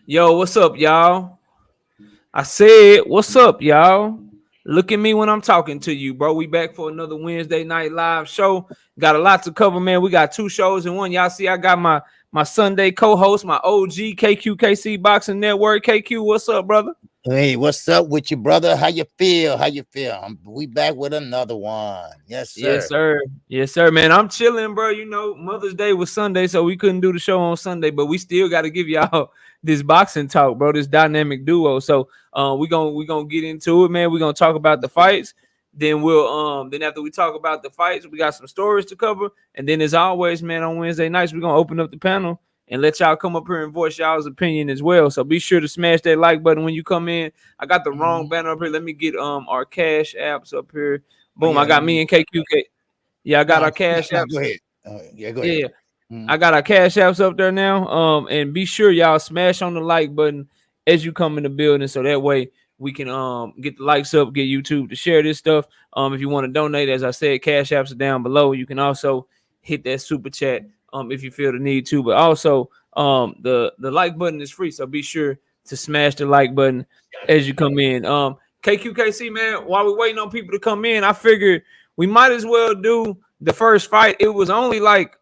Yo, what's up, y'all? I said, what's up, y'all? Look at me when I'm talking to you, bro. We back for another Wednesday night live show. Got a lot to cover, man. We got two shows in one. Y'all see, I got my Sunday co-host, my OG KQKC Boxing Network. KQ, what's up, brother? Hey, what's up with you, brother? How you feel? How you feel? We back with another one. Yes, Yes, sir. sir. Yes, sir, man. I'm chilling, bro. You know, Mother's Day was Sunday, so we couldn't do the show on Sunday, but we still got to give y'all this boxing talk, bro. This dynamic duo. So, we gonna get into it, man. We're gonna talk about the fights. Then after we talk about the fights, we got some stories to cover. And then, as always, man, on Wednesday nights, we're gonna open up the panel and let y'all come up here and voice y'all's opinion as well. So be sure to smash that like button when you come in. I got the wrong Mhm. banner up here. Let me get our cash apps up here. Oh Boom, I yeah, got let me me. and KQK. Yeah, I got No, our no, cash no, apps. go ahead. Yeah, go ahead. Yeah, Mhm. I got our cash apps up there now. And be sure y'all smash on the like button as you come in the building, so that way we can get the likes up, get YouTube to share this stuff. If you want to donate, as I said, cash apps are down below. You can also hit that super chat if you feel the need to. But also the like button is free, so be sure to smash the like button as you come in. KQKC, man, while we're waiting on people to come in, I figured we might as well do the first fight. It was only like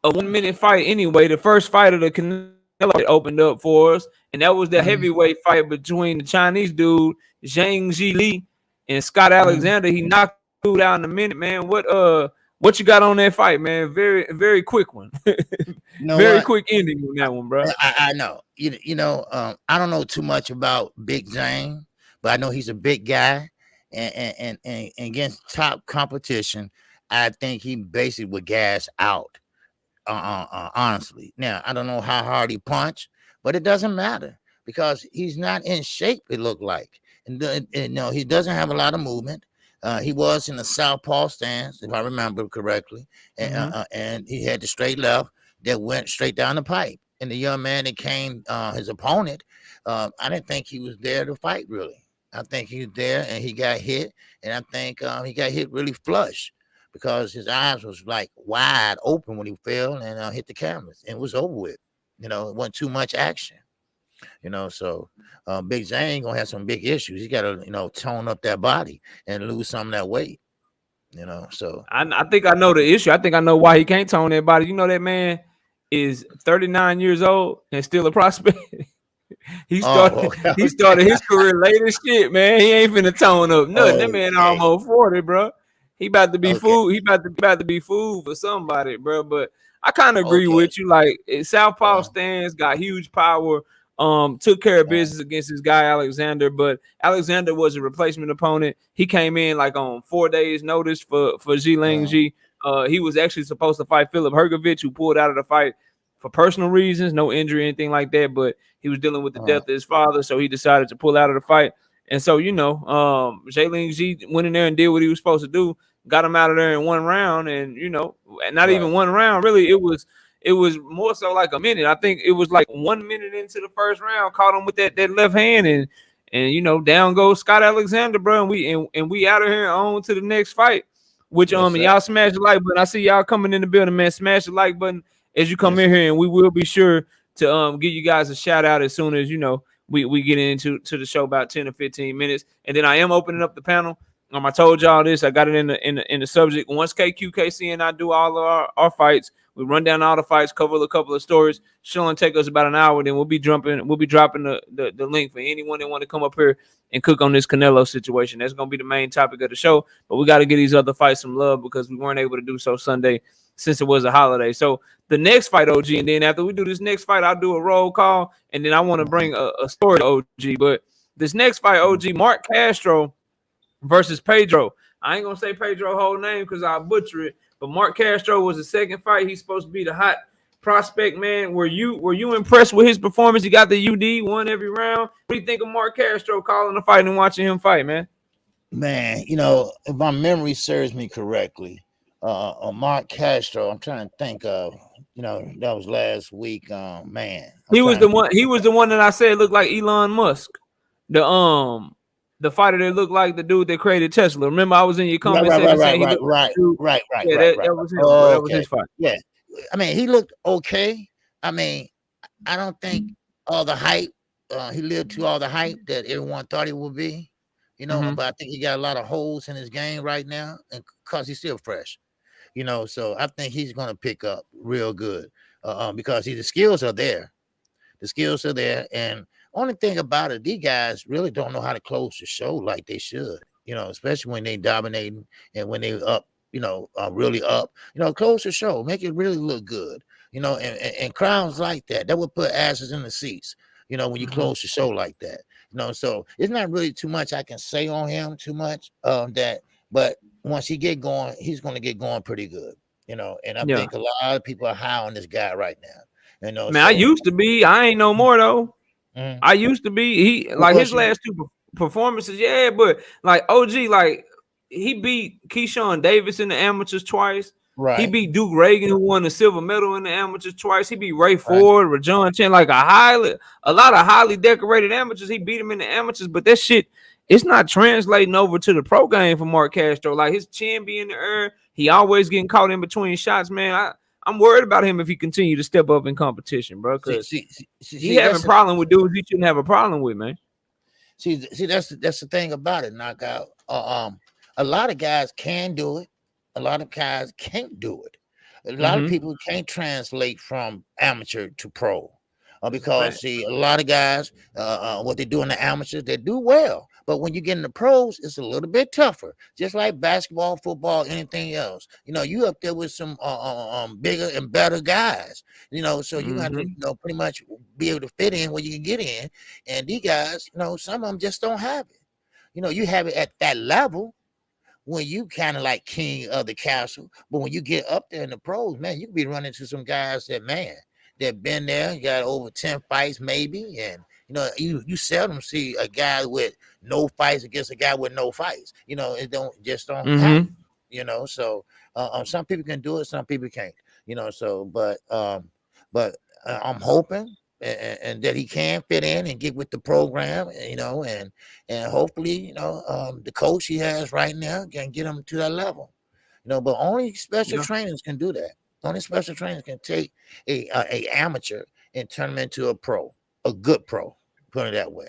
a 1 minute fight anyway. The first fight of the Canelo fight opened up for us, and that was the Mhm. heavyweight fight between the Chinese dude Zhang Ji Li and Scott Mhm. Alexander. He knocked the dude out in a minute, man. What you got on that fight, man? Very quick one. You know Very what? quick ending on that one, bro. I know. I don't know too much about Big Zane, but I know he's a big guy, and against top competition, I think he basically would gas out. Honestly. Now, I don't know how hard he punched, but it doesn't matter because he's not in shape, it looked like. And no, he doesn't have a lot of movement. He was in the southpaw stance, if I remember correctly, Mm-hmm. and he had the straight left that went straight down the pipe. And the young man that came, his opponent, I didn't think he was there to fight really. I think he was there and he got hit, and I think he got hit really flush because his eyes was like wide open when he fell and hit the cameras, and it was over with. It wasn't too much action. So Big Zane gonna have some big issues. He got to tone up that body and lose some of that weight. So I think I know the issue. I think I know why he can't tone that body. You know that man is 39 years old and still a prospect. He oh started he started his career late as shit, man. He ain't finna tone up nothing. That man okay, almost 40, bro. He about to be okay, food. He about to be food for somebody, bro. But I kind of agree okay. with you. Like Southpaw Uh, stands got huge power. Took care of uh, business against this guy Alexander, but Alexander was a replacement opponent. He came in like on 4 days notice for Zhiling uh, Ji. He was actually supposed to fight Philip Hergovich, who pulled out of the fight for personal reasons, no injury, anything like that. But he was dealing with the uh, death of his father, so he decided to pull out of the fight. And so, Jalen G went in there and did what he was supposed to do, got him out of there in one round, and not right. even one round, really. It was more so like a minute. I think it was like 1 minute into the first round, caught him with that left hand, and down goes Scott Alexander, bro. And we out of here on to the next fight. Which Yes, sir. y'all smash the like button. I see y'all coming in the building, man. Smash the like button as you come Yes, in here, and we will be sure to give you guys a shout out as soon as we get into the show about 10 or 15 minutes. And then I am opening up the panel. I told y'all this. I got it in the subject. Once KQKC and I do all of our fights, we run down all the fights, cover a couple of stories. Should only take us about an hour. Then we'll be dropping the link for anyone that want to come up here and cook on this Canelo situation. That's gonna be the main topic of the show. But we got to get these other fights some love because we weren't able to do so Sunday since it was a holiday. So the next fight, OG, and then after we do this next fight, I'll do a roll call, and then I want to bring a story to OG. But this next fight, OG, Mark Castro versus Pedro. I ain't gonna say Pedro's whole name because I'll butcher it. But Mark Castro was the second fight. He's supposed to be the hot prospect, man. Were you impressed with his performance? He got the UD, won every round. What do you think of Mark Castro calling the fight and watching him fight, man? Man, if my memory serves me correctly, Mark Castro, I'm trying to think of, that was last week. Man, I'm He was trying the to think. one. He was the one that I said looked like Elon Musk. The fighter that looked like the dude that created Tesla. Remember, I was in your Right, comment right, right, section right, saying he right, looked like right, the dude. right, right, Yeah, right, that, right, that right. was him, bro. That was Okay. his fight. Yeah. I mean, he looked okay. I mean, I don't think. all the hype. He lived to all the hype that everyone thought he would be. But I think he got a lot of holes in his game right now, and because he's still fresh. So I think he's going to pick up real good because the skills are there. The skills are there, and only thing about it, these guys really don't know how to close the show like they should. Especially when they dominating and when they up. Really up. Close the show, make it really look good. And crowds like that would put asses in the seats. When you close the show like that. So it's not really too much I can say on him too much. But once he get going, he's going to get going pretty good. And I think a lot of people are high on this guy right now. Man, I used to be. I ain't no more though. I used to be. He like his last two performances, but like OG, like he beat Keyshawn Davis in the amateurs twice. Right. He beat Duke Reagan, who won the silver medal in the amateurs twice. He beat Ray Ford, Rajon Chen, like a lot of highly decorated amateurs. He beat him in the amateurs, but that shit, it's not translating over to the pro game for Mark Castro. Like his chin be in the air. He always getting caught in between shots, man. I'm worried about him if he continue to step up in competition, bro. Because he having a problem with dudes he shouldn't have a problem with, man. See, that's the thing about it, Knockout. A lot of guys can do it. A lot of guys can't do it. A lot of people can't translate from amateur to pro because see, a lot of guys, what they do in the amateurs, they do well. But when you get in the pros, it's a little bit tougher. Just like basketball, football, anything else. You up there with some bigger and better guys. So you have to, pretty much be able to fit in where you can get in. And these guys, some of them just don't have it. You have it at that level. When you kind of like king of the castle, but when you get up there in the pros, man, you can be running into some guys that been there, you got over 10 fights maybe, and you seldom see a guy with no fights against a guy with no fights. It don't happen. So some people can do it, some people can't. But I'm hoping. And that he can fit in and get with the program, and hopefully, the coach he has right now can get him to that level, but only special trainers can do that. Only special trainers can take a amateur and turn him into a pro, a good pro, put it that way,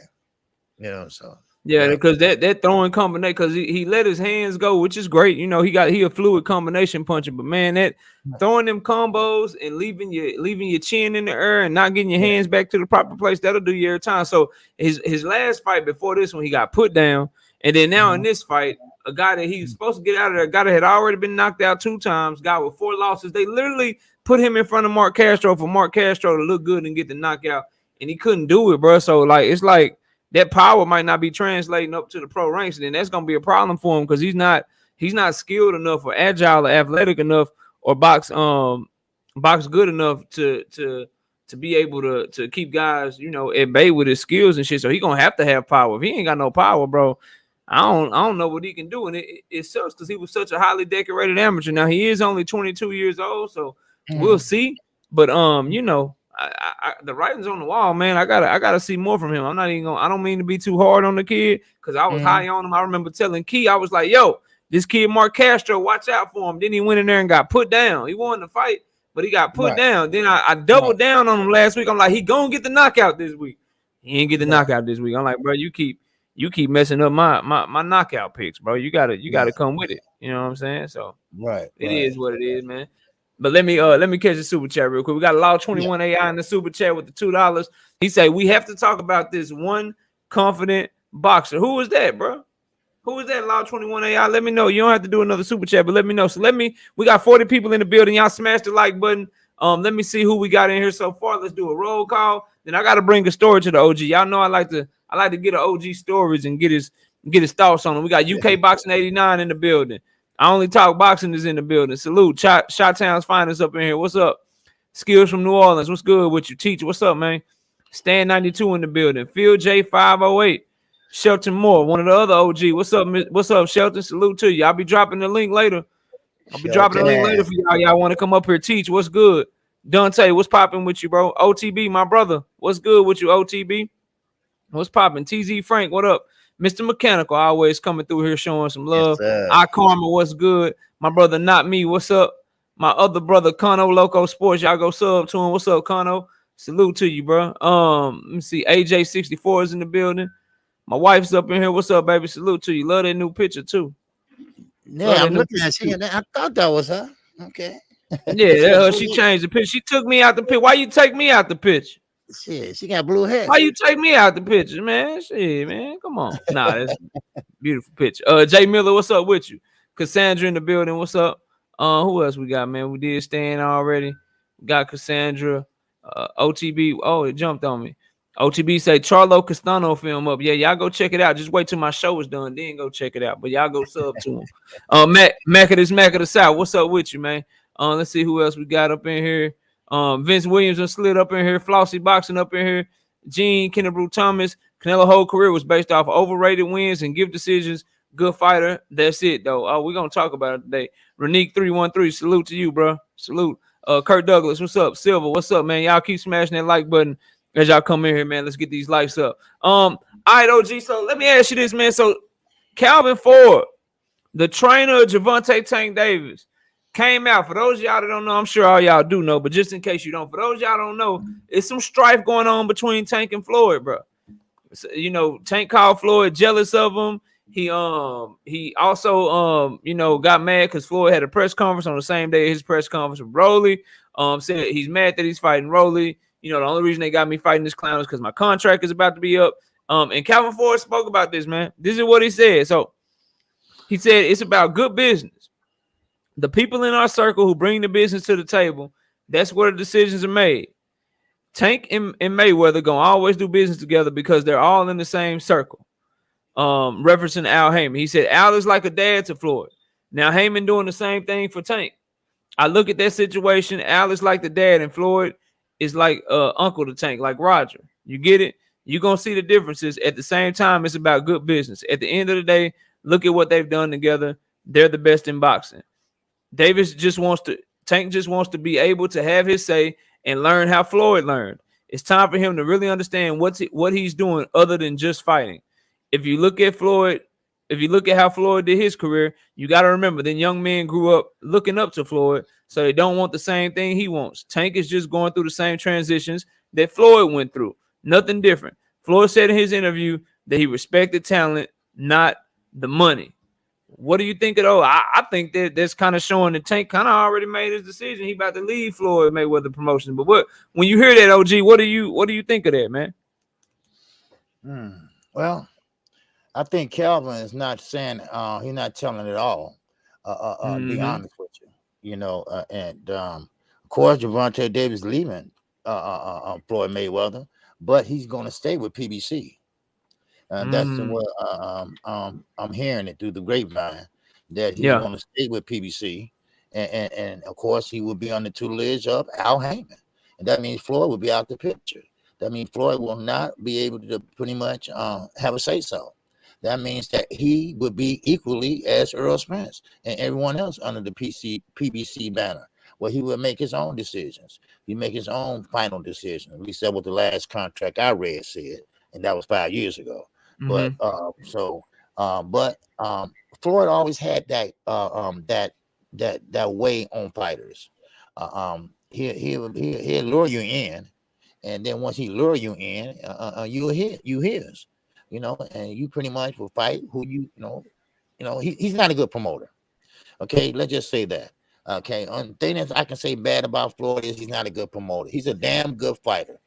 so. Yeah, because that throwing combination, because he let his hands go, which is great. He a fluid combination puncher, but man, that throwing them combos and leaving your chin in the air and not getting your hands back to the proper place, that'll do you every time. So his last fight before this one, he got put down, and then now in this fight, a guy that he's supposed to get out of there, a guy that had already been knocked out 2 times, guy with 4 losses. They literally put him in front of Mark Castro for Mark Castro to look good and get the knockout, and he couldn't do it, bro. So it's like that power might not be translating up to the pro ranks, and then that's gonna be a problem for him because he's not skilled enough or agile or athletic enough or box good enough to be able to keep guys at bay with his skills and shit. So he's gonna have to have power. If he ain't got no power, bro, I don't know what he can do. And it sucks because he was such a highly decorated amateur. Now he is only 22 years old, so we'll see. But the writing's on the wall, man. I gotta see more from him. I'm not even gonna. I don't mean to be too hard on the kid because I was high on him. I remember telling Key, I was like, "Yo, this kid Mark Castro, watch out for him." Then he went in there and got put down. He won the fight, but he got put down. Then I doubled down on him last week. I'm like, he gonna get the knockout this week. He ain't get the knockout this week. I'm like, bro, you keep messing up my knockout picks, bro. You gotta come with it. You know what I'm saying? So it is what it is, man. But let me catch the super chat real quick. We got Law 21 AI in the super chat with the $2. He said we have to talk about this one confident boxer. Who was that, bro? Who was that? Law 21 AI. Let me know. You don't have to do another super chat, but let me know. So we got 40 people in the building. Y'all smash the like button. Let me see who we got in here so far. Let's do a roll call. Then I gotta bring a story to the OG. Y'all know I like to get an OG stories and get his thoughts on them. We got UK Boxing 89 in the building. I Only Talk Boxing is in the building. Salute. Shot-Town's finest up in here. What's up? Skills from New Orleans. What's good with you? Teacher, what's up, man? Stan 92 in the building. Phil J 508. Shelton Moore, one of the other OG. What's up? What's up, Shelton? Salute to you. I'll be dropping the link later. For y'all. Y'all want to come up here, teach. What's good? Dante, what's popping with you, bro? OTB, my brother. What's good with you, OTB? What's popping? TZ Frank, what up? Mr. Mechanical, always coming through here showing some love. I Karma, what's good? My brother, Not Me, what's up? My other brother, Kano Loco Sports, y'all go sub to him. What's up, Kano? Salute to you, bro. Let me see. AJ64 is in the building. My wife's up in here. What's up, baby? Salute to you. Love that new picture too. Yeah, I'm looking at she. I thought that was her. Okay. Yeah, she changed the picture. She took me out the picture. Why you take me out the picture? Shit, she got blue hair. Why you take me out the picture, man? Shit, man. Come on. Nah, that's a beautiful picture. Jay Miller, what's up with you? Cassandra in the building. What's up? Who else we got, man? We did Stan already. We got Cassandra. OTB. Oh, it jumped on me. OTB say Charlo Castano film up. Yeah, y'all go check it out. Just wait till my show is done, then go check it out. But y'all go sub to him. Mac of the South. What's up with you, man? Let's see who else we got up in here. Vince Williams slid up in here. Flossie Boxing up in here. Gene Kennebrew Thomas. Canelo whole career was based off overrated wins and give decisions. Good fighter. That's it, though. We're going to talk about it today. Renique 313, salute to you, bro. Salute. Kurt Douglas, what's up? Silver, what's up, man? Y'all keep smashing that like button as y'all come in here, man. Let's get these likes up. All right, OG, so let me ask you this, man. So Calvin Ford, the trainer of Gervonta Tank Davis, came out. For those of y'all that don't know, I'm sure all y'all do know, but just in case you don't, for those y'all don't know, it's some strife going on between Tank and Floyd, bro. So, you know, Tank called Floyd jealous of him. He also got mad because Floyd had a press conference on the same day his press conference with Rolly. Said he's mad that he's fighting Rolly. You know, the only reason they got me fighting this clown is because my contract is about to be up. And Calvin Ford spoke about this, man. This is what he said. So he said it's about good business. The people in our circle who bring the business to the table, that's where the decisions are made. Tank and Mayweather gonna always do business together because they're all in the same circle. Referencing Al Heyman. He said Al is like a dad to Floyd. Now Heyman doing the same thing for Tank. I look at that situation. Al is like the dad and Floyd is like uncle to Tank, like Roger. You get it? You're going to see the differences. At the same time, it's about good business. At the end of the day, look at what they've done together. They're the best in boxing. Tank just wants to be able to have his say and learn how Floyd learned. It's time for him to really understand what he's doing other than just fighting. If you look at how Floyd did his career, you got to remember, then young men grew up looking up to Floyd, so they don't want the same thing he wants. Tank is just going through the same transitions that Floyd went through. Nothing different. Floyd said in his interview that he respected talent, not the money. What do you think of those? I think that's kind of showing that Tank kind of already made his decision. He about to leave Floyd Mayweather promotion. But when you hear that, OG, what do you think of that, man? Well, I think Calvin is not saying he's not telling it all. To be honest with you, you know, and of course Gervonta Davis leaving Floyd Mayweather, but he's going to stay with PBC. That's what I'm hearing it through the grapevine that he's going to stay with PBC, and of course he will be on the tutelage of Al Heyman, and that means Floyd will be out the picture. That means Floyd will not be able to pretty much have a say so. That means that he would be equally as Earl Spence and everyone else under the PBC banner, where he would make his own decisions. He make his own final decision. At least that was the last contract I read said, and that was 5 years ago. But Floyd always had that way on fighters. He'll lure you in, and then once he lure you in, you his. You know, and you pretty much will fight who he's not a good promoter. Okay, let's just say that. Okay, one thing that I can say bad about Floyd is he's not a good promoter. He's a damn good fighter.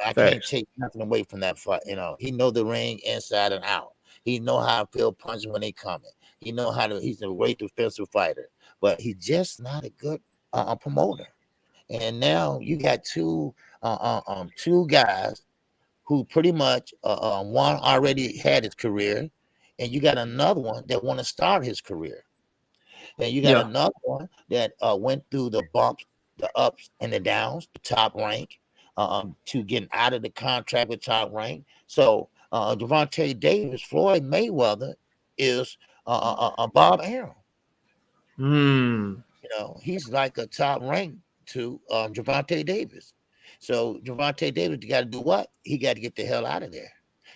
I can't take nothing away from that fight. You know, he know the ring inside and out. He know how to feel punches when they coming. He know how to. He's a great defensive fighter, but he's just not a good promoter. And now you got two guys who pretty much one already had his career, and you got another one that want to start his career. And you got another one that went through the bumps, the ups and the downs, the top rank, to getting out of the contract with top rank. So Gervonta Davis, Floyd Mayweather is Bob Arum. You know, he's like a top rank to Gervonta Davis. So Gervonta Davis got to do what? He got to get the hell out of there.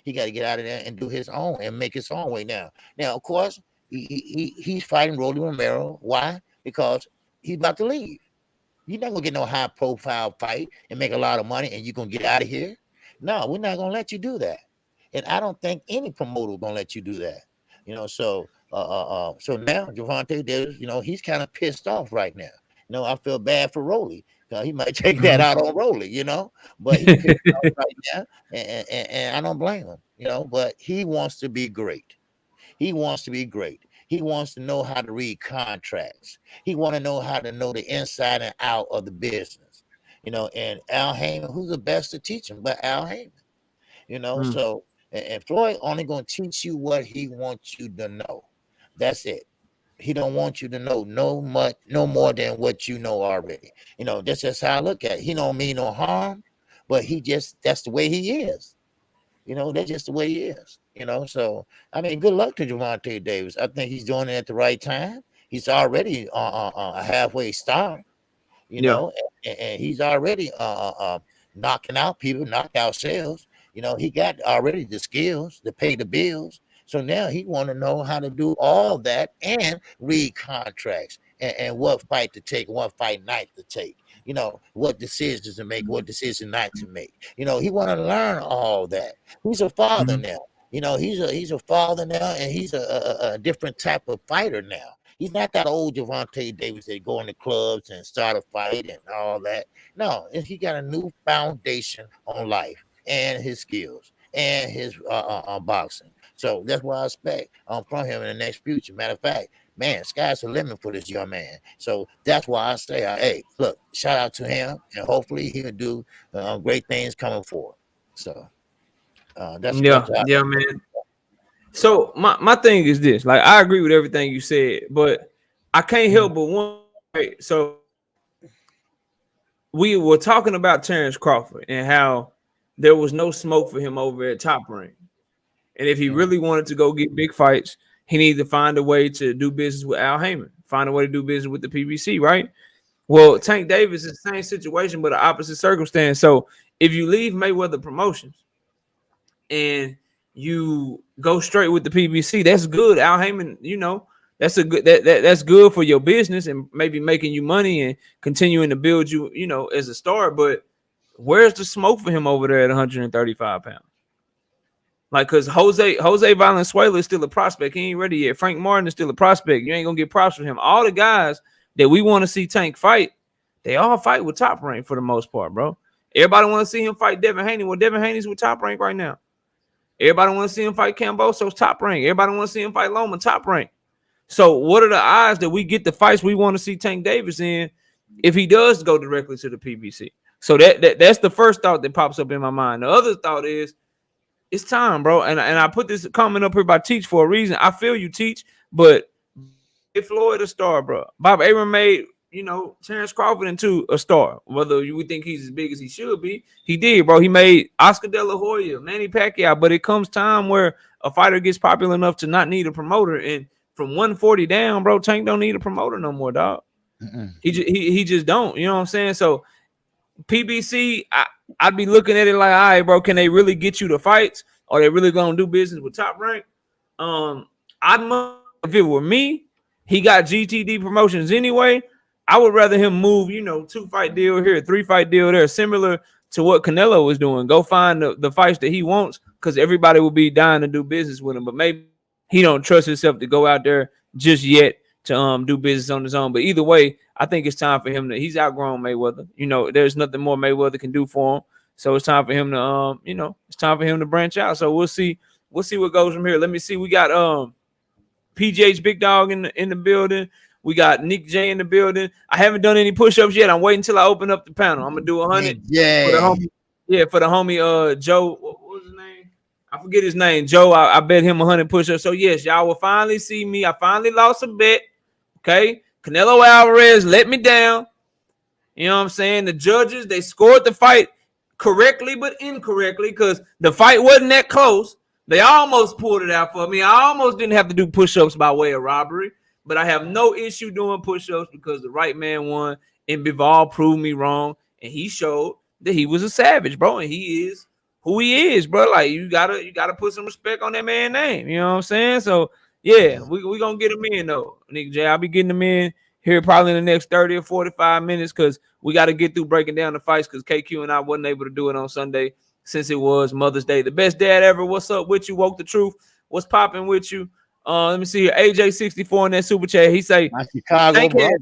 He got to get out of there and do his own and make his own way now. Now, of course, he's fighting Rolly Romero. Why? Because he's about to leave. You're not gonna get no high profile fight and make a lot of money and you're gonna get out of here. No, we're not gonna let you do that. And I don't think any promoter gonna let you do that. So now Javante Davis, he's kind of pissed off right now. I feel bad for Rolly. He might take that out on Rolly, but he pissed off right now, and I don't blame him, but he wants to be great. He wants to be great. He wants to know how to read contracts. He want to know how to know the inside and out of the business. And Al Heyman, who's the best to teach him but Al Heyman? So and Floyd only gonna teach you what he wants you to know. That's it. He don't want you to know no more than what you know already. That's just how I look at it. He don't mean no harm, but that's the way he is. That's just the way he is. So I mean, good luck to Javante Davis. I think he's doing it at the right time. He's already a halfway star, and he's already knocking out people, knockout sales. He got already the skills to pay the bills. So now he want to know how to do all that and read contracts and what fight to take, what fight not to take. What decisions to make, what decision not to make. He want to learn all that. He's a father now. He's a father now, and he's a different type of fighter now. He's not that old Javante Davis that go in the clubs and start a fight and all that. No, he got a new foundation on life and his skills and his boxing. So that's what I expect from him in the next future. Matter of fact, man, sky's the limit for this young man. So that's why I say, hey, look, shout out to him, and hopefully he'll do great things coming forward. So that's man. So my thing is this: like, I agree with everything you said, but I can't help but one. Right? So we were talking about Terrence Crawford and how there was no smoke for him over at Top Rank. And if he really wanted to go get big fights, he needed to find a way to do business with Al Heyman, find a way to do business with the PBC, right? Well, Tank Davis is the same situation, but an opposite circumstance. So if you leave Mayweather Promotions and you go straight with the PBC, that's good. Al Heyman, that's a good that's good for your business and maybe making you money and continuing to build you, as a star. But where's the smoke for him over there at 135 pounds? Like, because Jose Valenzuela is still a prospect. He ain't ready yet. Frank Martin is still a prospect. You ain't going to get props from him. All the guys that we want to see Tank fight, they all fight with Top Rank for the most part, bro. Everybody want to see him fight Devin Haney. Well, Devin Haney's with Top Rank right now. Everybody want to see him fight Camboso's Top Rank. Everybody want to see him fight Loma, Top Rank. So what are the odds that we get the fights we want to see Tank Davis in if he does go directly to the PBC? So that's the first thought that pops up in my mind. The other thought is, it's time, bro. And I put this comment up here by Teach for a reason. I feel you, Teach, but if Floyd a star, bro. Bob Arum made, Terrence Crawford into a star. Whether you would think he's as big as he should be, he did, bro. He made Oscar De La Hoya, Manny Pacquiao, but it comes time where a fighter gets popular enough to not need a promoter. And from 140 down, bro, Tank don't need a promoter no more, dog. He just don't. You know what I'm saying? So PBC, I'd be looking at it like, all right, bro, can they really get you the fights? Or they really gonna do business with Top Rank? If it were me, he got GTD Promotions anyway. I would rather him move, 2-fight deal here, 3-fight deal there, similar to what Canelo was doing. Go find the fights that he wants, because everybody will be dying to do business with him. But maybe he don't trust himself to go out there just yet to do business on his own. But either way, I think it's time for him he's outgrown Mayweather. There's nothing more Mayweather can do for him. So it's time for him to it's time for him to branch out. So we'll see what goes from here. Let me see. We got PJ's Big Dog in the building. We got Nick J in the building. I haven't done any push-ups yet. I'm waiting until I open up the panel. I'm gonna do 100. Yeah. For the homie Joe. What was his name? I forget his name. Joe. I bet him 100 push-ups. So yes, y'all will finally see me. I finally lost a bet. Okay. Canelo Alvarez let me down. You know what I'm saying? The judges, they scored the fight correctly but incorrectly, because the fight wasn't that close. They almost pulled it out for me. I almost didn't have to do push-ups by way of robbery, but I have no issue doing push-ups because the right man won, and Bivol proved me wrong, and he showed that he was a savage, bro, and he is who he is, bro. Like, you gotta put some respect on that man's name. You know what I'm saying? So yeah, we gonna get him in though, Nick J. I'll be getting him in here probably in the next 30 or 45 minutes because we got to get through breaking down the fights because KQ and I wasn't able to do it on Sunday since it was Mother's Day. The best dad ever. What's up with you? Woke the truth. What's popping with you? Let me see here. AJ64 in that super chat. He say, My Chicago brother.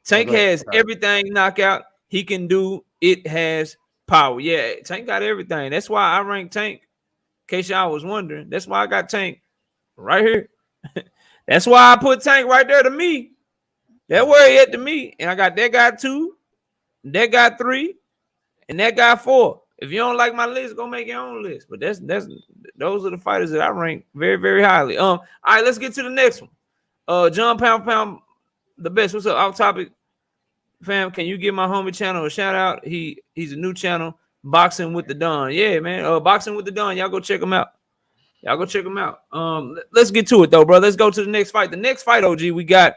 Tank has everything knockout he can do. It has power. Yeah, Tank got everything. That's why I rank Tank. In case y'all was wondering, that's why I got Tank right here. That's why I put Tank right there to me. That where he at to me. And I got that guy 2, that guy 3, and that guy 4. If you don't like my list, go make your own list. But those are the fighters that I rank very, very highly. All right, let's get to the next one. John Pound, the best. What's up? Off topic, fam. Can you give my homie channel a shout out? He's a new channel, Boxing with the Don. Yeah, man. Boxing with the Don. Y'all go check him out. Let's get to it though, bro. Let's go to the next fight. The next fight, OG, we got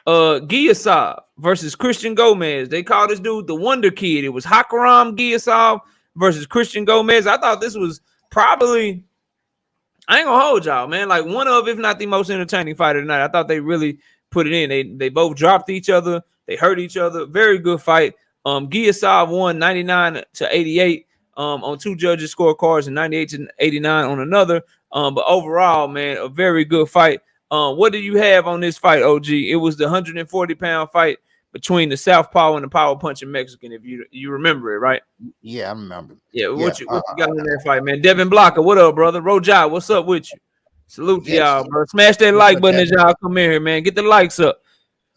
Giosov versus Christian Gomez. They call this dude the Wonder Kid. It was Hakaram Giosov versus Christian Gomez. I thought this was probably, I ain't gonna hold y'all, man, like one of, if not the most entertaining fight of the night. I thought they really put it in. They both dropped each other. They hurt each other. Very good fight. Giosov won 99-88 on 2 judges' scorecards and 98-89 on another. But overall, man, a very good fight. What do you have on this fight, OG? It was the 140-pound fight between the southpaw and the power punching Mexican, if you remember it, right? Yeah, I remember. Yeah, what you got in that fight, man? Devin Blocker, what up, brother? Rojai, what's up with you? Salute to y'all, bro. Smash that like button as y'all come in here, man. Get the likes up.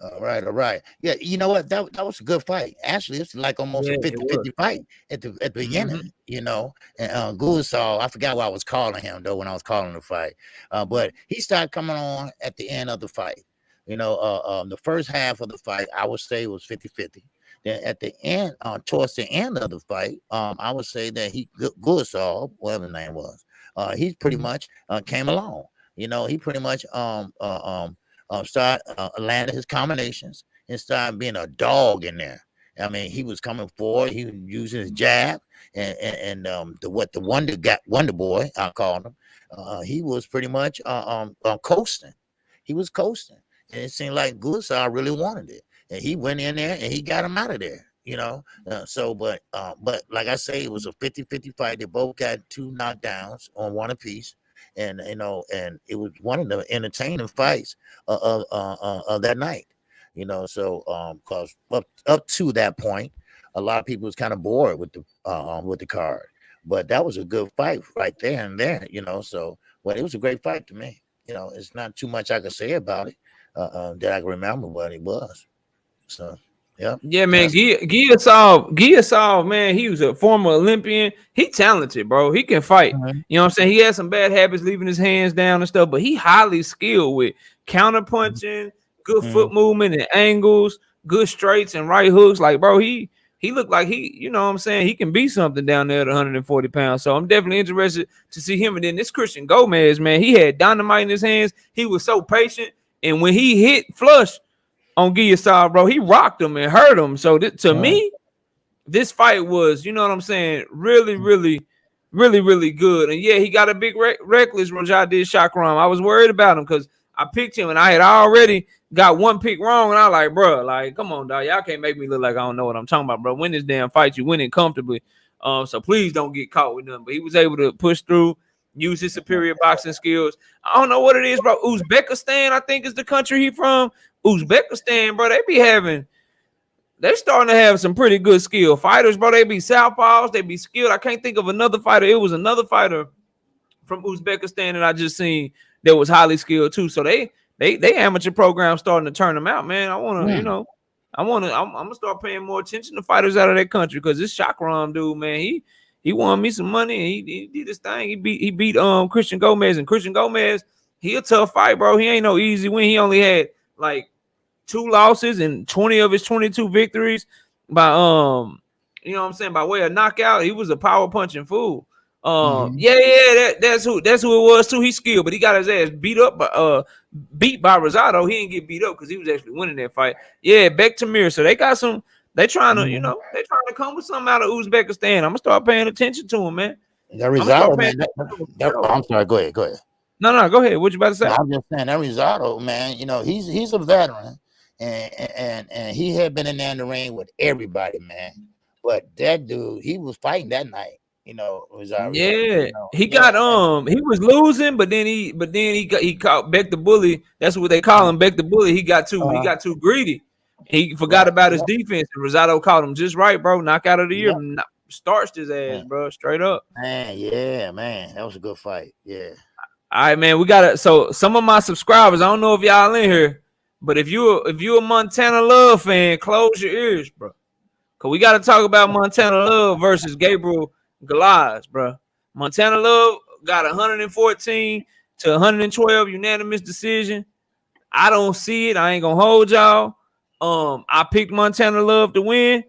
All right. Yeah, you know what? That was a good fight. Actually, it's like almost a 50-50 fight at the beginning, you know. And Giosov, I forgot what I was calling him, though, when I was calling the fight. But he started coming on at the end of the fight. You know, the first half of the fight, I would say, was 50-50. Then at the end, towards the end of the fight, I would say that Giosov, whatever his name was, he pretty much came along. You know, he pretty much start landing his combinations and started being a dog in there. I mean, he was coming forward. He was using his jab and the Wonder Boy, I called him. He was pretty much coasting. He was coasting, and it seemed like Giosov really wanted it, and he went in there and he got him out of there. You know, but like I say, it was a 50-50 fight. They both got 2 knockdowns on one apiece. And you know, and it was one of the entertaining fights of that night, you know. So because up to that point, a lot of people was kind of bored with the card, but that was a good fight right there and there, you know. So, well, it was a great fight to me. You know, it's not too much I can say about it that I can remember what it was. So. Yeah, man. Giosov, man, he was a former Olympian. He talented, bro. He can fight. You know what I'm saying? He had some bad habits, leaving his hands down and stuff, but he highly skilled with counter punching, good foot movement and angles, good straights and right hooks. Like, bro, he looked like you know what I'm saying? He can be something down there at 140 pounds. So I'm definitely interested to see him. And then this Christian Gomez, man, he had dynamite in his hands. He was so patient. And when he hit flush on Giosov, bro, he rocked him and hurt him. So to me, this fight was, you know what I'm saying, really, really, really, really good. And yeah, he got a big reckless. Rojai did Chakram. I was worried about him because I picked him and I had already got one pick wrong. And I was like, bro, like, come on, dog. Y'all can't make me look like I don't know what I'm talking about, bro. Win this damn fight. You win it comfortably. So please don't get caught with nothing. But he was able to push through, use his superior boxing skills. I don't know what it is, bro. Uzbekistan, I think, is the country he from. Uzbekistan, bro, they're starting to have some pretty good skill fighters, bro. They be southpaws, they be skilled. I can't think of another fighter. It was another fighter from Uzbekistan that I just seen that was highly skilled too. So they amateur program starting to turn them out, man. I'm gonna start paying more attention to fighters out of that country because this Chakram dude, man, he won me some money and he did his thing. He beat Christian Gomez, and Christian Gomez, he a tough fight, bro. He ain't no easy win. He only had like 2 losses and 20 of his 22 victories by you know what I'm saying, by way of knockout. He was a power punching fool. That's who it was too. He's skilled, but he got his ass beat by Rosado. He didn't get beat up because he was actually winning that fight. Yeah, back to Mir. So they got some. They trying to, you know, they trying to come with something out of Uzbekistan. I'm gonna start paying attention to him, man. That Rosado, man. I'm sorry. Go ahead. No, go ahead. What you about to say? I'm just saying that Risotto, man, he's a veteran, and he had been in there in the ring with everybody, man. But that dude, he was fighting that night, Rosario. Yeah, he Yeah, got he was losing, but then he caught Beck the Bully. That's what they call him, Beck the Bully. He got too greedy. He forgot right. about his Yep. defense, and Rosado caught him just right, bro. Knockout of the year, Yep. starched his ass, Man. bro, straight up. Man, yeah, man, that was a good fight. Yeah. All right, man, we gotta. So some of my subscribers, I don't know if y'all in here, but if you a Montana Love fan, close your ears, bro, cause we gotta talk about Montana Love versus Gabriel Galaz, bro. Montana Love got 114 to 112 unanimous decision. I don't see it. I ain't gonna hold y'all. I picked Montana Love to win,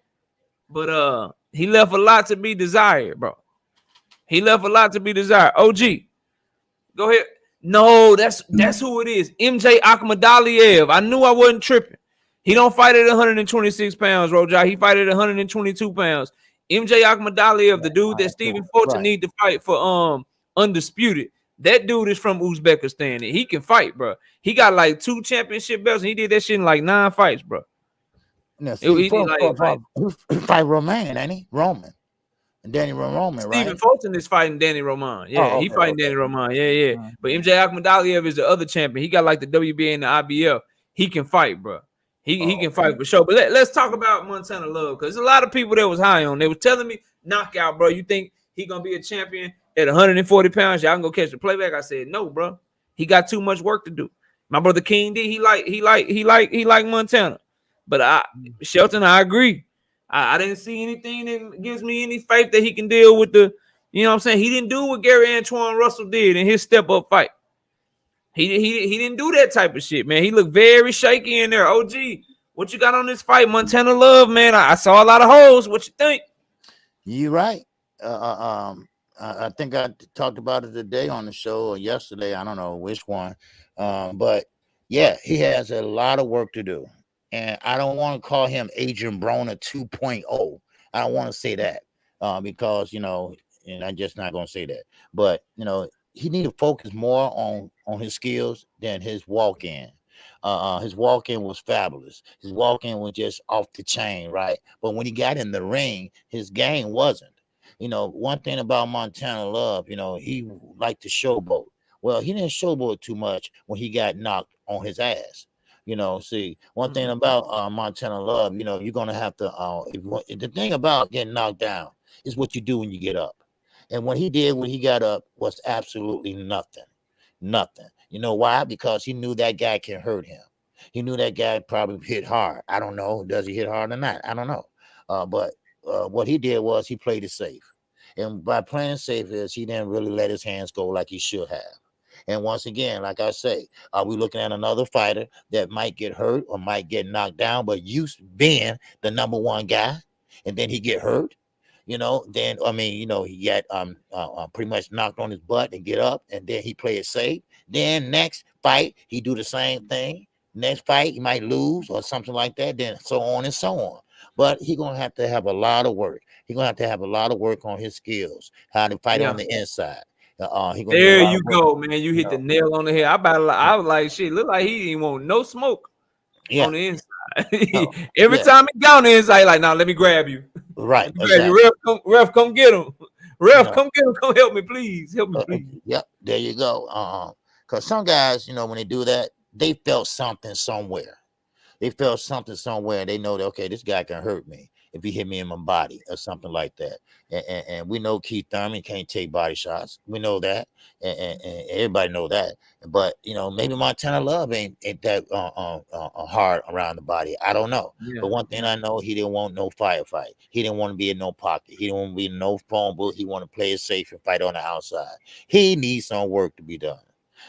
but he left a lot to be desired, bro. He left a lot to be desired. OG, go ahead. No, that's who it is. MJ Akhmadaliev. I knew I wasn't tripping. He don't fight at 126 pounds, Roja. He fight at 122 pounds. MJ Akhmadaliev, the dude that Stephen Fulton need to fight for undisputed. That dude is from Uzbekistan. And he can fight, bro. He got like 2 championship belts, and he did that shit in like 9 fights, bro. Now, he fight Roman, ain't he? Roman. And Danny Roman, right? Stephen Fulton is fighting Danny Roman. Yeah, he fighting Danny Roman. Yeah. But MJ Akhmadaliev is the other champion. He got like the WBA and the IBF. He can fight, bro. He can fight for sure. But let's talk about Montana Love, because there's a lot of people that was high on. They was telling me, knockout, bro. You think he gonna be a champion at 140 pounds? Y'all can go catch the playback. I said, no, bro. He got too much work to do. My brother King D, he like Montana. But Shelton, I agree. I didn't see anything that gives me any faith that he can deal with the, you know what I'm saying? He didn't do what Gary Antoine Russell did in his step up fight. He didn't do that type of shit, man. He looked very shaky in there. OG, what you got on this fight? Montana Love, man. I saw a lot of holes. What you think? You right. I think I talked about it today on the show or yesterday. I don't know which one. But yeah, he has a lot of work to do. And I don't want to call him Adrian Broner 2.0. I don't want to say that because, and I'm just not going to say that. But, he need to focus more on his skills than his walk-in. His walk-in was fabulous. His walk-in was just off the chain, right? But when he got in the ring, his game wasn't. One thing about Montana Love, he liked to showboat. Well, he didn't showboat too much when he got knocked on his ass. See, one thing about Montana Love, you're going to have to, the thing about getting knocked down is what you do when you get up. And what he did when he got up was absolutely nothing. Nothing. You know why? Because he knew that guy can hurt him. He knew that guy probably hit hard. I don't know. Does he hit hard or not? I don't know. But what he did was he played it safe. And by playing safe is he didn't really let his hands go like he should have. And once again, like I say, are we looking at another fighter that might get hurt or might get knocked down, but used to being the number one guy, and then he get hurt? Then he got pretty much knocked on his butt and get up, and then he play it safe. Then next fight, he do the same thing. Next fight, he might lose or something like that. Then so on and so on. But he gonna have to have a lot of work. He gonna have to have a lot of work on his skills, how to fight on the inside. There you go, man. You hit the nail on the head. I was like, shit, look like he didn't want no smoke on the inside. Every time he got on the inside, like, now let me grab you. Right. Grab you. Ref, come get him. Ref, come get him. Come help me, please. Help me, please. Yep. There you go. Because some guys, when they do that, they felt something somewhere. They felt something somewhere. They know that, okay, this guy can hurt me if he hit me in my body or something like that. And we know Keith Thurman can't take body shots. We know that. And everybody know that. But, maybe Montana Love ain't that hard around the body. I don't know. Yeah. But one thing I know, he didn't want no firefight. He didn't want to be in no pocket. He didn't want to be in no phone booth. He wanted to play it safe and fight on the outside. He needs some work to be done.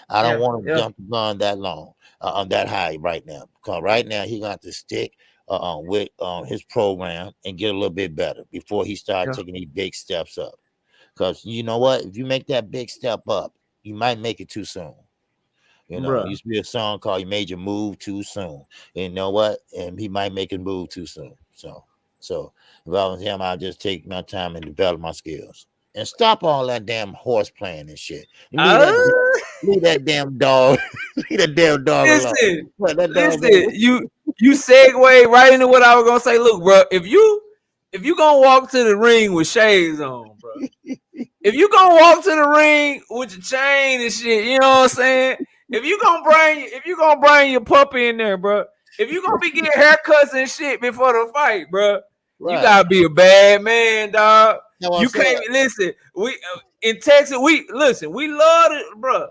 I don't want to jump the gun that long. That high right now, because right now he got to stick with his program and get a little bit better before he starts taking these big steps up. Because you know what, if you make that big step up, you might make it too soon. There used to be a song called "You Made Your Move Too Soon." And you know what? And he might make his move too soon. So if I was him, I'd just take my time and develop my skills. and stop all that damn horse playing and shit. Uh, Leave that damn dog. Leave that damn dog alone. Listen, you segue right into what I was gonna say. Look, bro, if you gonna walk to the ring with shades on, bro, if you gonna walk to the ring with your chain and shit, you know what I'm saying? If you gonna bring your puppy in there, bro, if you gonna be getting haircuts and shit before the fight, bro, you gotta be a bad man, dog. You can't listen. We in Texas, we love it, bro.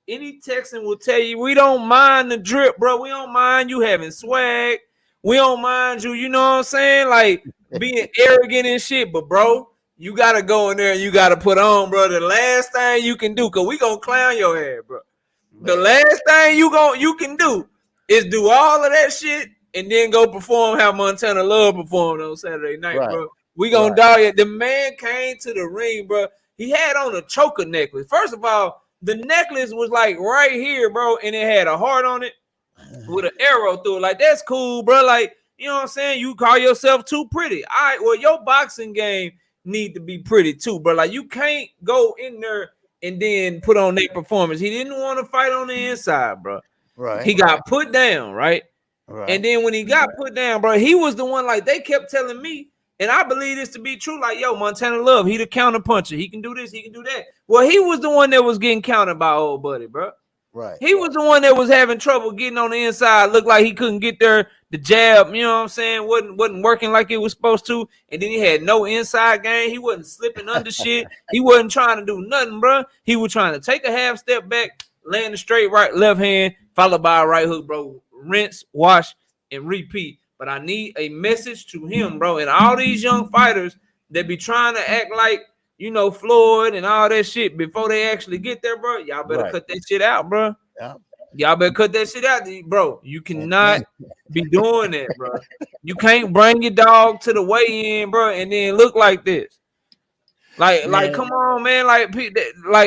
Any Texan will tell you we don't mind the drip, bro. We don't mind you having swag. We don't mind you, you know what I'm saying? Like being arrogant and shit. But bro, you gotta go in there and you gotta put on, bro. The last thing you can do, cause we gonna clown your head, bro. The last thing you can do is do all of that shit and then go perform how Montana Love performed on Saturday night, bro. We gonna dog it. The man came to the ring, bro. He had on a choker necklace. First of all, the necklace was like right here, bro, and it had a heart on it with an arrow through it. Like, that's cool, bro. Like, you know what I'm saying? You call yourself too pretty. All right, well, your boxing game need to be pretty too, bro. Like, you can't go in there and then put on their performance. He didn't want to fight on the inside, bro. Right. He got put down, right? And then when he got put down, bro, he was the one, like, they kept telling me, and I believe this to be true. Like, yo, Montana Love, he the counter puncher. He can do this. He can do that. Well, he was the one that was getting countered by old buddy, bro. Right. He was the one that was having trouble getting on the inside. Looked like he couldn't get there. The jab, you know what I'm saying, wasn't working like it was supposed to. And then he had no inside game. He wasn't slipping under shit. He wasn't trying to do nothing, bro. He was trying to take a half step back, land a straight right, left hand, followed by a right hook, bro. Rinse, wash, and repeat. But I need a message to him, bro, and all these young fighters that be trying to act like, you know, Floyd and all that shit before they actually get there, bro. Y'all better cut that shit out, bro. Yeah. Y'all better cut that shit out, bro. You cannot be doing that, bro. You can't bring your dog to the weigh-in, bro, and then look like this. Like, come on, man. Like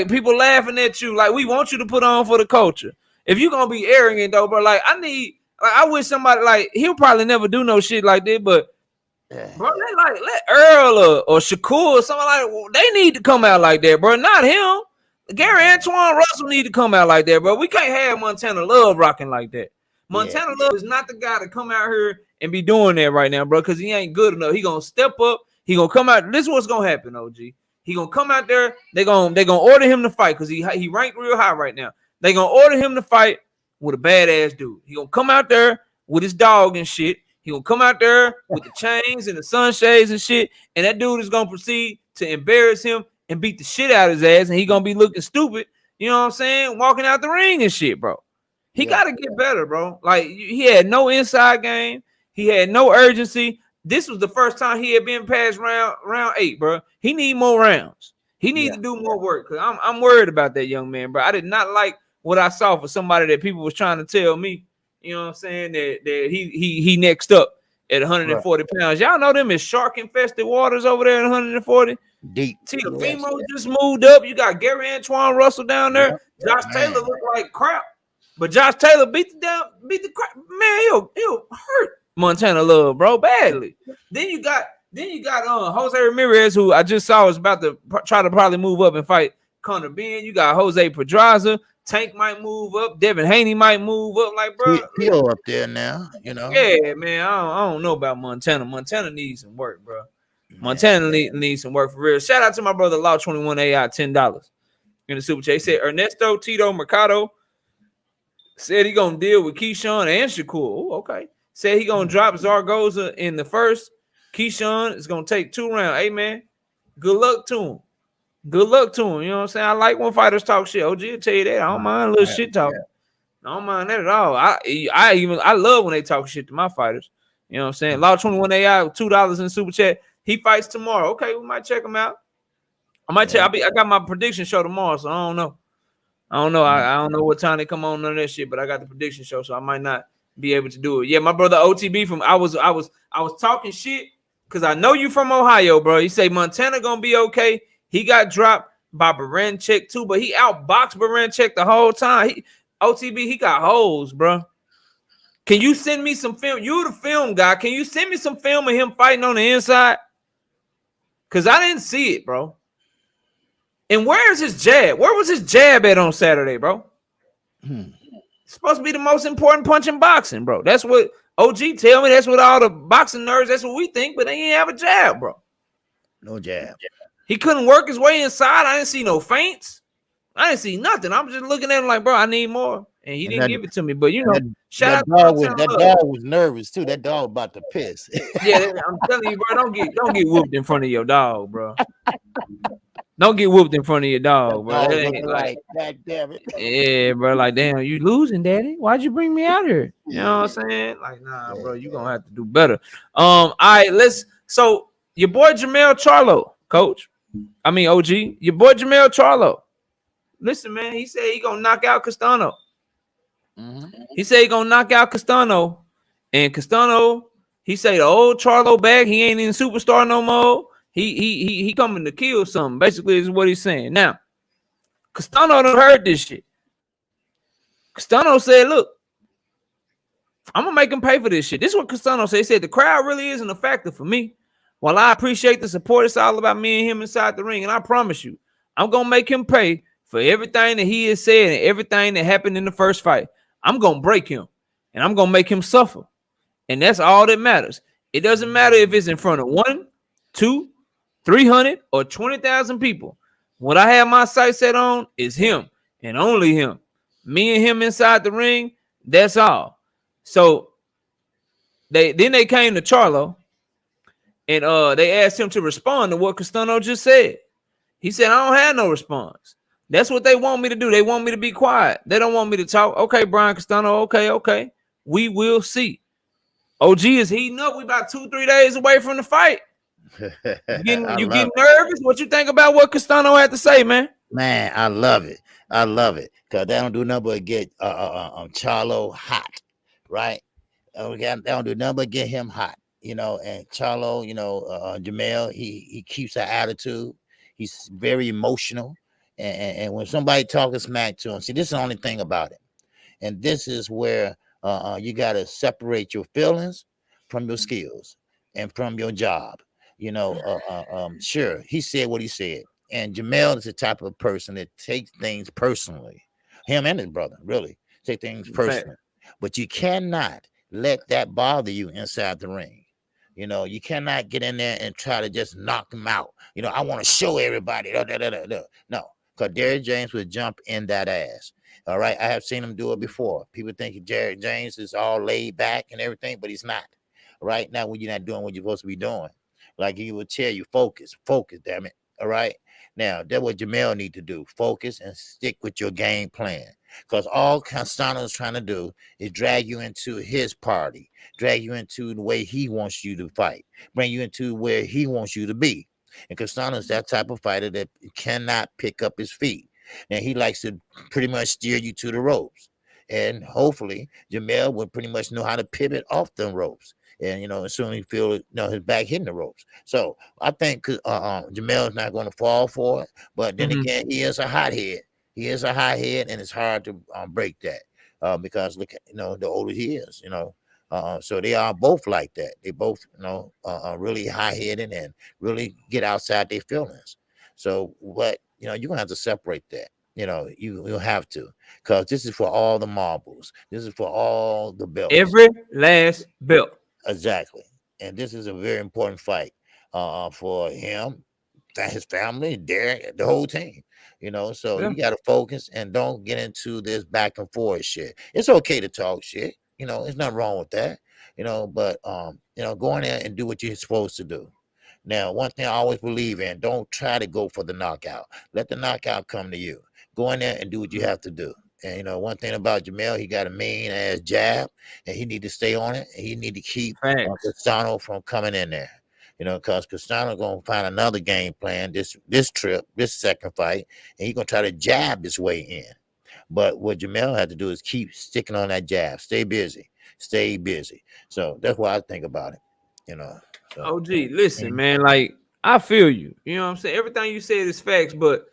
people laughing at you. Like, we want you to put on for the culture. If you gonna be arrogant, though, bro, I wish somebody, like, he'll probably never do no shit like this, but bro, let Earl or Shakur or something like that, they need to come out like that, bro. Not him. Gary Antoine Russell need to come out like that, bro. We can't have Montana Love rocking like that. Montana Love is not the guy to come out here and be doing that right now, bro, because he ain't good enough. He gonna step up. He gonna come out. This is what's gonna happen, OG. He gonna come out there. They gonna order him to fight because he ranked real high right now. They gonna order him to fight with a badass dude. He gonna come out there with his dog and shit. He gonna come out there with the chains and the sunshades and shit, and that dude is gonna proceed to embarrass him and beat the shit out of his ass, and he gonna be looking stupid, you know what I'm saying, walking out the ring and shit, bro. He gotta get better, bro. Like, he had no inside game, he had no urgency. This was the first time he had been past round 8, bro. He need more rounds. He need to do more work, because I'm worried about that young man, bro. I did not like what I saw for somebody that people was trying to tell me, you know what I'm saying, that he next up at 140 pounds. Y'all know them is shark infested waters over there at 140. Deep. Teofimo just moved up. You got Gary Antoine Russell down there. Josh Taylor looked like crap, but Josh Taylor beat the crap. Man, he'll hurt Montana Love, bro, badly. Then you got Jose Ramirez, who I just saw was about to try to probably move up and fight Conor Ben. You got Jose Pedraza. Tank might move up. Devin Haney might move up. Like, bro, he'll up there now, you know. Yeah, man. I don't know about Montana. Montana needs some work, bro. Montana needs some work for real. Shout out to my brother Law 21 AI, $10 in the super chat. He said Ernesto Tito Mercado said he gonna deal with Keyshawn and Shakur. Ooh, okay. Said he gonna drop Zaragoza in the first. Keyshawn is gonna take 2 rounds. Hey, man, good luck to him. Good luck to him. You know what I'm saying? I like when fighters talk shit. OG will tell you that. I don't mind a little shit talk. I don't mind that at all. I love when they talk shit to my fighters. You know what I'm saying? Law 21 AI, $2 in super chat. He fights tomorrow. Okay, we might check him out. I might check. I got my prediction show tomorrow, so I don't know. I don't know what time they come on, none of that shit, but I got the prediction show, so I might not be able to do it. Yeah, my brother OTB from I was talking shit because I know you from Ohio, bro. He say Montana gonna be okay. He got dropped by Baranchek too, but he outboxed Baranchek the whole time. OTB, he got holes, bro. Can you send me some film? You the film guy. Can you send me some film of him fighting on the inside? Because I didn't see it, bro. And where's his jab? Where was his jab at on Saturday, bro? Hmm. It's supposed to be the most important punch in boxing, bro. That's what OG tell me. That's what all the boxing nerds, that's what we think, but they ain't have a jab, bro. No jab. He couldn't work his way inside. I didn't see no feints. I didn't see nothing. I'm just looking at him like, bro, I need more. And he didn't give it to me. But, you know, shout out to that dog was nervous, too. That dog about to piss. Yeah, I'm telling you, bro, don't get whooped in front of your dog, bro. Don't get whooped in front of your dog, bro. That ain't like, God damn it. Yeah, bro. Like, damn, you losing, daddy. Why'd you bring me out here? You know what I'm saying? Like, nah, bro, you gonna have to do better. All right, so your boy Jamel Charlo, coach. I mean OG, your boy Jamel Charlo. Listen, man, he said he gonna knock out Castano. Mm-hmm. He said he gonna knock out Castano. And Castano, he say the old Charlo back, he ain't in superstar no more. He coming to kill something. Basically, is what he's saying. Now, Castano done heard this shit. Castano said, look, I'm gonna make him pay for this shit. This is what Castano said. He said the crowd really isn't a factor for me. While I appreciate the support, it's all about me and him inside the ring. And I promise you, I'm gonna make him pay for everything that he has said and everything that happened in the first fight. I'm gonna break him and I'm gonna make him suffer. And that's all that matters. It doesn't matter if it's in front of 1, 2, 300 or 20,000 people. What I have my sight set on is him and only him. Me and him inside the ring, that's all. So they came to Charlo and they asked him to respond to what Castano just said. He said, I don't have no response. That's what they want me to do. They want me to be quiet. They don't want me to talk. Okay, Brian Castano, okay. We will see. OG is heating up. We about 2-3 days away from the fight. You getting nervous? What you think about what Castano had to say, man? Man, I love it. Because they don't do nothing but get Charlo hot, right? They don't do nothing but get him hot, you know. And Charlo, you know, Jamel, he keeps an attitude. He's very emotional. And when somebody talking smack to him, see, this is the only thing about it. And this is where you got to separate your feelings from your skills and from your job. You know, sure, he said what he said. And Jamel is the type of person that takes things personally. Him and his brother really take things personally. But you cannot let that bother you inside the ring. You know, you cannot get in there and try to just knock them out. You know, I want to show everybody. No, because Derrick James would jump in that ass. All right. I have seen him do it before. People think Derrick James is all laid back and everything, but he's not. Right now, when you're not doing what you're supposed to be doing, like he would tell you, focus, damn it. All right. Now, that's what Jamel need to do. Focus and stick with your game plan. Because all Castano is trying to do is drag you into his party, drag you into the way he wants you to fight, bring you into where he wants you to be. And Castano is that type of fighter that cannot pick up his feet. Now, he likes to pretty much steer you to the ropes. And hopefully, Jamel would pretty much know how to pivot off them ropes. And, you know, as soon as he feel, you know, his back hitting the ropes. So I think Jamel is not going to fall for it. But then again, he is a hothead. He is a hothead, and it's hard to break that because look, you know, the older he is, you know. So they are both like that. They both, you know, really high-headed and really get outside their feelings. So what, you know, you're gonna have to separate that. You know, you'll have to, because this is for all the marbles. This is for all the belts. Every last belt. Exactly. And this is a very important fight for him, his family, Derrick, the whole team. You know, so you got to focus and don't get into this back and forth shit. It's okay to talk shit. You know, there's nothing wrong with that. You know, but you know, go in there and do what you're supposed to do. Now, one thing I always believe in: don't try to go for the knockout. Let the knockout come to you. Go in there and do what you have to do. And you know, one thing about Jamel, he got a mean ass jab, and he need to stay on it. And he need to keep Castano from coming in there. You know, because Castano gonna find another game plan this trip, this second fight, and he gonna try to jab his way in. But what Jamel had to do is keep sticking on that jab. Stay busy. So that's what I think about it. You know. So, OG, listen, man. Like I feel you. You know what I'm saying? Everything you said is facts, but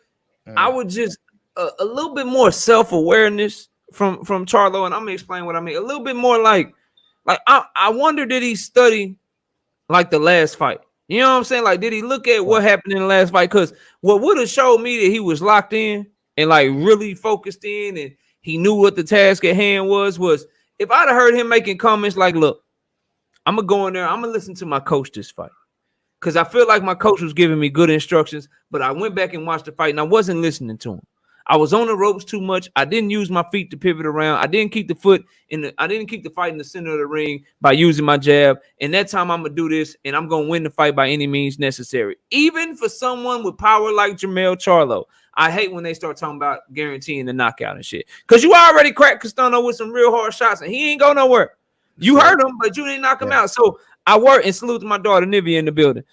I would just a little bit more self-awareness from Charlo, and I'm gonna explain what I mean. A little bit more like I wonder, did he study like the last fight? You You know what I'm saying? Like, did he look at what happened in the last fight? Because what would have showed me that he was locked in and like really focused in and he knew what the task at hand was if I'd have heard him making comments like, look, I'm going to go in there, I'm going to listen to my coach this fight. Because I feel like my coach was giving me good instructions, but I went back and watched the fight and I wasn't listening to him. I was on the ropes too much. I didn't use my feet to pivot around. I didn't keep the fight in the center of the ring by using my jab. And that time I'm gonna do this, and I'm gonna win the fight by any means necessary. Even for someone with power like Jermell Charlo. I hate when they start talking about guaranteeing the knockout and shit. Because you already cracked Castano with some real hard shots, and he ain't go nowhere. You hurt him, but you didn't knock him out. So I worry, and salute to my daughter Nivea in the building.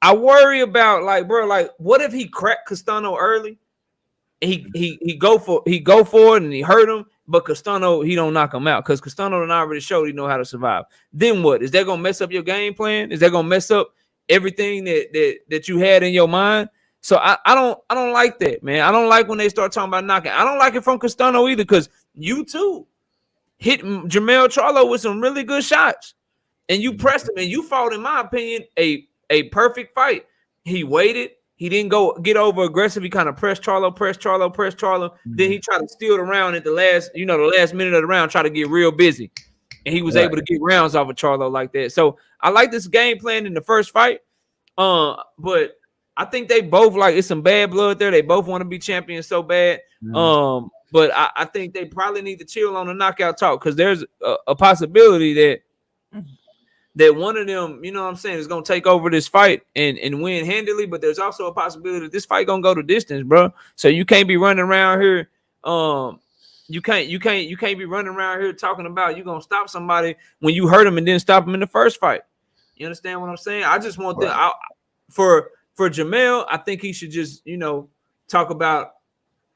I worry about, like, bro, like, what if he cracked Castano early? He go for it and he hurt him, but Castano, he don't knock him out because Castano done already showed he know how to survive. Then what? Is that gonna mess up your game plan? Is that gonna mess up everything that you had in your mind? So I don't like that, man. I don't like when they start talking about knocking. I don't like it from Castano either, because you too hit Jermell Charlo with some really good shots, and you pressed him, and you fought, in my opinion, a perfect fight. He waited. He didn't go get over aggressive. He kind of pressed Charlo. Then he tried to steal the round at the last minute of the round, try to get real busy. And he was able to get rounds off of Charlo like that. So I like this game plan in the first fight. But I think they both, like, it's some bad blood there. They both want to be champions so bad. But I think they probably need to chill on the knockout talk, because there's a possibility that one of them, you know what I'm saying, is gonna take over this fight and win handily. But there's also a possibility that this fight gonna go to distance, bro. So you can't be running around here. You can't be running around here talking about you gonna stop somebody when you hurt him and then stop him in the first fight. You understand what I'm saying? I just want that for Jermell. I think he should just, you know, talk about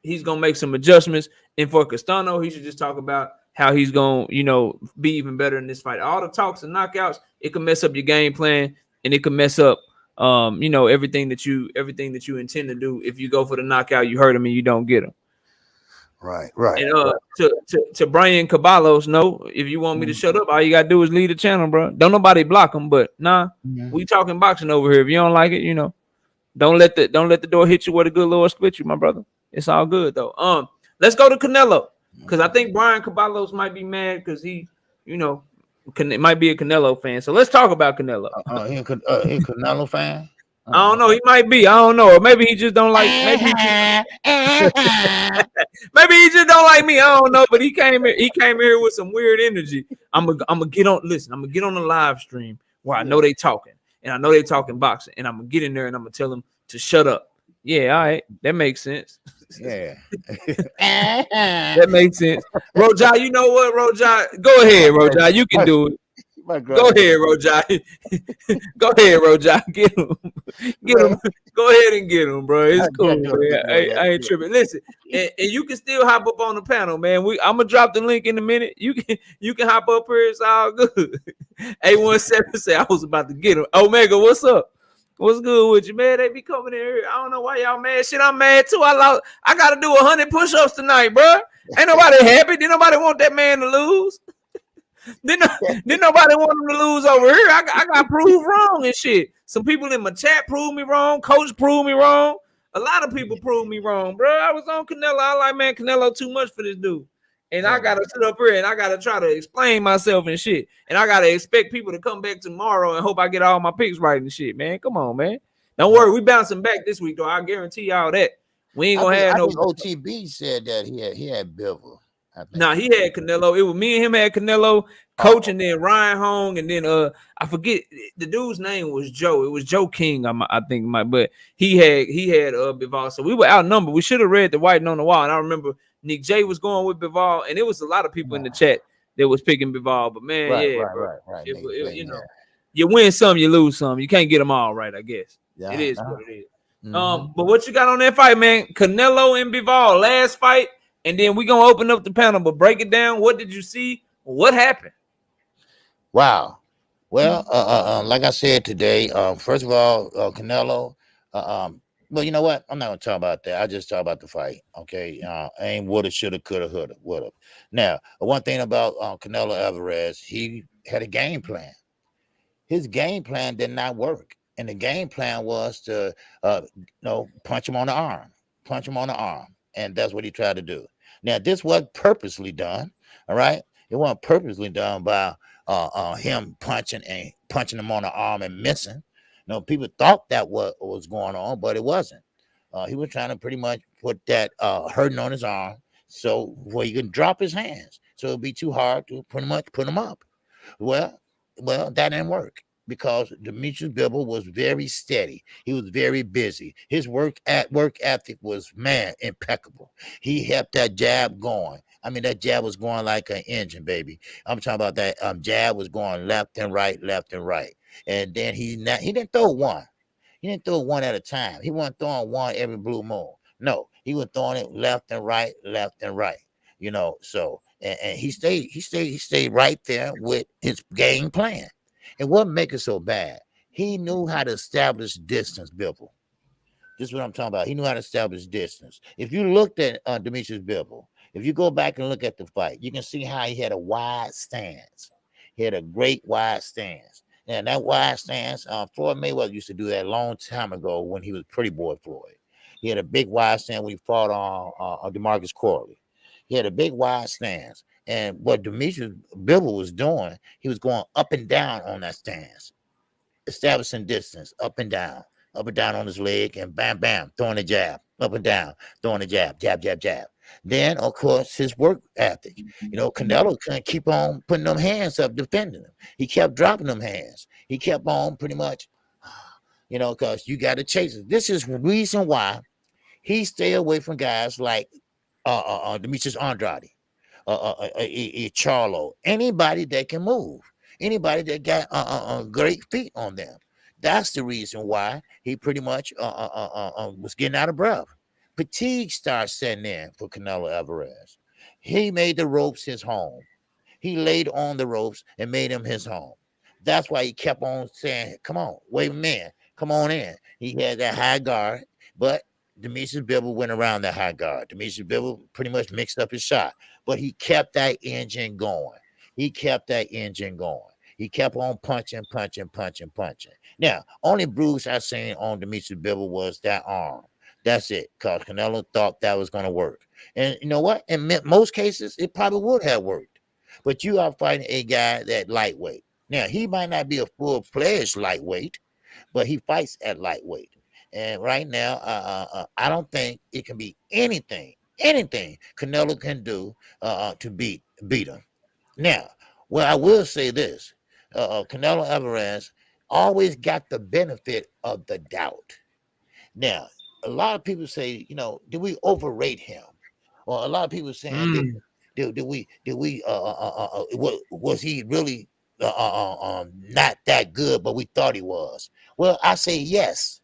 he's gonna make some adjustments, and for Castano, he should just talk about how he's going to, you know, be even better in this fight. All the talks and knockouts, it can mess up your game plan, and it can mess up, you know, everything that you intend to do. If you go for the knockout, you hurt him and you don't get him. Right. And to Brian Caballos, no, if you want me to shut up, all you gotta do is leave the channel, bro. Don't nobody block him, but we talking boxing over here. If you don't like it, you know, don't let the door hit you where the good Lord split you, my brother. It's all good though. Let's go to Canelo. Because I think Brian Caballos might be mad because he, you know, might be a Canelo fan. So let's talk about Canelo. He a Canelo fan? I don't know. He might be. I don't know. Or maybe he just don't like. Maybe he just don't like me. I don't know. But he came here with some weird energy. I'm gonna get on. Listen, I'm gonna get on the live stream where I know they talking, and I know they talking boxing, and I'm gonna get in there and I'm gonna tell them to shut up. Yeah, all right, that makes sense. Yeah, that makes sense. Rojai, you know what, Rojai? Go ahead, Rojai. You can do it. Go ahead, Rojai. Go ahead, Rojai. Get him. Go ahead and get him, bro. It's cool, man. I ain't tripping. Listen, and you can still hop up on the panel, man. I'm gonna drop the link in a minute. You can hop up here. It's all good. 817 say I was about to get him. Omega, what's up? What's good with you, man? They be coming in here. I don't know why y'all mad. Shit, I'm mad too. I gotta do 100 push-ups tonight, bro. Ain't nobody happy. Didn't nobody want that man to lose. Didn't nobody want him to lose over here. I got proved wrong and shit. Some people in my chat proved me wrong. Coach proved me wrong. A lot of people proved me wrong, bro. I was on Canelo. I like, man, Canelo too much for this dude. And I gotta sit up here and I gotta try to explain myself and shit. And I gotta expect people to come back tomorrow and hope I get all my picks right and shit, man. Come on, man. Don't worry, we bouncing back this week, though. I guarantee y'all that. We ain't gonna have no. OTB said that he had Bivol. Nah, he had Canelo. It was me and him had Canelo, Coach, and then Ryan Hong, and then I forget the dude's name was Joe. It was Joe King, I think, but he had Bivol. So we were outnumbered. We should have read the writing on the wall. And I remember Nick J was going with Bivol, and it was a lot of people in the chat that was picking Bivol. But man, right. You know, you win some, you lose some. You can't get them all right, I guess. Yeah, it is what it is. But what you got on that fight, man? Canelo and Bivol, last fight. And then we're going to open up the panel, but break it down. What did you see? What happened? Wow. Well, like I said today, first of all, Canelo, well, you know what? I'm not going to talk about that. I just talk about the fight, okay? Ain't woulda, shoulda, coulda, woulda. Now, one thing about Canelo Alvarez, he had a game plan. His game plan did not work. And the game plan was to, punch him on the arm, punch him on the arm, and that's what he tried to do. Now, this wasn't purposely done. All right, it wasn't purposely done by him punching him on the arm and missing. People thought that was going on, but it wasn't. He was trying to pretty much put that hurting on his arm so where he can drop his hands, so it'd be too hard to pretty much put him up. Well, that didn't work because Demetrius Bibble was very steady. He was very busy. His work ethic was, man, impeccable. He kept that jab going. I mean, that jab was going like an engine, baby. I'm talking about that jab was going left and right, left and right. And then he didn't throw one. He didn't throw one at a time. He wasn't throwing one every blue moon. No, he was throwing it left and right, left and right. So and he stayed right there with his game plan. And what make it so bad? He knew how to establish distance, Bibble. This is what I'm talking about. He knew how to establish distance. If you looked at Demetrius Bibble, if you go back and look at the fight, you can see how he had a wide stance. He had a great wide stance. And that wide stance, Floyd Mayweather used to do that a long time ago when he was Pretty Boy Floyd. He had a big wide stance when he fought on DeMarcus Corley. He had a big wide stance. And what Demetrius Bibble was doing, he was going up and down on that stance, establishing distance, up and down on his leg, and bam, bam, throwing a jab, up and down, throwing a jab, jab, jab, jab. Then, of course, his work ethic. Canelo couldn't keep on putting them hands up, defending him. He kept dropping them hands. He kept on pretty much, because you got to chase it. This is the reason why he stay away from guys like Demetrius Andrade, Charlo, anybody that can move, anybody that got great feet on them. That's the reason why he pretty much was getting out of breath. Fatigue starts setting in for Canelo Alvarez. He made the ropes his home. He laid on the ropes and made them his home. That's why he kept on saying, "Come on, wait a minute, come on in." He had that high guard, but Demetrius Bibble went around that high guard. Demetrius Bibble pretty much mixed up his shot, but he kept that engine going. He kept that engine going. He kept on punching, punching, punching, punching. Now, only bruise I seen on Demetrius Bibble was that arm. That's it, because Canelo thought that was going to work. And you know what? In most cases, it probably would have worked. But you are fighting a guy that lightweight. Now, he might not be a full-fledged lightweight, but he fights at lightweight. And right now, I don't think it can be anything Canelo can do to beat him. Now, well, I will say this: Canelo Alvarez always got the benefit of the doubt. Now, a lot of people say, did we overrate him? Or a lot of people saying, was he really not that good, but we thought he was? Well, I say yes.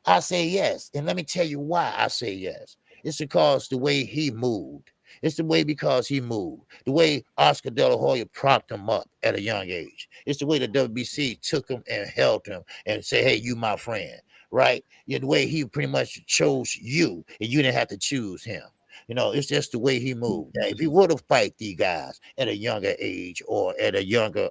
I say yes. And let me tell you why I say yes. It's because the way he moved. It's the way because he moved. The way Oscar De La Hoya propped him up at a young age. It's the way the WBC took him and held him and said, "Hey, you my friend." Right? Yeah, the way he pretty much chose you and you didn't have to choose him. It's just the way he moved. Now, if he would have fight these guys at a younger age or at a younger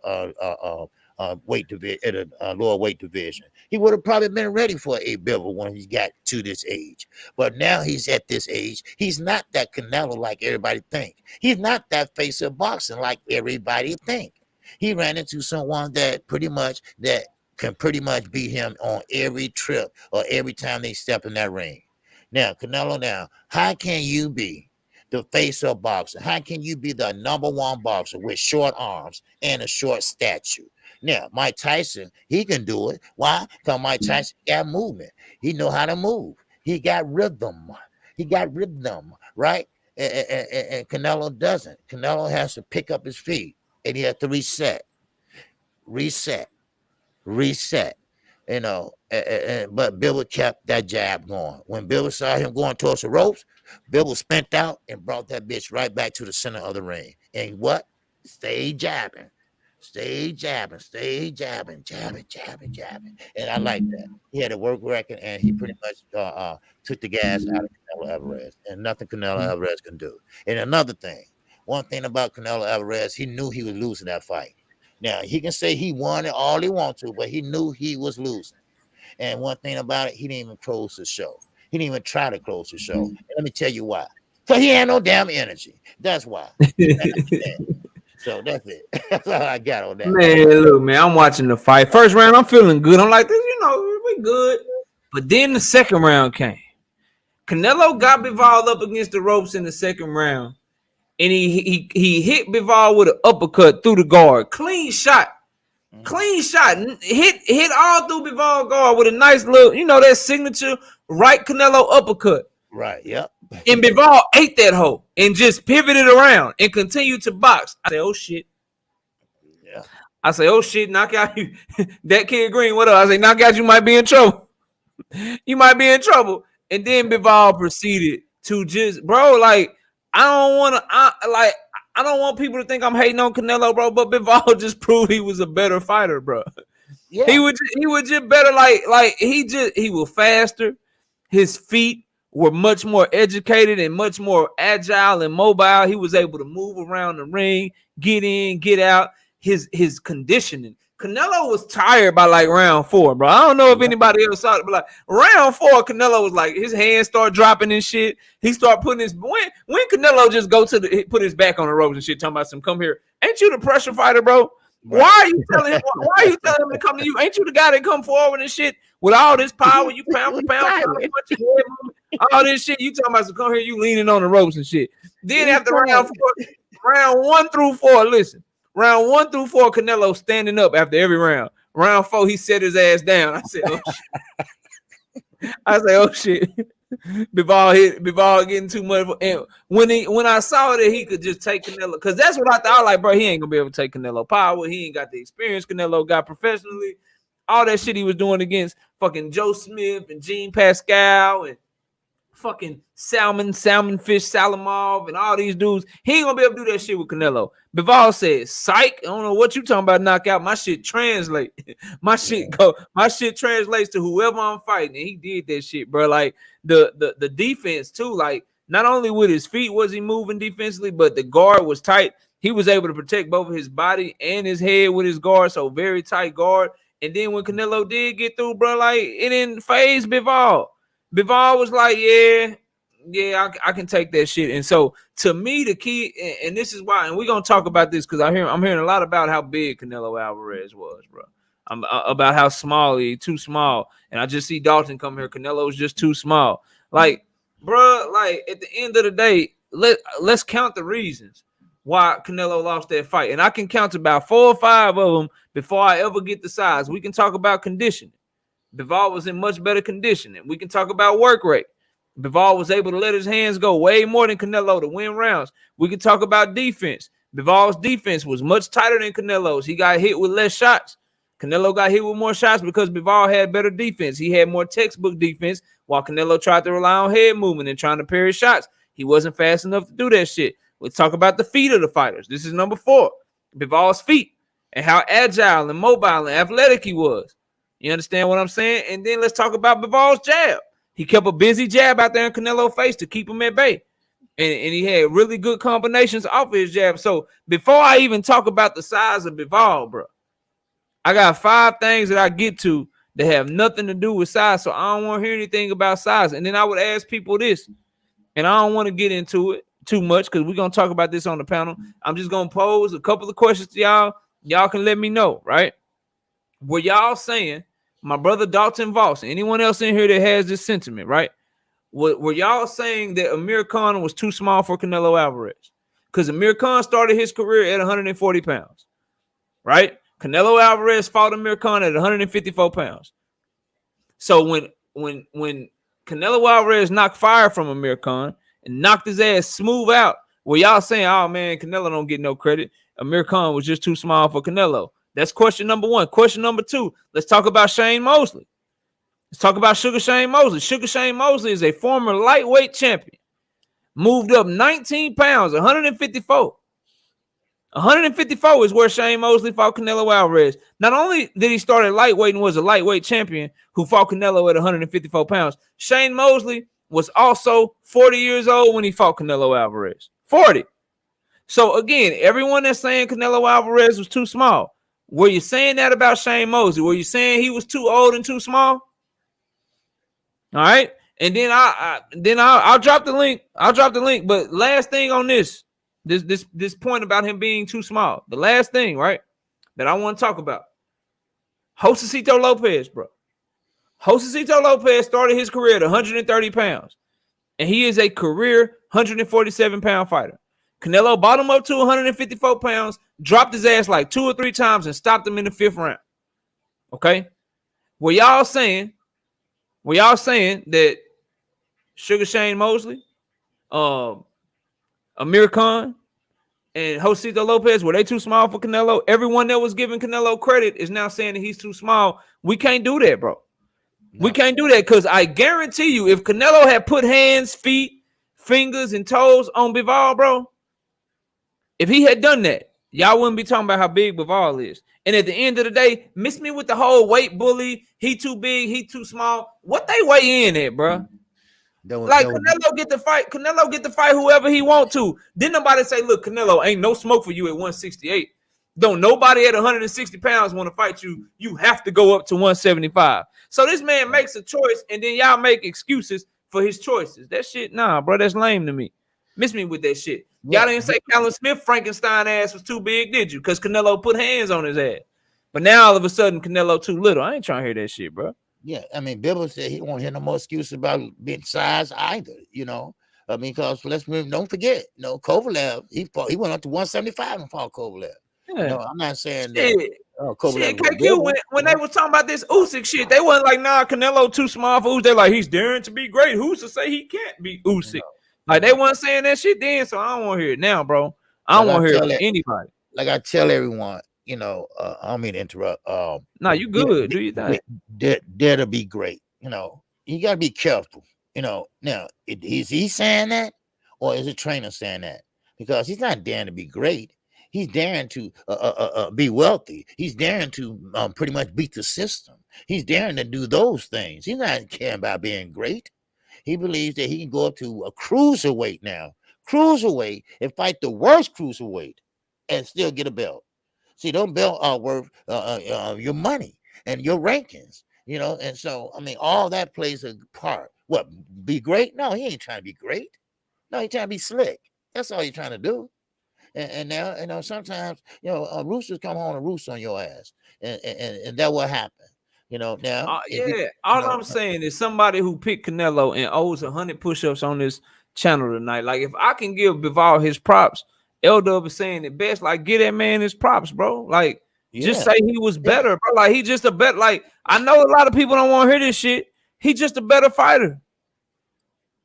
weight division, at a lower weight division, he would have probably been ready for a Bibble when he got to this age. But now he's at this age. He's not that Canelo like everybody think. He's not that face of boxing like everybody think. He ran into someone that can pretty much beat him on every trip or every time they step in that ring. Now, Canelo, how can you be the face of boxing? How can you be the number one boxer with short arms and a short stature? Now, Mike Tyson, he can do it. Why? Because Mike Tyson got movement. He know how to move. He got rhythm. Right? And Canelo doesn't. Canelo has to pick up his feet, and he has to reset. reset. But Bill kept that jab going. When Bill saw him going towards the ropes, Bill spent out and brought that bitch right back to the center of the ring. And what? Stay jabbing. Stay jabbing, jabbing. And I like that. He had a work record and he pretty much took the gas out of Canelo Alvarez. And nothing Canelo Alvarez can do. And another thing, one thing about Canelo Alvarez, he knew he was losing that fight. Now, he can say he won it all he wants to, but he knew he was losing. And one thing about it, he didn't even close the show. He didn't even try to close the show. And let me tell you why. So he had no damn energy. That's why. So that's it. That's all I got on that. Man, look, man, I'm watching the fight. First round, I'm feeling good. I'm like, we good. But then the second round came. Canelo got Bivol up against the ropes in the second round. And he hit Bivol with an uppercut through the guard. Clean shot. Clean shot. Hit all through Bivol guard with a nice little, that signature right Canelo uppercut. Right, yep. And Bivol ate that hoe and just pivoted around and continued to box. I say, oh shit. Yeah. I say, oh shit, knockout you. That kid Green, what up? I say, knockout, you might be in trouble. You might be in trouble. And then Bivol proceeded to just, bro, like, I don't want people to think I'm hating on Canelo, bro, but Bivol just proved he was a better fighter, bro. Yeah. He was just better, like he was faster. His feet were much more educated and much more agile and mobile. He was able to move around the ring, get in, get out. His conditioning. Canelo was tired by like round 4, bro. I don't know if anybody else saw it, but like round 4, Canelo was like his hands start dropping and shit. He started putting his when Canelo just put his back on the ropes and shit, talking about some come here. Ain't you the pressure fighter, bro? Right. Why are you telling him? Why are you telling him to come to you? Ain't you the guy that come forward and shit with all this power? You pound for pound, all this shit. You talking about some come here? You leaning on the ropes and shit. Then after round 4, round 1 through 4, listen. Round 1 through 4, Canelo standing up after every round. Round 4, he set his ass down. I said, oh shit. Oh shit. Bivol getting too much. And when I saw that he could just take Canelo, because that's what I thought. Like, bro, he ain't gonna be able to take Canelo power. He ain't got the experience Canelo got professionally. All that shit he was doing against fucking Joe Smith and Gene Pascal and fucking Salmon Fish Salamov and all these dudes. He ain't gonna be able to do that shit with Canelo. Bivol said, psych, I don't know what you talking about, knockout. My shit translate. My shit translates to whoever I'm fighting. And he did that shit, bro. Like the defense too. Like not only with his feet was he moving defensively, but the guard was tight. He was able to protect both of his body and his head with his guard. So very tight guard. And then when Canelo did get through, bro, like it didn't phase Bivol. Bivol was like, yeah, I can take that shit. And so to me, the key, and this is why, and we're gonna talk about this because I'm hearing a lot about how big Canelo Alvarez was, bro. About how too small. And I just see Dalton come here. Canelo's just too small. Like, bro, like at the end of the day, let's count the reasons why Canelo lost that fight. And I can count about 4 or 5 of them before I ever get the size. We can talk about conditioning. Bivol was in much better conditioning. We can talk about work rate. Bivol was able to let his hands go way more than Canelo to win rounds. We can talk about defense. Bivol's defense was much tighter than Canelo's. He got hit with less shots. Canelo got hit with more shots because Bivol had better defense. He had more textbook defense while Canelo tried to rely on head movement and trying to parry shots. He wasn't fast enough to do that shit. Let's talk about the feet of the fighters. This is number 4. Bivol's feet and how agile and mobile and athletic he was. You understand what I'm saying? And then let's talk about Bivol's jab. He kept a busy jab out there in Canelo's face to keep him at bay. And he had really good combinations off of his jab. So before I even talk about the size of Bivol, bro, I got 5 things that I get to that have nothing to do with size. So I don't want to hear anything about size. And then I would ask people this, and I don't want to get into it too much because we're going to talk about this on the panel. I'm just going to pose a couple of questions to y'all. Y'all can let me know, right? Were y'all saying, my brother Dalton Voss, anyone else in here that has this sentiment, right? Were y'all saying that Amir Khan was too small for Canelo Alvarez? Because Amir Khan started his career at 140 pounds, right? Canelo Alvarez fought Amir Khan at 154 pounds. So when Canelo Alvarez knocked fire from Amir Khan and knocked his ass smooth out, were y'all saying, oh man, Canelo don't get no credit. Amir Khan was just too small for Canelo? That's question number 1. Question number 2, let's talk about Shane Mosley. Let's talk about Sugar Shane Mosley. Sugar Shane Mosley is a former lightweight champion. Moved up 19 pounds, 154. 154 is where Shane Mosley fought Canelo Alvarez. Not only did he start at lightweight and was a lightweight champion who fought Canelo at 154 pounds, Shane Mosley was also 40 years old when he fought Canelo Alvarez. 40. So again, everyone that's saying Canelo Alvarez was too small, were you saying that about Shane Mosley? Were you saying he was too old and too small? All right. And then I'll drop the link. I'll drop the link. But last thing on this point about him being too small. The last thing, right, that I want to talk about. Josecito Lopez, bro. Josecito Lopez started his career at 130 pounds. And he is a career 147-pound fighter. Canelo brought him up to 154 pounds, dropped his ass like 2 or 3 times, and stopped him in the 5th round. Okay? Were y'all saying that Sugar Shane Mosley, Amir Khan, and Josecito Lopez, were they too small for Canelo? Everyone that was giving Canelo credit is now saying that he's too small. We can't do that, bro. No. We can't do that because I guarantee you, if Canelo had put hands, feet, fingers, and toes on Bivol, bro, if he had done that, y'all wouldn't be talking about how big Bivol is. And at the end of the day, miss me with the whole weight bully. He too big, he too small. What they weigh in at, bro? Canelo get the fight. Canelo get to fight whoever he want to. Didn't nobody say, look, Canelo, ain't no smoke for you at 168. Don't nobody at 160 pounds want to fight you. You have to go up to 175. So this man makes a choice, and then y'all make excuses for his choices. That shit, nah, bro, that's lame to me. Miss me with that shit. Y'all didn't say Callum Smith Frankenstein ass was too big, did you? Because Canelo put hands on his ass. But now all of a sudden Canelo too little. I ain't trying to hear that shit, bro. Yeah, I mean, Bill said he won't hear no more excuses about being size either, you know. I mean, because don't forget, Kovalev, he went up to 175 and fought Kovalev. Yeah. No, I'm not saying that. Shit, KQ, when they was talking about this Usyk shit, they wasn't like, nah, Canelo too small for Usyk. They're like, he's daring to be great. Who's to say he can't be Usyk? No. Like, they wasn't saying that shit then, so I don't want to hear it now, bro. I don't want to hear it from anybody. Like I tell everyone, I don't mean to interrupt. No, you good. Do you think? Dare to be great. You got to be careful. Now, is he saying that, or is the trainer saying that? Because he's not daring to be great. He's daring to be wealthy. He's daring to pretty much beat the system. He's daring to do those things. He's not caring about being great. He believes that he can go up to a cruiserweight now, and fight the worst cruiserweight and still get a belt. See, those belts are worth your money and your rankings, and so, I mean, all that plays a part. What, be great? No, he ain't trying to be great. No, he's trying to be slick. That's all he's trying to do. And now, sometimes, roosters come home and roost on your ass, and that will happen. Now. All I'm saying is somebody who picked Canelo and owes 100 push-ups on this channel tonight. Like, if I can give Bivol his props, L-Dub is saying it best. Like, give that man his props, bro. Like, just say he was better, bro. Like, he just a better. Like, I know a lot of people don't want to hear this shit. He just a better fighter.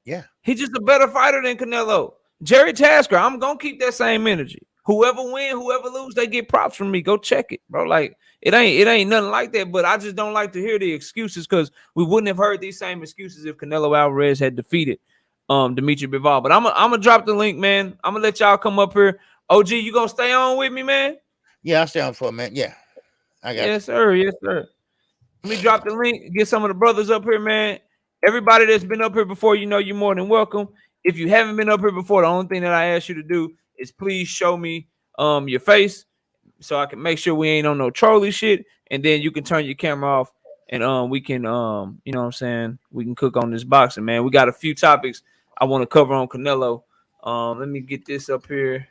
Yeah, he's just a better fighter than Canelo. Jerry Tasker, I'm gonna keep that same energy. Whoever win, whoever lose, they get props from me. Go check it, bro. Like, it ain't nothing like that. But I just don't like to hear the excuses, because we wouldn't have heard these same excuses if Canelo Alvarez had defeated Dimitri Bivol. But I'm gonna drop the link, man. I'm gonna let y'all come up here. OG, you gonna stay on with me, man? Yeah, I'll stay on for a minute. Yeah, I got you. Yes, sir. Yes, sir. Let me drop the link. Get some of the brothers up here, man. Everybody that's been up here before, you're more than welcome. If you haven't been up here before, the only thing that I ask you to do is please show me your face so I can make sure we ain't on no trolly shit, and then you can turn your camera off, and we can we can cook on this boxing, man. We got a few topics I want to cover on Canelo. Let me get this up here.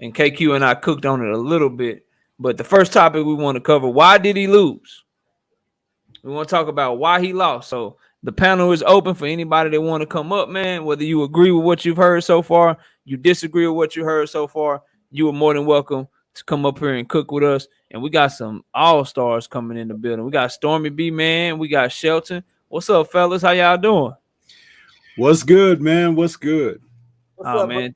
And KQ and I cooked on it a little bit, but the first topic we want to cover: why did he lose? We want to talk about why he lost. So the panel is open for anybody that want to come up, man. Whether you agree with what you've heard so far, you disagree with what you heard so far, you are more than welcome to come up here and cook with us. And we got some all-stars coming in the building. We got Stormy B, man. We got Shelton. What's up, fellas? How y'all doing? What's good, man? What's good? What's up, man?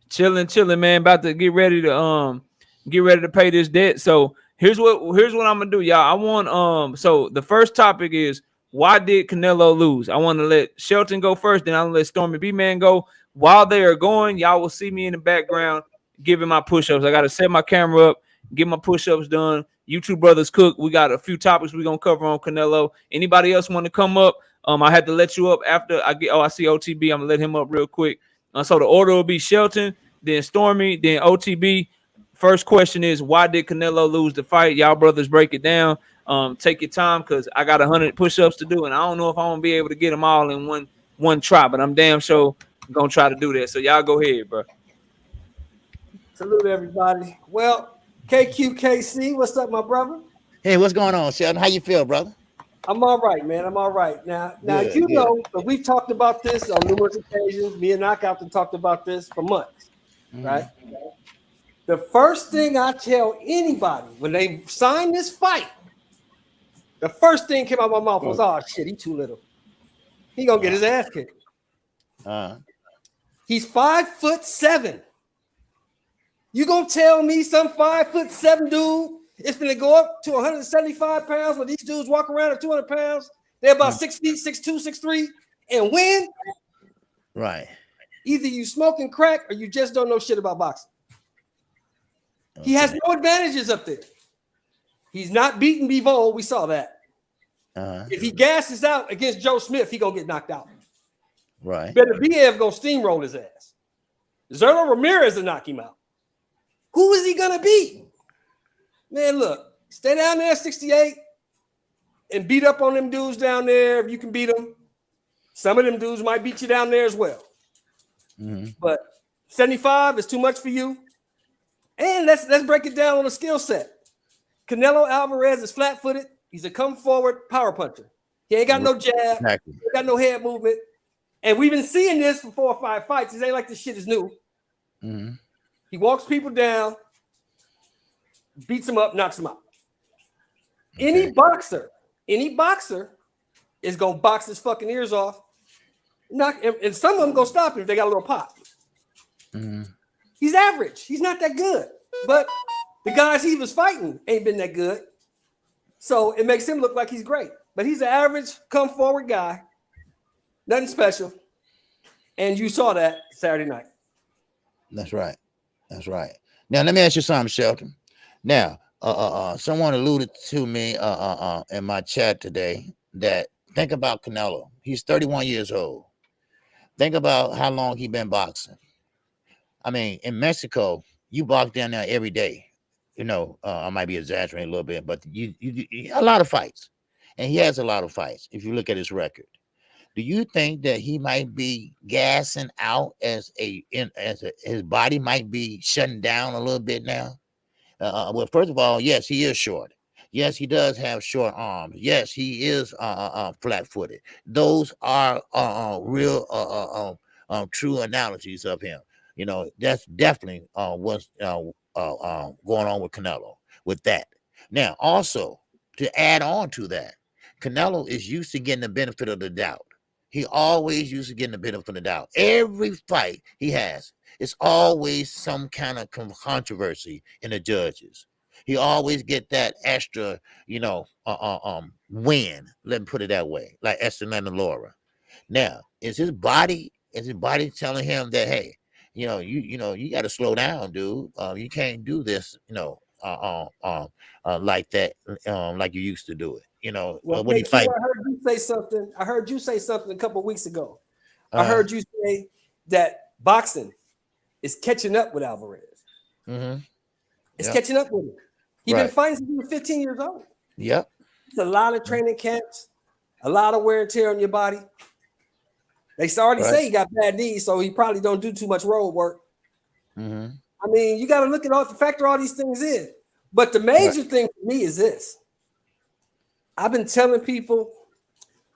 Chilling, man. About to get ready to pay this debt. So here's what I'm gonna do, y'all. I want so the first topic is, why did Canelo lose? I want to let Shelton go first, then I'll let Stormy B Man go. While they are going, y'all will see me in the background giving my push-ups. I gotta set my camera up, get my push-ups done. You two brothers cook. We got a few topics we're gonna cover on Canelo. Anybody else want to come up? I had to let you up after I get. Oh, I see OTB. I'm gonna let him up real quick. So the order will be Shelton, then Stormy, then OTB. First question is, why did Canelo lose the fight? Y'all brothers break it down. Take your time because I got 100 push-ups to do, and I don't know if I'm gonna be able to get them all in one try, but I'm damn sure gonna try to do that. So y'all go ahead, bro. Salute everybody. Well, KQKC, what's up, my brother? Hey, what's going on, Sheldon? How you feel, brother? I'm all right, man. I'm all right. Now Good, you good. know, but we've talked about this on numerous occasions. Me and Knockout have talked about this for months, right? The first thing I tell anybody when they sign this fight, the first thing came out of my mouth was, "Oh shit, he too little. He gonna get his ass kicked." He's 5'7". You gonna tell me some 5'7" dude is gonna go up to 175 pounds when these dudes walk around at 200 pounds? They're about 6 feet, 6'2", 6'3", and win? Right. Either you smoking crack or you just don't know shit about boxing. He has no advantages up there. He's not beating Bivol. We saw that. If he gasses out against Joe Smith, he gonna get knocked out. Right. Beterbiev gonna steamroll his ass. Zerto Ramirez will knock him out. Who is he gonna beat? Man, look, stay down there 68 and beat up on them dudes down there if you can beat them. Some of them dudes might beat you down there as well. But 75 is too much for you. And let's break it down on the skill set. Canelo Alvarez is flat-footed. He's a come-forward power puncher. He ain't got no jab. Exactly. He ain't got no head movement. And we've been seeing this for 4 or 5 fights. It ain't like this shit is new. He walks people down, beats them up, knocks them out. Any boxer is gonna box his fucking ears off. And some of them gonna stop him if they got a little pop. He's average. He's not that good. But the guys he was fighting ain't been that good. So it makes him look like he's great. But he's an average, come forward guy. Nothing special. And you saw that Saturday night. That's right. That's right. Now let me ask you something, Shelton. Now, someone alluded to me in my chat today that think about Canelo. He's 31 years old. Think about how long he been boxing. I mean, in Mexico, you box down there every day. You know, I might be exaggerating a little bit, but you a lot of fights, and he has a lot of fights. If you look at his record, do you think that he might be gassing out as his body might be shutting down a little bit now? Well, first of all, yes, he is short. Yes, he does have short arms. Yes, he is flat-footed. Those are real true analogies of him. You know, that's definitely what's going on with Canelo with that. Now, also, to add on to that, Canelo is used to getting the benefit of the doubt. He always used to getting the benefit of the doubt. Every fight he has, it's always some kind of controversy in the judges. He always get that extra, win. Let me put it that way, like Esther Laura. Now, is his body telling him that, hey, you got to slow down, dude. You can't do this, like that, like you used to do it. Well, when he fight. I heard you say something a couple of weeks ago. I heard you say that boxing is catching up with Alvarez. It's catching up with him. He's been fighting since he was 15 years old. Yep. It's a lot of training camps, a lot of wear and tear on your body. They already say he got bad knees, so he probably don't do too much road work. I mean, you got to look at factor all these things in. But the major thing for me is this. I've been telling people,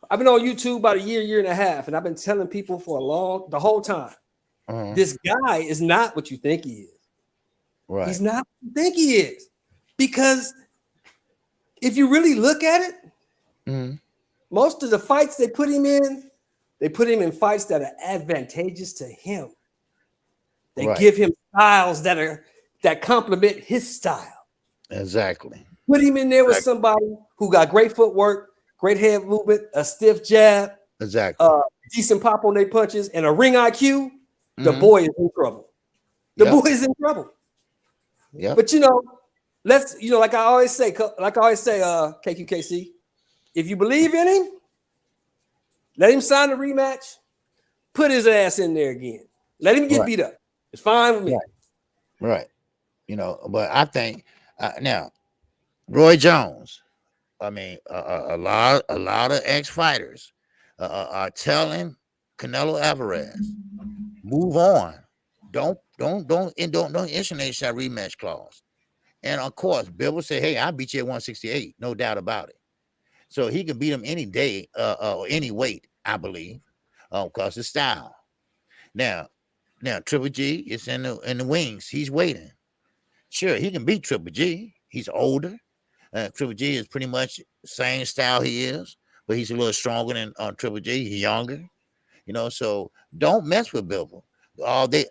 I've been on YouTube about a year and a half, and I've been telling people the whole time, this guy is not what you think he is. Right. He's not what you think he is. Because if you really look at it, most of the fights they put him in fights that are advantageous to him. They give him styles that complement his style. Exactly. Put him in there with somebody who got great footwork, great head movement, a stiff jab, decent pop on their punches, and a ring IQ. The boy is in trouble. Boy is in trouble. Yeah. But like I always say, KQKC, if you believe in him, let him sign the rematch. Put his ass in there again. Let him get beat up. It's fine with me. Right. But I think now, Roy Jones, I mean, a lot of ex-fighters are telling Canelo Alvarez, move on. Don't insinuate that rematch clause. And of course, Bill will say, hey, I'll beat you at 168, no doubt about it. So he can beat him any day, or any weight, I believe, because of style. Now Triple G is in the wings. He's waiting. Sure, he can beat Triple G. He's older. Triple G is pretty much the same style he is, but he's a little stronger than Triple G. He's younger, So don't mess with Bivol.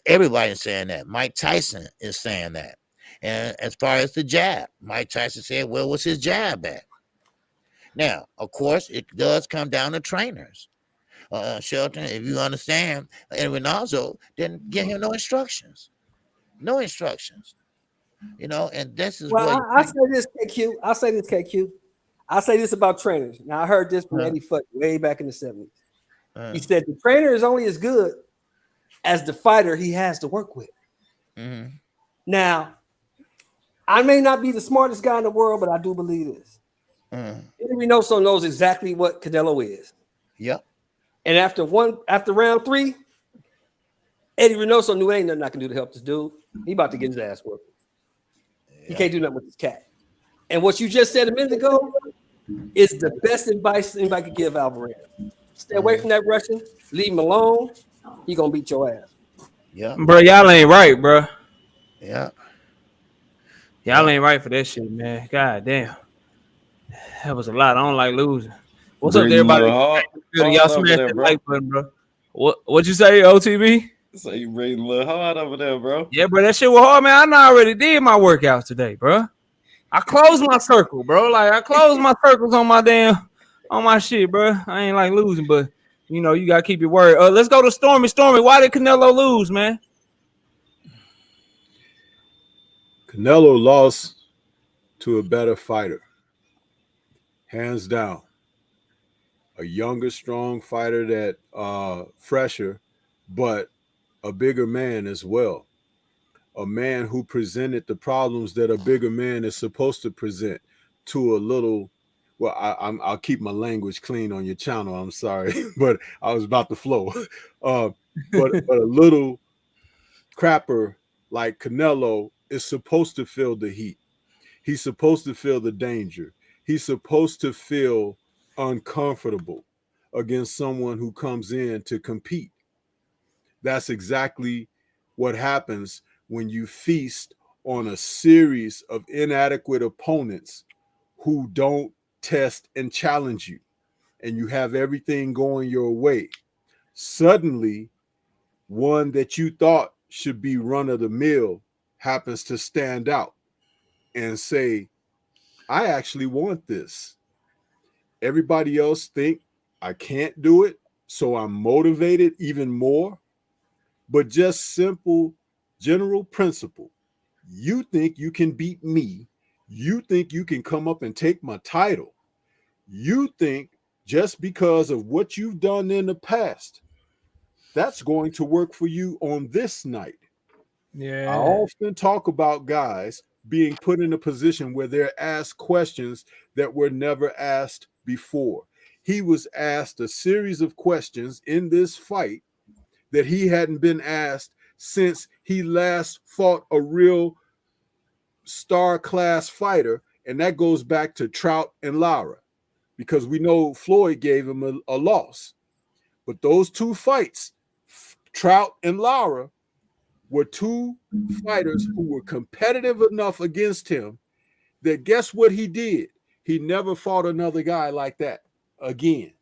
Everybody's saying that. Mike Tyson is saying that. And as far as the jab, Mike Tyson said, well, what's his jab at? Now, of course, it does come down to trainers. Shelton, if you understand, and Ronaldo didn't give him no instructions. No instructions. And this is well, I say this, KQ. I say this about trainers. Now, I heard this from Eddie Fudd way back in the 70s. He said the trainer is only as good as the fighter he has to work with. Mm-hmm. Now, I may not be the smartest guy in the world, but I do believe this. Eddie Reynoso knows exactly what Canelo is. Yep. And after round 3, Eddie Reynoso knew ain't nothing I can do to help this dude. He about to get his ass worked. He can't do nothing with this cat. And what you just said a minute ago is the best advice anybody could give Alvarez. Stay away from that Russian. Leave him alone. He gonna beat your ass. Yeah, bro, y'all ain't right, bro. Yeah, y'all ain't right for that shit, man. God damn, that was a lot. I don't like losing. What's up, everybody? Y'all smash that like button, bro. What you say, OTB? So you breathing a little hard over there, bro. Yeah, bro, that shit was hard, man. I already did my workouts today, bro. I closed my circle, bro. Like I closed my circles on my shit, bro. I ain't like losing, but you gotta keep your word. Let's go to Stormy. Stormy, why did Canelo lose, man? Canelo lost to a better fighter, hands down. A younger, strong fighter that fresher, but a bigger man as well. A man who presented the problems that a bigger man is supposed to present to a little. Well, I'll keep my language clean on your channel. I'm sorry, but I was about to flow. But a little crapper like Canelo is supposed to feel the heat. He's supposed to feel the danger. He's supposed to feel uncomfortable against someone who comes in to compete. That's exactly what happens when you feast on a series of inadequate opponents who don't test and challenge you, and you have everything going your way. Suddenly, one that you thought should be run of the mill happens to stand out and say, I actually want this. Everybody else think I can't do it, so I'm motivated even more. But just simple general principle. You think you can beat me. You think you can come up and take my title. You think just because of what you've done in the past, that's going to work for you on this night. Yeah. I often talk about guys being put in a position where they're asked questions that were never asked before. He was asked a series of questions in this fight that he hadn't been asked since he last fought a real star class fighter. And that goes back to Trout and Lara, because we know Floyd gave him a loss. But those two fights, Trout and Lara, were two fighters who were competitive enough against him that guess what he did? He never fought another guy like that again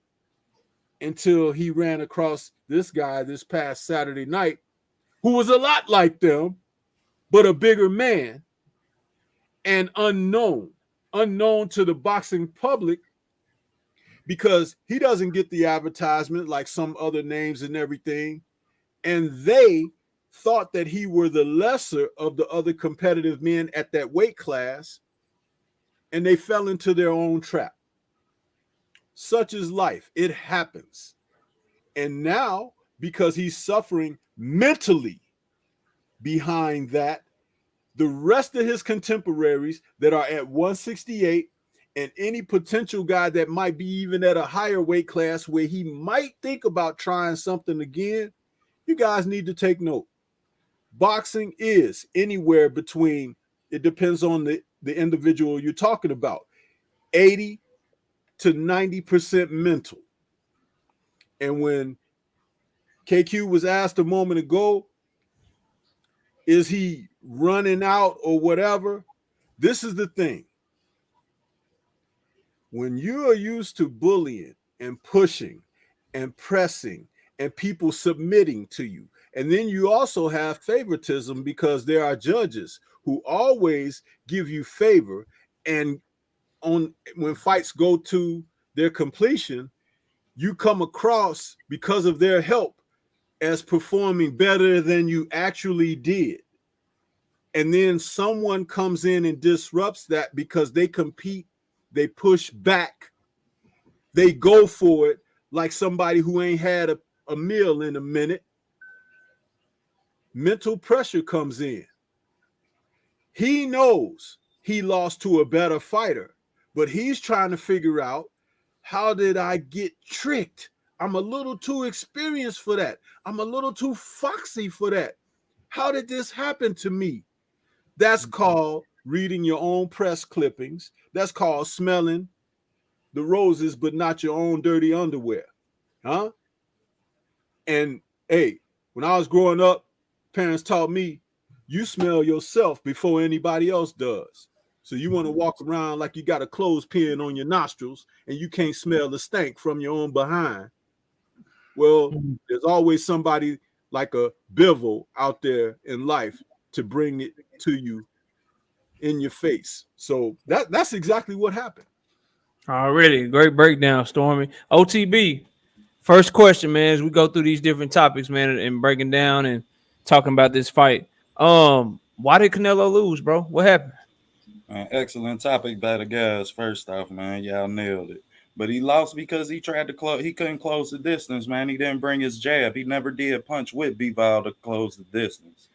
until he ran across this guy this past Saturday night who was a lot like them, but a bigger man and unknown to the boxing public, because he doesn't get the advertisement like some other names and everything. And they thought that he were the lesser of the other competitive men at that weight class, and they fell into their own trap. Such is life. It happens. And now, because he's suffering mentally behind that, the rest of his contemporaries that are at 168 and any potential guy that might be even at a higher weight class where he might think about trying something again, you guys need to take note. Boxing is anywhere between, it depends on the individual you're talking about, 80 to 90% mental. And when KQ was asked a moment ago, is he running out or whatever? This is the thing. When you are used to bullying and pushing and pressing and people submitting to you, and then you also have favoritism because there are judges who always give you favor, and when fights go to their completion, you come across, because of their help, as performing better than you actually did. And then someone comes in and disrupts that because they compete, they push back, they go for it like somebody who ain't had a meal in a minute. Mental pressure comes in. He knows he lost to a better fighter, but he's trying to figure out, how did I get tricked? I'm a little too experienced for that. I'm a little too foxy for that. How did this happen to me? That's called reading your own press clippings. That's called smelling the roses, but not your own dirty underwear. Huh? And hey, when I was growing up, parents taught me, you smell yourself before anybody else does. So you want to walk around like you got a clothespin on your nostrils and you can't smell the stank from your own behind. Well, there's always somebody like a Bivol out there in life to bring it to you in your face. So that's exactly what happened. Already, great breakdown, Stormy. OTB, first question, man, as we go through these different topics, man, and breaking down and talking about this fight. Why did Canelo lose, bro? What happened? Excellent topic by the guys. First off, man, y'all nailed it. But he lost because he tried to close. He couldn't close the distance, man. He didn't bring his jab. He never did punch with Bivol to close the distance.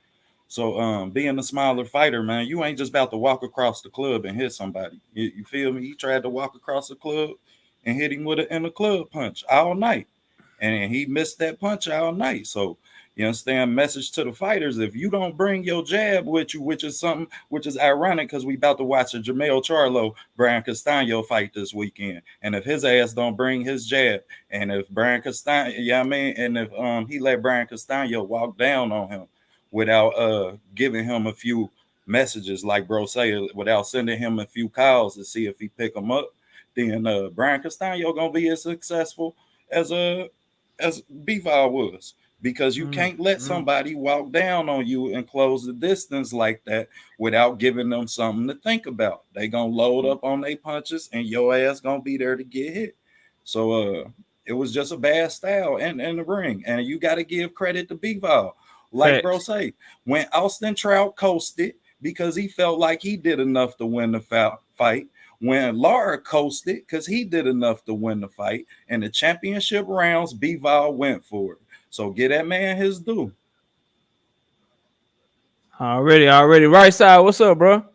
So, being a smaller fighter, man, you ain't just about to walk across the club and hit somebody. You feel me? He tried to walk across the club and hit him with an in the club punch all night, and he missed that punch all night. So, you understand? Message to the fighters: if you don't bring your jab with you, which is ironic because we about to watch a Jermell Charlo Brian Castano fight this weekend, and if his ass don't bring his jab, and if Brian Castano, and if he let Brian Castano walk down on him without giving him a few messages, like bro say, without sending him a few calls to see if he pick him up, then Brian Castano gonna be as successful as Bivol was. Because you can't let somebody walk down on you and close the distance like that without giving them something to think about. They gonna load up on their punches and your ass gonna be there to get hit. So it was just a bad style in the ring. And you got to give credit to Bivol. Like bro say, when Austin Trout coasted because he felt like he did enough to win the fight, when Lara coasted because he did enough to win the fight, and the championship rounds, Bivol went for it. So get that man his due. Already. Right side, what's up, bro?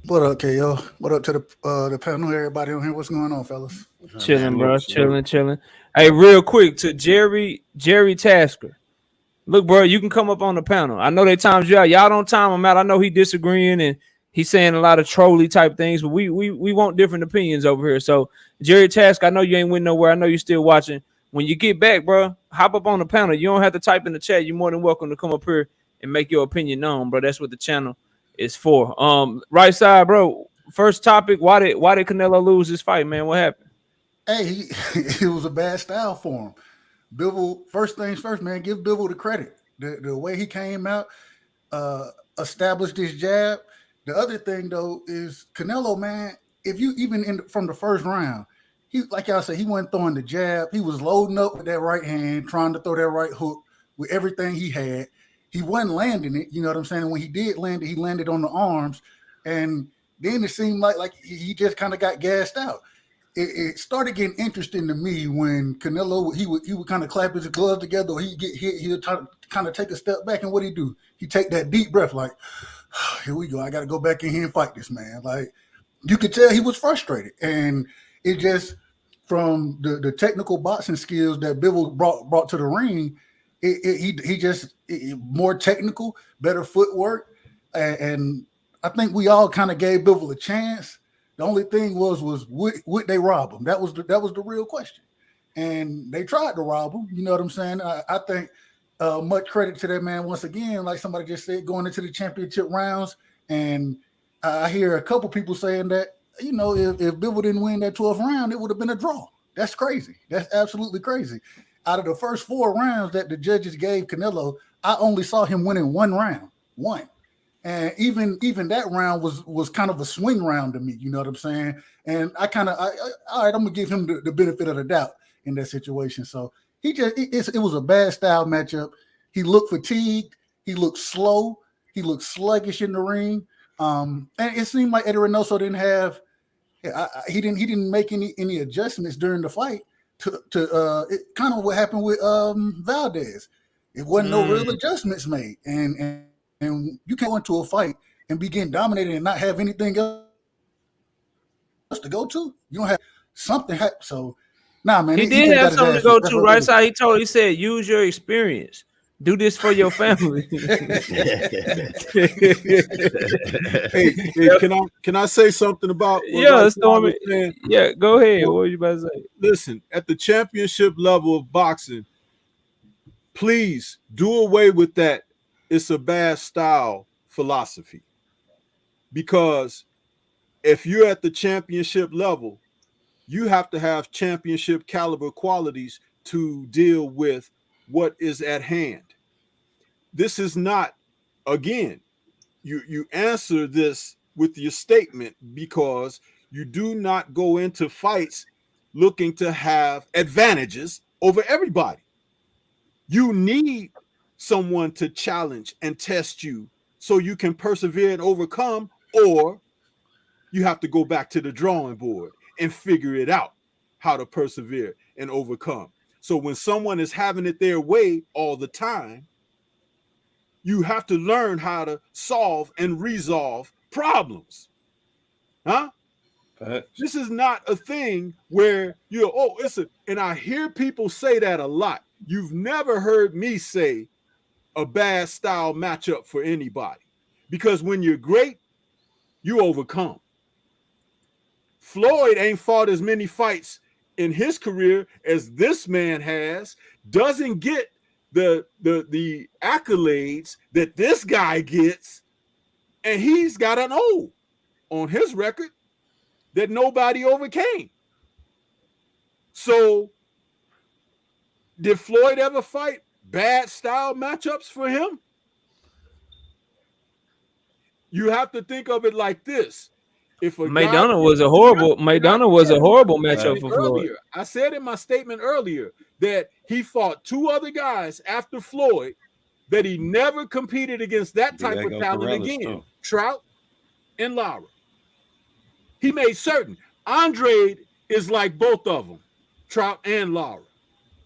What up, KO? What up to the panel, everybody on here? What's going on, fellas? Chilling, bro. Chilling. Hey, real quick to Jerry Tasker. Look, bro, you can come up on the panel. I know they times you out. Y'all don't time him out. I know he disagreeing and he's saying a lot of trolly type things, but we want different opinions over here. So Jerry Tasker, I know you ain't went nowhere. I know you're still watching. When you get back, bro, hop up on the panel. You don't have to type in the chat. You're more than welcome to come up here and make your opinion known, bro. That's what the channel is for. Right side, bro. First topic. Why did Canelo lose this fight, man? What happened? Hey, it was a bad style for him. Bivol, first things first, man. Give Bivol the credit. The way he came out, established his jab. The other thing though is Canelo, man. If you even from the first round. He, like y'all said, he wasn't throwing the jab. He was loading up with that right hand, trying to throw that right hook with everything he had. He wasn't landing it, you know what I'm saying? When he did land it, he landed on the arms. And then it seemed like he just kind of got gassed out. It started getting interesting to me when Canelo, he would kind of clap his gloves together, or he'd get hit, he'll kind of take a step back, and what'd he do? He take that deep breath like, here we go. I got to go back in here and fight this man. Like, you could tell he was frustrated, and it just from the technical boxing skills that Bivol brought to the ring, he just more technical, better footwork, and I think we all kind of gave Bivol a chance. The only thing was would they rob him? That was the real question, and they tried to rob him. You know what I'm saying? I think much credit to that man once again, like somebody just said, going into the championship rounds, and I hear a couple people saying that, you know, if Bivol didn't win that 12th round, it would have been a draw. That's crazy. That's absolutely crazy. Out of the first 4 rounds that the judges gave Canelo, I only saw him winning 1 round. And even that round was kind of a swing round to me. You know what I'm saying? And all right, I'm gonna give him the benefit of the doubt in that situation. So it was a bad style matchup. He looked fatigued. He looked slow. He looked sluggish in the ring. And it seemed like Eddie Reynoso didn't have. He didn't make any adjustments during the fight to it kind of what happened with Valdez. It wasn't no real adjustments made, and you can't go into a fight and be getting dominated and not have anything else to go to. You don't have something. So, nah, man. He did have something to go to, right? That's how he said, use your experience. Do this for your family. Hey, can I say something about? Yeah, Stormy. Yeah, go ahead. What were you about to say? Listen, at the championship level of boxing, please do away with that. It's a bad style philosophy, because if you're at the championship level, you have to have championship caliber qualities to deal with what is at hand. This is not, again, you answer this with your statement, because you do not go into fights looking to have advantages over everybody. You need someone to challenge and test you so you can persevere and overcome, or you have to go back to the drawing board and figure it out how to persevere and overcome. So when someone is having it their way all the time, you have to learn how to solve and resolve problems. Huh? This is not a thing where and I hear people say that a lot. You've never heard me say a bad style matchup for anybody, because when you're great, you overcome. Floyd ain't fought as many fights in his career as this man has, doesn't get the accolades that this guy gets, and he's got an O on his record that nobody overcame. So did Floyd ever fight bad style matchups for him? You have to think of it like this. If Maidana was a horrible matchup for Floyd. I said in my statement earlier that he fought 2 other guys after Floyd that he never competed against that type of talent again. Trout and Lara. He made certain. Andrade is like both of them, Trout and Lara.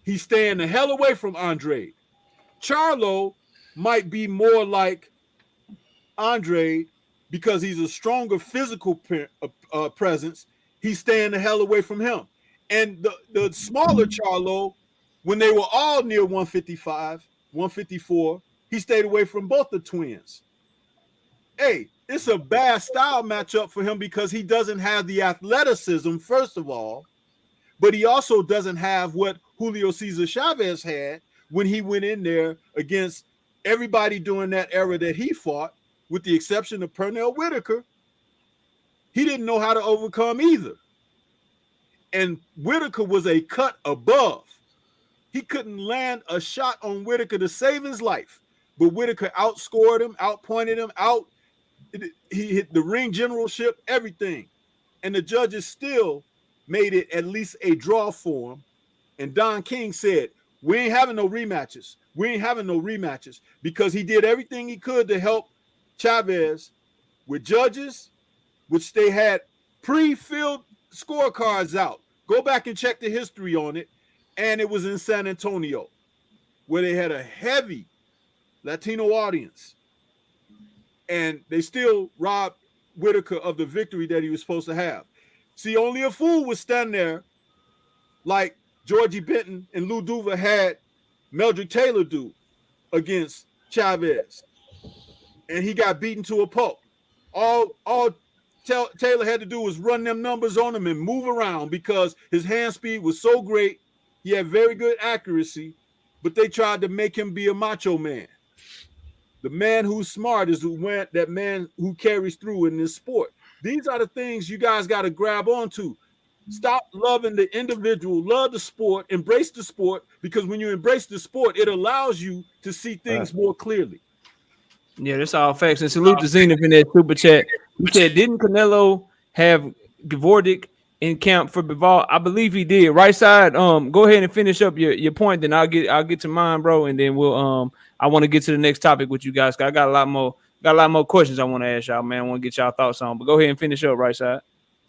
He's staying the hell away from Andrade. Charlo might be more like Andrade because he's a stronger physical presence. He's staying the hell away from him. And the smaller Charlo, when they were all near 155, 154, he stayed away from both the twins. Hey, it's a bad style matchup for him because he doesn't have the athleticism, first of all, but he also doesn't have what Julio Cesar Chavez had when he went in there against everybody during that era that he fought, with the exception of Pernell Whitaker. He didn't know how to overcome either. And Whitaker was a cut above. He couldn't land a shot on Whitaker to save his life, but Whitaker outscored him, outpointed him, he hit the ring generalship, everything. And the judges still made it at least a draw for him. And Don King said, we ain't having no rematches. We ain't having no rematches, because he did everything he could to help Chavez with judges, which they had pre-filled scorecards out. Go back and check the history on it. And it was in San Antonio, where they had a heavy Latino audience. And they still robbed Whitaker of the victory that he was supposed to have. See, only a fool would stand there like Georgie Benton and Lou Duva had Meldrick Taylor do against Chavez. And he got beaten to a pulp. All Taylor had to do was run them numbers on him and move around because his hand speed was so great. He had very good accuracy, but they tried to make him be a macho man. The man who's smart is that man who carries through in this sport. These are the things you guys got to grab onto. Stop loving the individual, love the sport, embrace the sport, because when you embrace the sport, it allows you to see things more clearly. Yeah, that's all facts. And salute to Zenith in that super chat. You said, didn't Canelo have Dvorak in camp for Bivol? I believe he did. Right side, go ahead and finish up your point, then I'll get to mine, bro, and then we'll I want to get to the next topic with you guys. I got a lot more questions I want to ask y'all, man. I want to get y'all thoughts on, but go ahead and finish up, right side.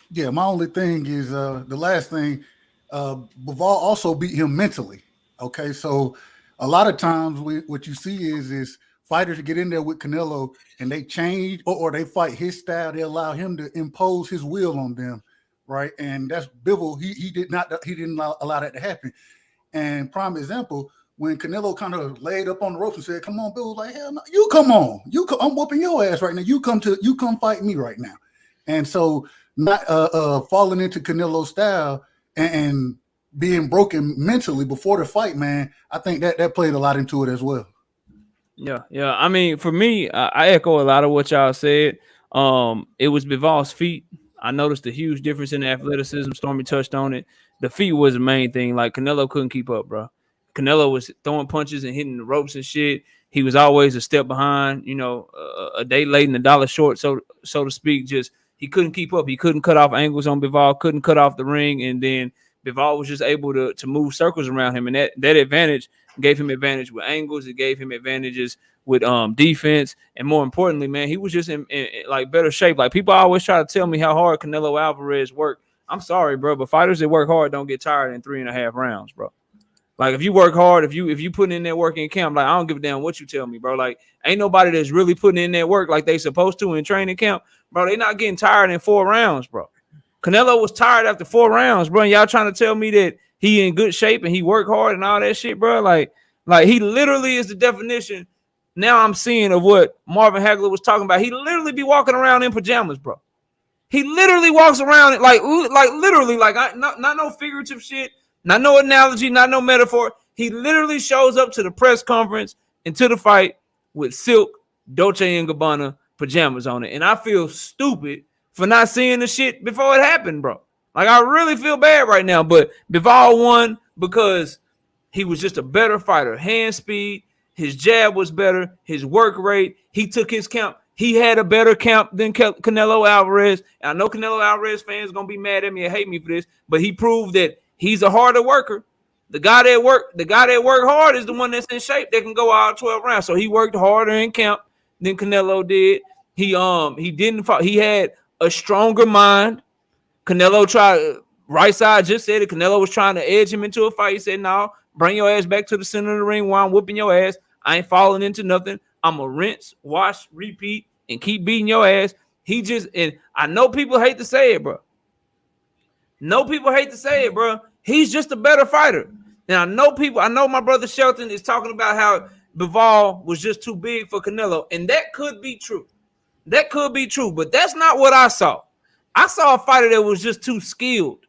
Yeah, my only thing is the last thing, Bivol also beat him mentally. Okay, so a lot of times what you see is fighters get in there with Canelo and they change or they fight his style. They allow him to impose his will on them, right? And that's Bivol. He didn't allow that to happen. And prime example, when Canelo kind of laid up on the ropes and said, "Come on, Bill," was like, "Hell no, you come on, I'm whooping your ass right now. You come fight me right now." And so not falling into Canelo's style and being broken mentally before the fight, man, I think that played a lot into it as well. Yeah. I mean, for me, I echo a lot of what y'all said. It was Bivol's feet. I noticed a huge difference in the athleticism. Stormy touched on it. The feet was the main thing. Like, Canelo couldn't keep up, bro. Canelo was throwing punches and hitting the ropes and shit. He was always a step behind, a day late and a dollar short, so to speak. Just he couldn't keep up. He couldn't cut off angles on Bivol, couldn't cut off the ring, and then Bivol was just able to move circles around him, and that advantage gave him advantage with angles. It gave him advantages with defense, and more importantly, man, he was just in like better shape. Like, people always try to tell me how hard Canelo Alvarez worked. I'm sorry, bro, but fighters that work hard don't get tired in 3.5 rounds, bro. Like, if you work hard, if you put in that work in camp, like, I don't give a damn what you tell me, bro. Like, ain't nobody that's really putting in that work like they supposed to in training camp, bro. They not getting tired in 4 rounds, bro. Canelo was tired after 4 rounds, bro. And y'all trying to tell me that he in good shape and he worked hard and all that shit, bro. Like he literally is the definition. Now I'm seeing of what Marvin Hagler was talking about. He literally be walking around in pajamas, bro. He literally walks around like literally, like not no figurative shit, not no analogy, not no metaphor. He literally shows up to the press conference and to the fight with silk Dolce & Gabbana pajamas on it. And I feel stupid for not seeing the shit before it happened, bro. Like, I really feel bad right now, but Bivol won because he was just a better fighter. Hand speed, his jab was better, his work rate. He took his camp. He had a better camp than Canelo Alvarez. And I know Canelo Alvarez fans are going to be mad at me and hate me for this, but he proved that he's a harder worker. The guy that work hard is the one that's in shape that can go all 12 rounds. So he worked harder in camp than Canelo did. He didn't fight. He had a stronger mind. Canelo tried, right side just said it. Canelo was trying to edge him into a fight. He said, "No, bring your ass back to the center of the ring while I'm whooping your ass. I ain't falling into nothing. I'm going to rinse, wash, repeat, and keep beating your ass." And I know people hate to say it, bro. He's just a better fighter. Now, I know my brother Shelton is talking about how Bivol was just too big for Canelo, and that could be true. But that's not what I saw. I saw a fighter that was just too skilled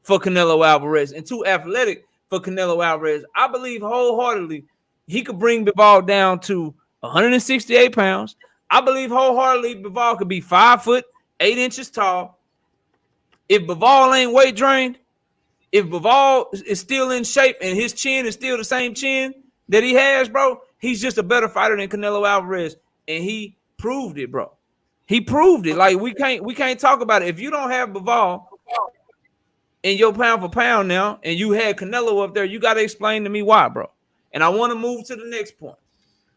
for Canelo Alvarez and too athletic for Canelo Alvarez. I believe wholeheartedly he could bring Bivol down to 168 pounds. I believe wholeheartedly Bivol could be 5 foot 8 inches tall. If Bivol ain't weight drained, if Bivol is still in shape and his chin is still the same chin that he has, bro, he's just a better fighter than Canelo Alvarez, and he proved it, bro. He proved it. Like, we can't talk about it. If you don't have Bivol in your pound for pound now, and you had Canelo up there, you got to explain to me why, bro. And I want to move to the next point,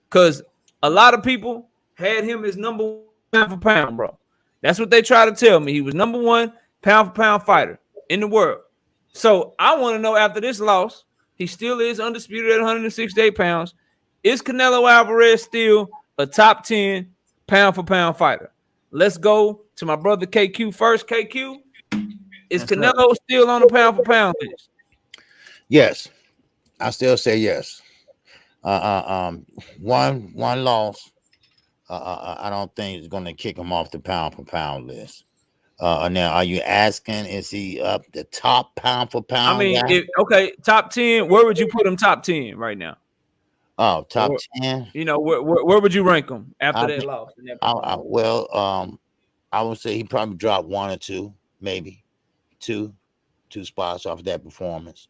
because a lot of people had him as number 1 pound for pound, bro. That's what they try to tell me. He was number 1 pound for pound fighter in the world. So I want to know, after this loss, he still is undisputed at 168 pounds. Is Canelo Alvarez still a top 10 pound for pound fighter? Let's go to my brother KQ first. KQ, is Yes, sir. Canelo still on the pound for pound list? Yes, I still say yes. One loss. I don't think it's going to kick him off the pound for pound list. Now, are you asking, is he up the top pound for pound? I mean, guy? top 10. Where would you put him top 10 right now? Oh, top 10. You know, where would you rank him after that loss? I would say he probably dropped 1 or 2, maybe two spots off that performance.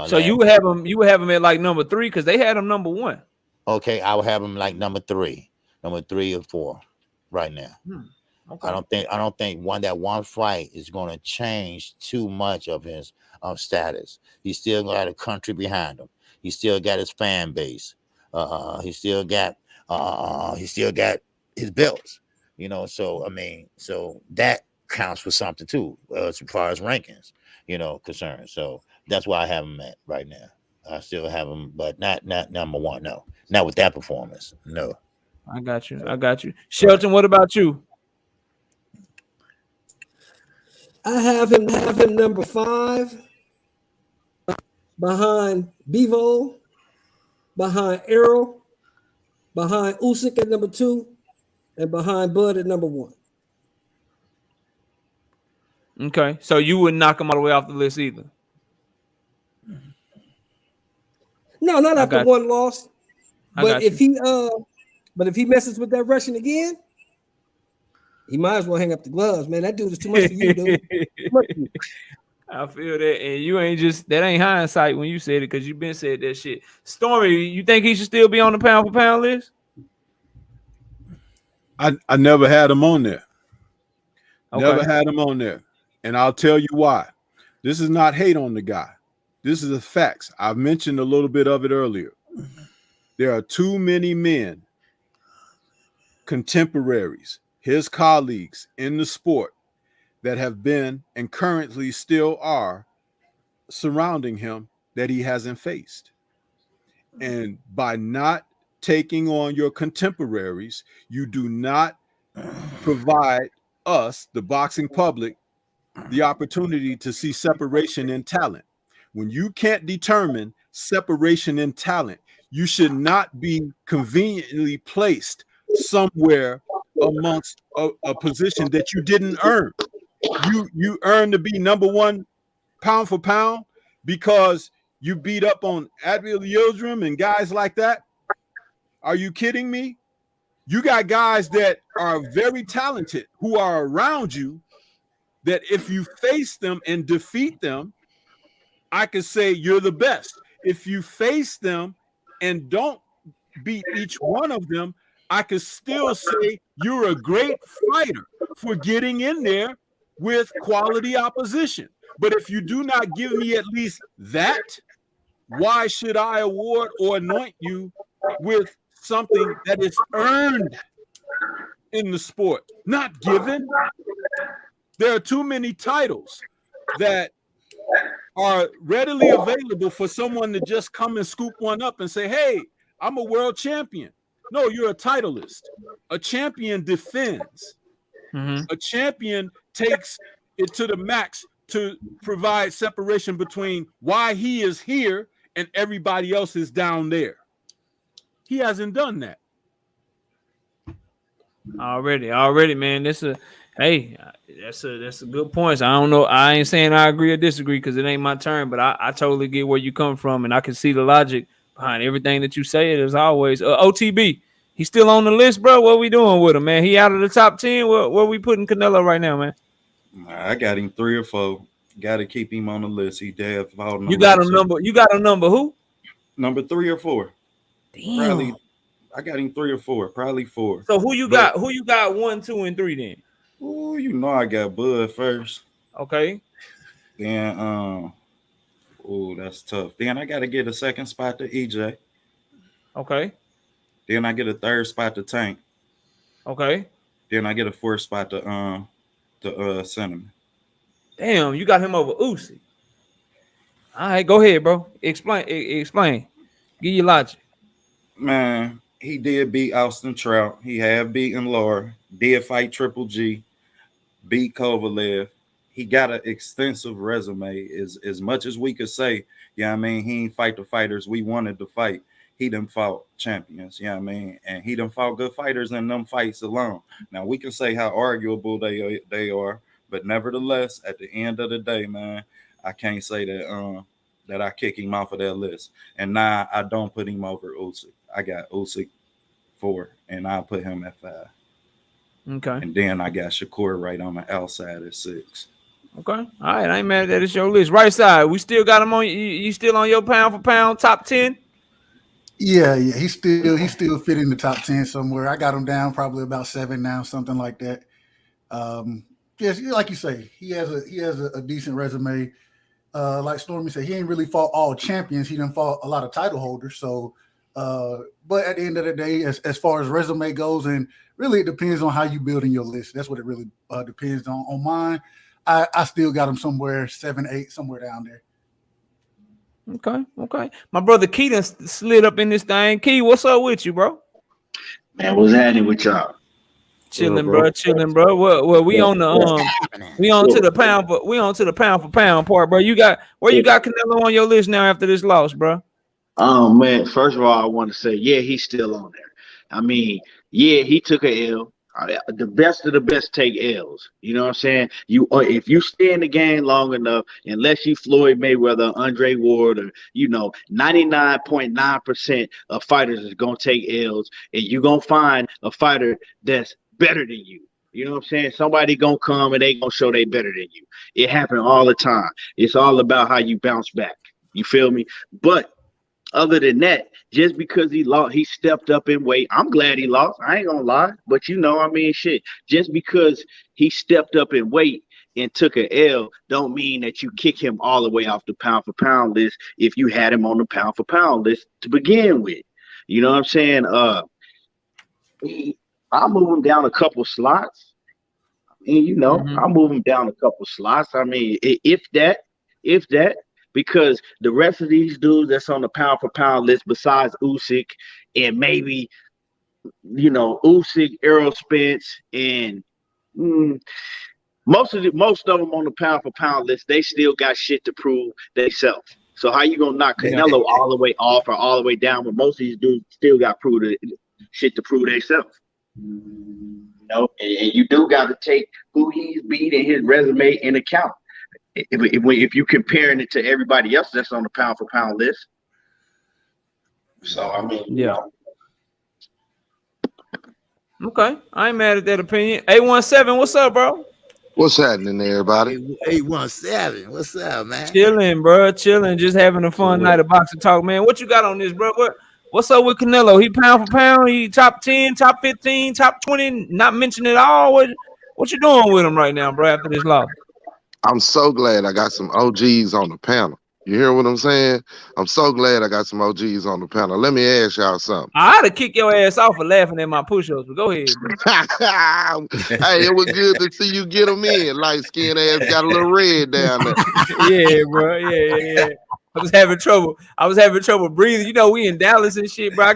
So you would have him at like number 3 because they had him number 1. Okay, I would have him like number 3 or 4 right now. Okay. I don't think one fight is going to change too much of his status. He still got a country behind him. He still got his fan base. He still got his belts. You know, so I mean, so that counts for something too, as far as rankings, you know, concerned. So that's why I have him at right now. I still have him, but not number 1. No, not with that performance. No. I got you. Shelton, what about you? I have him number 5 behind Bevo, behind Errol, behind Usyk at number 2, and behind Bud at number 1. Okay, so you wouldn't knock him all the way off the list either. No, not after one loss. But if he messes with that Russian again, he might as well hang up the gloves, man. That dude is too much for you, dude. I feel that, and you ain't that ain't hindsight when you said it, because you've been said that shit. Stormy, you think he should still be on the pound for pound list? I never had him on there. Okay. Never had him on there. And I'll tell you why. This is not hate on the guy. This is the facts. I've mentioned a little bit of it earlier. There are too many men, contemporaries, his colleagues in the sport, that have been and currently still are surrounding him that he hasn't faced. And by not taking on your contemporaries, you do not provide us, the boxing public, the opportunity to see separation in talent. When you can't determine separation in talent, you should not be conveniently placed somewhere amongst a position that you didn't earn. You earned to be number 1 pound for pound because you beat up on Advil Yildirim and guys like that. Are you kidding me? You got guys that are very talented who are around you that if you face them and defeat them, I could say you're the best. If you face them and don't beat each one of them, I could still say you're a great fighter for getting in there with quality opposition. But if you do not give me at least that, why should I award or anoint you with something that is earned in the sport, not given? There are too many titles that are readily available for someone to just come and scoop one up and say, hey, I'm a world champion. No, you're a titleist. A champion defends. Mm-hmm. A champion takes it to the max to provide separation between why he is here and everybody else is down there. He hasn't done that. Already, man. That's a good point. So I don't know. I ain't saying I agree or disagree because it ain't my turn, but I totally get where you come from, and I can see the logic behind everything that you say. As always, OTB, he's still on the list, bro. What we doing with him, man? He out of the top 10. Where we putting Canelo right now, man? I got him 3 or 4. Got to keep him on the list. He dead. You got him number. You got a number who? Number 3 or 4. Damn. Probably. I got him 3 or 4. Probably 4. So who you got? Who you got 1, 2, and 3 then? Oh, you know I got Bud first. Okay. Then that's tough. Then I gotta get a second spot to EJ. Okay. Then I get a 3rd spot to Tank. Okay. Then I get a 4th spot to Cinnamon. Damn, you got him over Usyk. All right, go ahead, bro. Explain. Give your logic. Man, he did beat Austin Trout. He had beaten Laura. Did fight Triple G. beat Kovalev. He got an extensive resume. As much as we could say, yeah, I mean, he ain't fight the fighters we wanted to fight. He done fought champions, you know what I mean? And he done fought good fighters in them fights alone. Now, we can say how arguable they are, but nevertheless, at the end of the day, man, I can't say that that I kick him off of that list. And now I don't put him over Usyk. I got Usyk 4, and I put him at 5. Okay. And then I got Shakur right on the outside at 6. Okay. All right. I ain't mad at that. It's your list. Right side. We still got him on. You still on your pound for pound top 10? Yeah. He still fit in the top 10 somewhere. I got him down probably about 7 now, something like that. Yes, like you say, he has a decent resume. Like Stormy said, he ain't really fought all champions. He done fought a lot of title holders. So, but at the end of the day, as far as resume goes, and really it depends on how you building your list. That's what it really depends on. On mine, I still got him somewhere 7, 8, somewhere down there. Okay. My brother Keaton slid up in this thing. Key, what's up with you, bro? Man, what's happening with y'all? Chilling, bro. Well, we on the we on to the pound for pound part, bro. You got Canelo on your list now after this loss, bro? Man, first of all, I want to say, yeah, he's still on there. I mean, yeah, he took a L. The best of the best take L's. You know what I'm saying? If you stay in the game long enough, unless you Floyd Mayweather, Andre Ward, or 99.9% of fighters is gonna take L's, and you're gonna find a fighter that's better than you. You know what I'm saying? Somebody gonna come and they gonna show they better than you. It happens all the time. It's all about how you bounce back. You feel me? But other than that, just because he lost, he stepped up in weight. I'm glad he lost. I ain't gonna lie. But shit. Just because he stepped up in weight and took an L, don't mean that you kick him all the way off the pound for pound list if you had him on the pound for pound list to begin with. You know what I'm saying? I'll move him down a couple slots. I'll move him down a couple slots. I mean, if that. Because the rest of these dudes that's on the pound for pound list, besides Usyk and maybe, Usyk, Errol Spence, and most of them on the pound for pound list, they still got shit to prove themselves. So how you gonna knock Canelo all the way off or all the way down when most of these dudes still got shit to prove themselves? And you do got to take who he's beat and his resume in account. If you're comparing it to everybody else that's on the pound for pound list. So, I mean, yeah. Okay. I ain't mad at that opinion. 817, what's up, bro? What's happening, everybody? 817, what's up, man? Chilling, bro. Chilling. Just having a fun night of boxing talk, man. What you got on this, bro? What's up with Canelo? He pound for pound. He top 10, top 15, top 20, not mentioning it all. What you doing with him right now, bro, after this loss? I'm so glad I got some OGs on the panel. You hear what I'm saying? I'm so glad I got some OGs on the panel. Let me ask y'all something. I'd have kicked your ass off for laughing at my push-ups, but go ahead, bro. Hey, it was good to see you get them in. Light-skinned ass got a little red down there. Yeah, bro. Yeah. I was having trouble breathing. We in Dallas and shit, bro.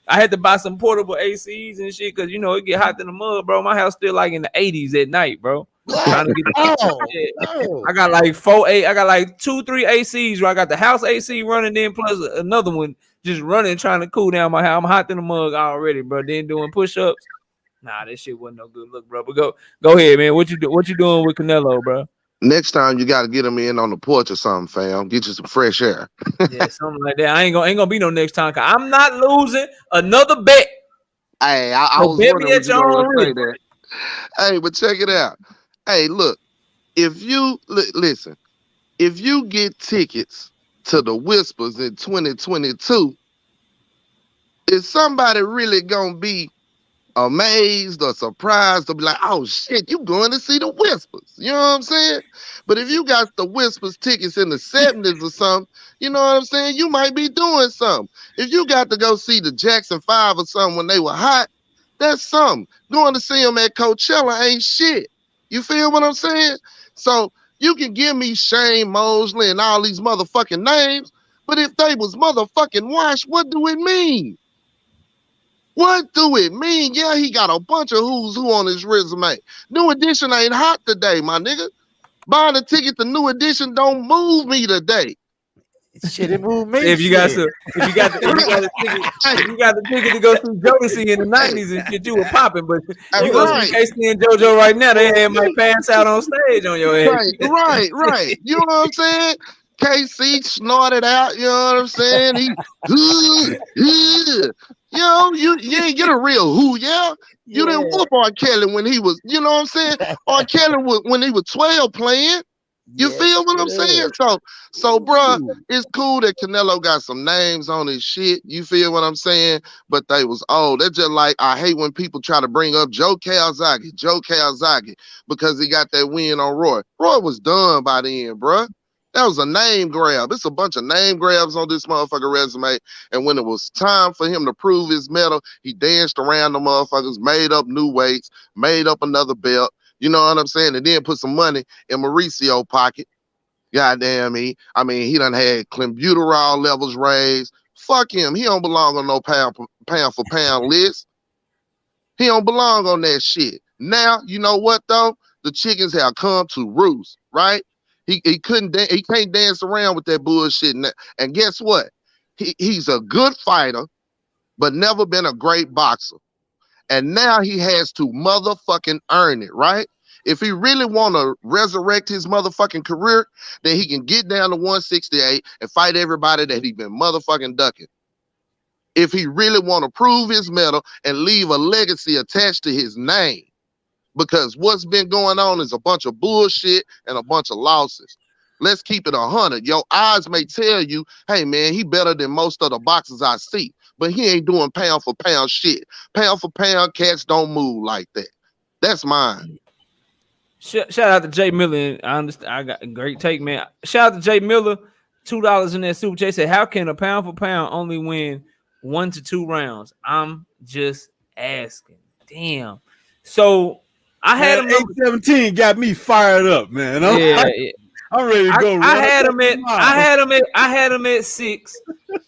I had to buy some portable ACs and shit because it get hot in the mud, bro. My house still like in the 80s at night, bro. Trying to get I got like 2, 3 ACs, where I got the house AC running, then plus another one just running, trying to cool down my house. I'm hot in the mug already, bro. Then doing push-ups. Nah, that shit wasn't no good look, bro. But go ahead, man. What you doing with Canelo, bro? Next time you got to get him in on the porch or something, fam. Get you some fresh air. Yeah, something like that. I ain't gonna be no next time. Cause I'm not losing another bet. Hey, I was wondering what you gonna say that. Hey, but check it out. Hey, look, if you listen, if you get tickets to the Whispers in 2022, is somebody really gonna be amazed or surprised to be like, oh shit, you going to see the Whispers? You know what I'm saying? But if you got the Whispers tickets in the 70s or something, you know what I'm saying? You might be doing something. If you got to go see the Jackson 5 or something when they were hot, that's something. Going to see them at Coachella ain't shit. You feel what I'm saying? So you can give me Shane Mosley and all these motherfucking names, but if they was motherfucking washed, what do it mean? What do it mean? Yeah, he got a bunch of who's who on his resume. New Edition ain't hot today, my nigga. Buying a ticket to New Edition don't move me today. Shit, it moved me. If you got the ticket to go see Jodeci in the 90s and shit, you were popping, but you go see Casey and JoJo right now, they had might pass out on stage on your head. Right. You know what I'm saying? KC snorted out, you know what I'm saying? You ain't get a real who, yeah? You didn't whoop R. Kelly when he was, you know what I'm saying? R. Kelly when he was 12 playing. You feel what I'm saying? So, bro, it's cool that Canelo got some names on his shit. You feel what I'm saying? But they was old. That's just like I hate when people try to bring up Joe Calzaghe, because he got that win on Roy. Roy was done by then, bro. That was a name grab. It's a bunch of name grabs on this motherfucker resume. And when it was time for him to prove his medal, he danced around the motherfuckers, made up new weights, made up another belt. You know what I'm saying? And then put some money in Mauricio pocket. Goddamn me. I mean, he done had clenbuterol levels raised. Fuck him. He don't belong on no pound for pound list. He don't belong on that shit. Now, you know what though? The chickens have come to roost, right? He can't dance around with that bullshit. And guess what? He's a good fighter, but never been a great boxer. And now he has to motherfucking earn it, right? If he really want to resurrect his motherfucking career, then he can get down to 168 and fight everybody that he been motherfucking ducking. If he really want to prove his medal and leave a legacy attached to his name. Because what's been going on is a bunch of bullshit and a bunch of losses. Let's keep it 100. Your eyes may tell you, hey, man, he better than most of the boxers I see. But he ain't doing pound for pound shit. Pound for pound, cats don't move like that. That's mine. Shout out to Jay Miller. I understand. I got a great take, man. Shout out to Jay Miller. $2 in that super chat. Said, how can a pound for pound only win 1 to 2 rounds? I'm just asking. Damn. So I had him 817 got me fired up, man. I'm ready to go. I had him at 6.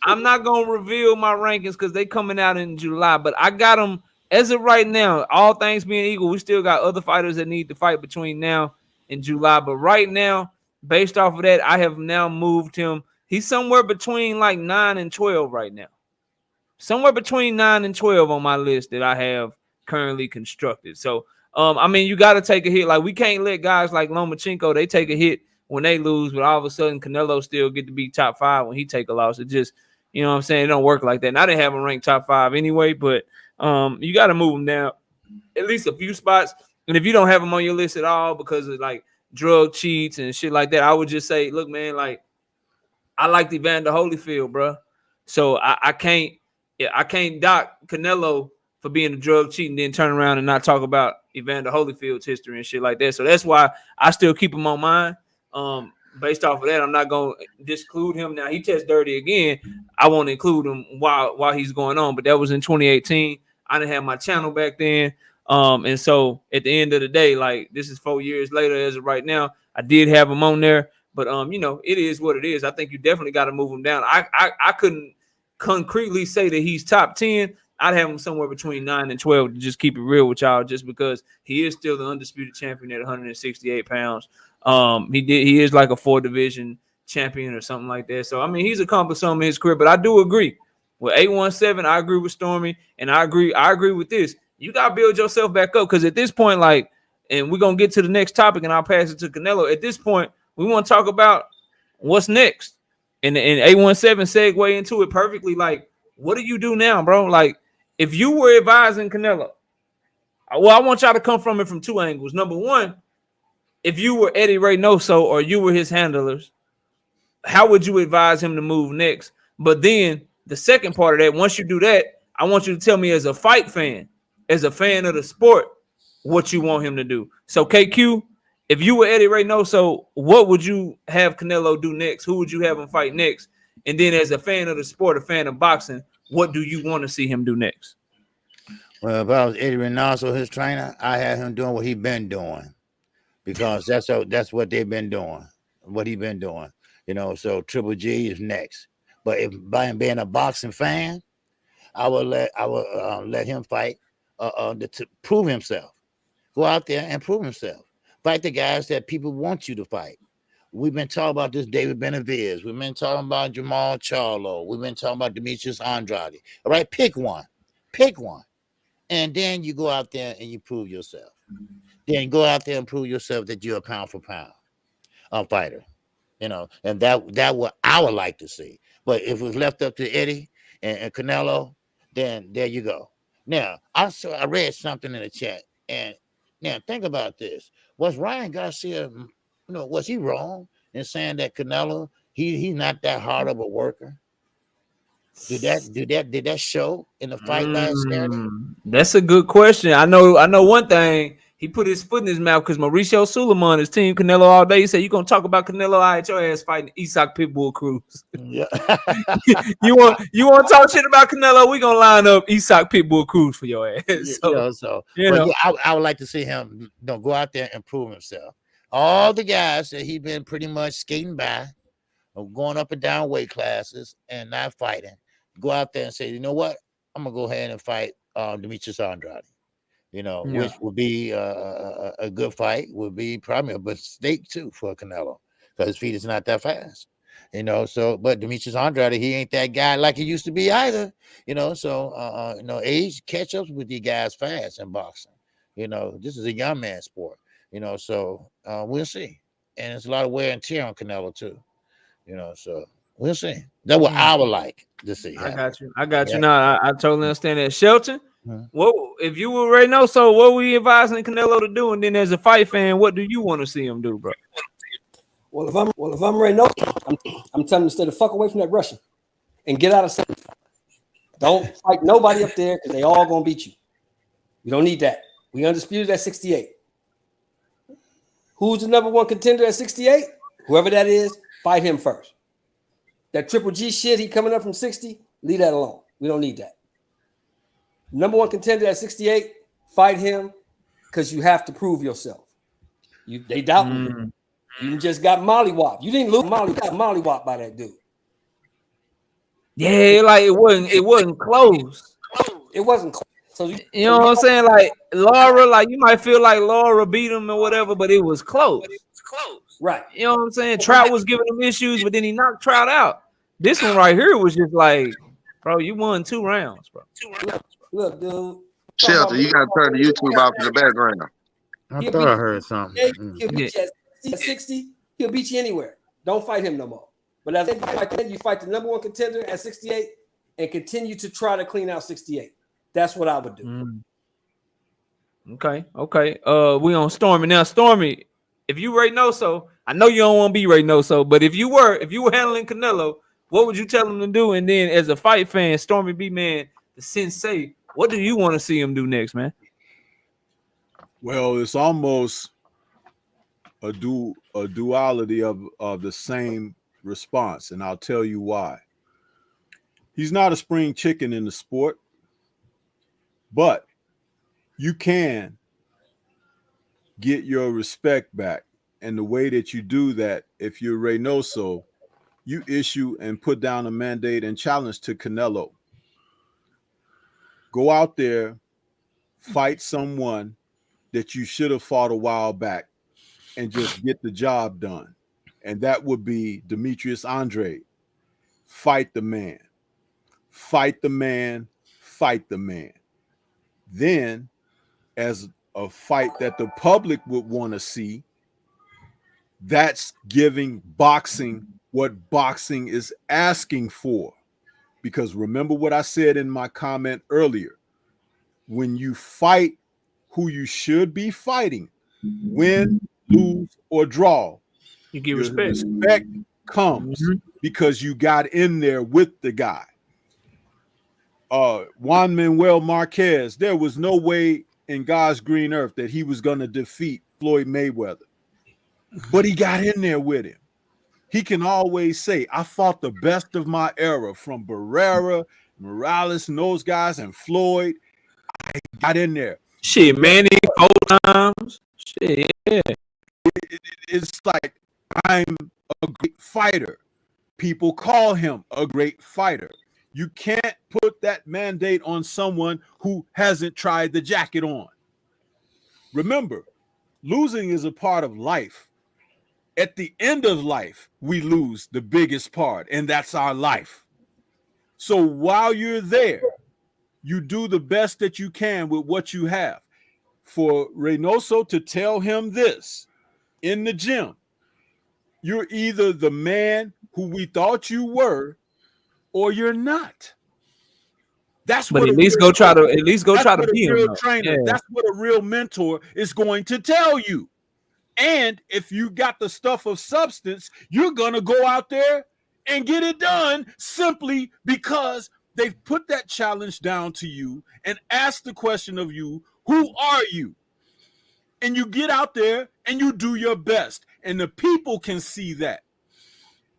I'm not gonna reveal my rankings because they coming out in July, but I got him as of right now. All things being equal, we still got other fighters that need to fight between now and July. But right now, based off of that, I have now moved him. He's somewhere between like 9 and 12 right now. Somewhere between 9 and 12 on my list that I have currently constructed. So I mean, you got to take a hit. Like, we can't let guys like Lomachenko, they take a hit when they lose, but all of a sudden Canelo still get to be top 5 when he take a loss. It just, you know what I'm saying, it don't work like that. And I didn't have him ranked top 5 anyway, but you got to move him down at least a few spots. And if you don't have him on your list at all because of like drug cheats and shit like that, I would just say, look, man, like, I like Evander Holyfield, bro. So I can't dock Canelo for being a drug cheat and then turn around and not talk about Evander Holyfield's history and shit like that. So that's why I still keep him on mine. Based off of that, I'm not going to disclude him. Now, he tests dirty again. I won't include him while he's going on, but that was in 2018. I didn't have my channel back then. And so at the end of the day, like, this is 4 years later as of right now. I did have him on there, but you know, it is what it is. I think you definitely got to move him down. I couldn't concretely say that he's top 10. I'd have him somewhere between 9 and 12 to just keep it real with y'all, just because he is still the undisputed champion at 168 pounds. He is like a 4-division champion or something like that. So, I mean, he's accomplished something in his career, but I do agree with 817. I agree with Stormy, and I agree with this. You got to build yourself back up, because at this point, like, and we're going to get to the next topic, and I'll pass it to Canelo. At this point, we want to talk about what's next. And 817 segue into it perfectly. Like, what do you do now, bro? Like, if you were advising Canelo, well, I want y'all to come from it from 2 angles. Number one, if you were Eddie Reynoso or you were his handlers, how would you advise him to move next? But then the second part of that, once you do that, I want you to tell me, as a fight fan, as a fan of the sport, what you want him to do. So, KQ, if you were Eddie Reynoso, what would you have Canelo do next? Who would you have him fight next? And then, as a fan of the sport, a fan of boxing, what do you want to see him do next? Well, if I was Eddie Reynoso, his trainer, I had him doing what he's been doing, because that's what they've been doing, what he's been doing. You know, so Triple G is next. But if by being a boxing fan, I would let him fight to prove himself. Go out there and prove himself. Fight the guys that people want you to fight. We've been talking about this David Benavidez. We've been talking about Jamal Charlo. We've been talking about Demetrius Andrade. All right, pick one. And then you go out there and you prove yourself. Then go out there and prove yourself that you're a pound for pound fighter. And that what I would like to see. But if it was left up to Eddie and Canelo, then there you go. Now, I read something in the chat, and now think about this. Was Ryan Garcia, was he wrong in saying that Canelo, he's not that hard of a worker? Did that show in the fight last Saturday? That's a good question. I know one thing. He put his foot in his mouth because Mauricio Suleiman, his team Canelo all day. He said, "You gonna talk about Canelo? I ain't your ass fighting Isak Pitbull Cruz." Yeah. you want to talk shit about Canelo? We gonna line up Isak Pitbull Cruz for your ass. Yeah, I would like to see him go out there and prove himself. All the guys that he's been pretty much skating by, going up and down weight classes and not fighting, go out there and say, you know what? I'm gonna go ahead and fight Demetrius Andrade. Which would be a good fight, would be probably a mistake too for Canelo because his feet is not that fast. But Demetrius Andrade, he ain't that guy like he used to be either. Age catch ups with these guys fast in boxing. This is a young man sport. So we'll see. And there's a lot of wear and tear on Canelo too. So we'll see. That's what I would like to see. I got you. Now I totally understand that. Shelton, what if you were Reynoso, what were you advising Canelo to do? And then as a fight fan, what do you want to see him do, bro? Well, if I'm Reynoso, I'm telling him to stay the fuck away from that Russian and get out of sight. Don't fight nobody up there because they all gonna beat you. You don't need that. We undisputed at 68. Who's the number one contender at 68? Whoever that is, fight him first. That Triple G shit, he coming up from 60, leave that alone. We don't need that. Number one contender at 68, fight him because you have to prove yourself. They doubt you. You just got mollywop. You didn't lose mollywop by that dude. Yeah, like it wasn't close. It wasn't close. So you know what I'm saying? Like Laura, like you might feel like Laura beat him or whatever, but it was close. Right. You know what I'm saying? Trout was giving him issues, but then he knocked Trout out. This one right here was just like, bro, you won 2 rounds, bro. Look, dude. Shelter, you gotta turn the YouTube off in the background. I thought I heard something. He'll beat you at 60. He'll beat you anywhere. Don't fight him no more. But as you fight the number one contender at 68 and continue to try to clean out 68. That's what I would do. Okay. We on Stormy now. Stormy, if you Reynoso, I know you don't want to be Reynoso, but if you were handling Canelo, what would you tell him to do? And then as a fight fan, Stormy B man, the sensei, what do you want to see him do next, man? Well, it's almost a duality of the same response, and I'll tell you why. He's not a spring chicken in the sport, but you can get your respect back. And the way that you do that, if you're Reynoso, you issue and put down a mandate and challenge to Canelo. Go out there, fight someone that you should have fought a while back and just get the job done. And that would be Demetrius Andrade. Fight the man. Fight the man. Fight the man. Then, as a fight that the public would want to see, that's giving boxing what boxing is asking for. Because remember what I said in my comment earlier. When you fight who you should be fighting, win, lose, or draw, you get respect. Respect comes because you got in there with the guy. Juan Manuel Marquez, there was no way in God's green earth that he was going to defeat Floyd Mayweather. But he got in there with him. He can always say, I fought the best of my era from Barrera, Morales, and those guys, and Floyd. I got in there. Shit, Manny 4 times. Shit, yeah. It's like, I'm a great fighter. People call him a great fighter. You can't put that mandate on someone who hasn't tried the jacket on. Remember, losing is a part of life. At the end of life, we lose the biggest part, and that's our life. So while you're there, you do the best that you can with what you have. For Reynoso to tell him this in the gym, you're either the man who we thought you were, or you're not. That's But what at least go try to be him. Trainer. Yeah. That's what a real mentor is going to tell you. And if you got the stuff of substance, you're gonna go out there and get it done simply because they've put that challenge down to you and asked the question of you, who are you? And you get out there and you do your best. And the people can see that.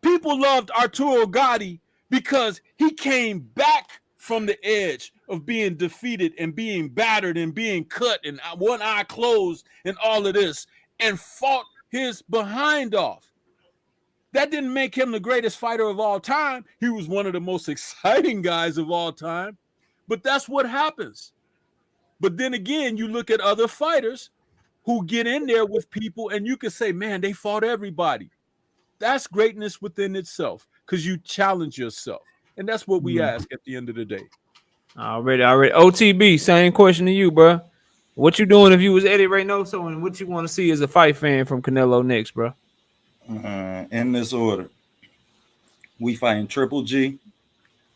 People loved Arturo Gatti because he came back from the edge of being defeated and being battered and being cut and one eye closed and all of this and fought his behind off. That didn't make him the greatest fighter of all time. He was one of the most exciting guys of all time, but that's what happens. But then again, you look at other fighters who get in there with people and you can say, man, they fought everybody. That's greatness within itself because you challenge yourself. And that's what we ask at the end of the day. Already. OTB, same question to you, bro. What you doing if you was Eddie Reynoso, and what you want to see as a fight fan from Canelo next, bro? In this order, we fighting Triple G.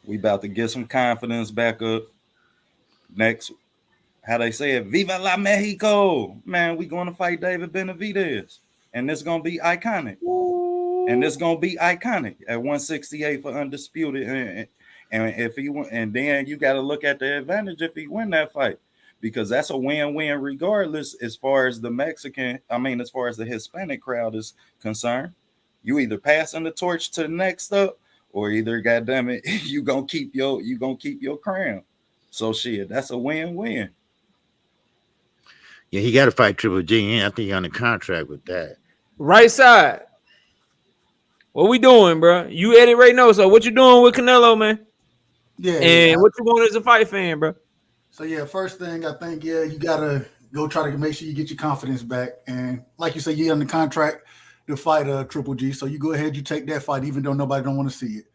We about to get some confidence back up. Next, how they say it, Viva la Mexico. Man, we going to fight David Benavidez. And it's going to be iconic. And it's going to be iconic at 168 for undisputed. And if he win, and then you got to look at the advantage if he win that fight, because that's a win-win regardless as far as the as far as the Hispanic crowd is concerned. You either passing the torch to the next up, or either, goddamn it, you gonna keep your crown. So shit, that's a win-win. Yeah, he got to fight Triple G. I think he's on the contract with that. Right side. What we doing, bro? You Eddie Reynoso. What you doing with Canelo, man? Yeah. And what you want as a fight fan, bro? So yeah, first thing I think, you gotta go try to make sure you get your confidence back. And like you said, you're on the contract to fight Triple G. So you go ahead, you take that fight, even though nobody don't want to see it.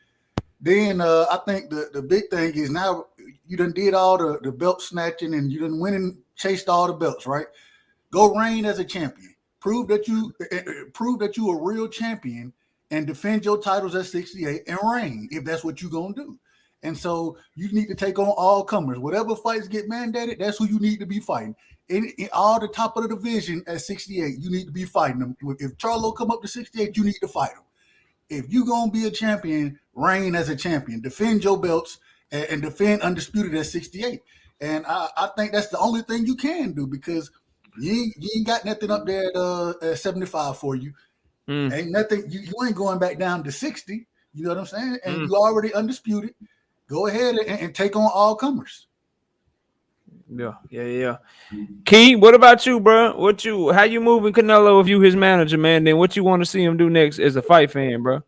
Then I think the big thing is now you done did all the belt snatching and you done win and chased all the belts, right? Go reign as a champion. Prove that you a real champion and defend your titles at 68 and reign if that's what you're gonna do. And so you need to take on all comers. Whatever fights get mandated, that's who you need to be fighting. In all the top of the division at 68, you need to be fighting them. If Charlo come up to 68, you need to fight him. If you're going to be a champion, reign as a champion. Defend your belts and defend undisputed at 68. And I think that's the only thing you can do because you ain't got nothing up there at 75 for you. Ain't nothing. You ain't going back down to 60. You know what I'm saying? And you already undisputed. Go ahead and take on all comers. Yeah. Key, what about you, bro? How you moving Canelo if you his manager, man? Then what you want to see him do next as a fight fan, bro?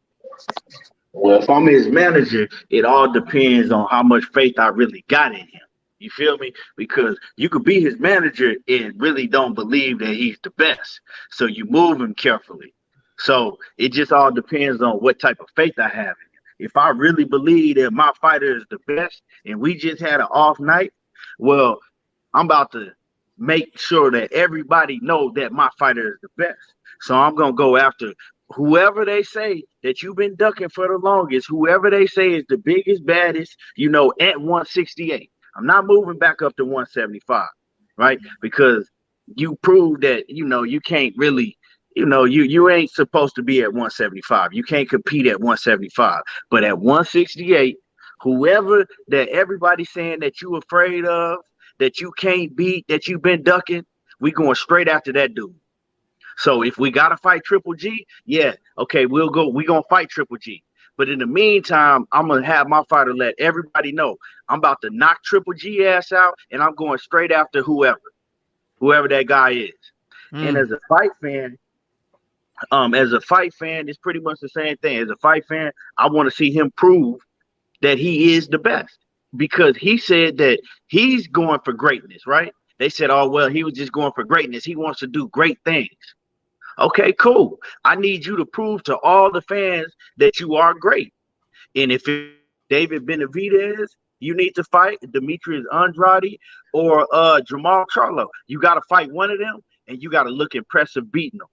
Well, if I'm his manager, it all depends on how much faith I really got in him. You feel me? Because you could be his manager and really don't believe that he's the best. So you move him carefully. So it just all depends on what type of faith I have in him. If I really believe that my fighter is the best and we just had an off night, well, I'm about to make sure that everybody know that my fighter is the best. So I'm going to go after whoever they say that you've been ducking for the longest, whoever they say is the biggest, baddest, at 168. I'm not moving back up to 175, right? Because you proved that, you can't really, you ain't supposed to be at 175. You can't compete at 175. But at 168, whoever that everybody's saying that you afraid of, that you can't beat, that you've been ducking, we going straight after that dude. So if we got to fight Triple G, yeah, okay, we're going to fight Triple G. But in the meantime, I'm going to have my fighter let everybody know I'm about to knock Triple G ass out, and I'm going straight after whoever that guy is. And as a fight fan, it's pretty much the same thing. As a fight fan, I want to see him prove that he is the best, because he said that he's going for greatness, right? They said, oh, well, he was just going for greatness. He wants to do great things. Okay, cool. I need you to prove to all the fans that you are great. And if it's David Benavidez, you need to fight Demetrius Andrade or Jamal Charlo. You got to fight one of them, and you got to look impressive beating them.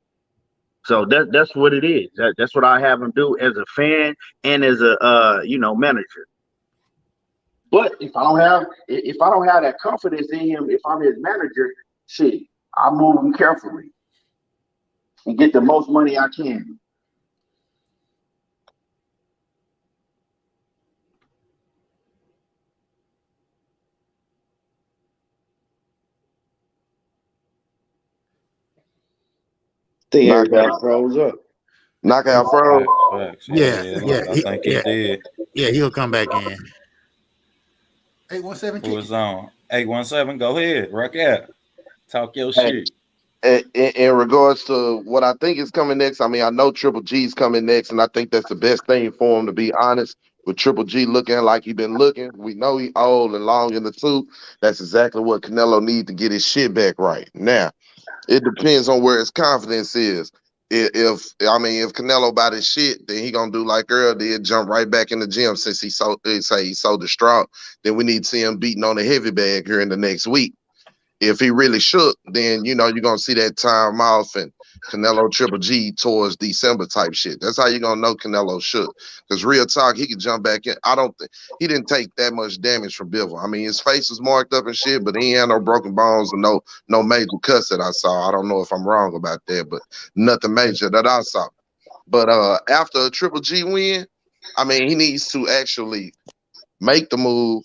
So that's what it is. That's what I have him do as a fan and as a manager. But if I don't have that confidence in him, if I'm his manager, shit, I move him carefully and get the most money I can. Think everybody froze up. Knockout froze. Facts. Yeah, I think he did. Yeah, he'll come back in. 817 Who was on? 817, go ahead. Rock out. Talk your shit. In regards to what I think is coming next, I mean, I know Triple G's coming next, and I think that's the best thing for him, to be honest. With Triple G looking like he been looking, we know he old and long in the tooth. That's exactly what Canelo needs to get his shit back right. Now, it depends on where his confidence is. If Canelo about his shit, then he gonna do like Earl did, jump right back in the gym since he's so distraught. Then we need to see him beating on the heavy bag here in the next week. If he really shook, then you're gonna see that time off and Canelo Triple G towards December type shit. That's how you're gonna know Canelo shook. Because real talk, he could jump back in. I don't think he didn't take that much damage from Bivol. I mean, his face was marked up and shit, but he ain't had no broken bones and no major cuts that I saw. I don't know if I'm wrong about that, but nothing major that I saw. But after a Triple G win, I mean, he needs to actually make the move,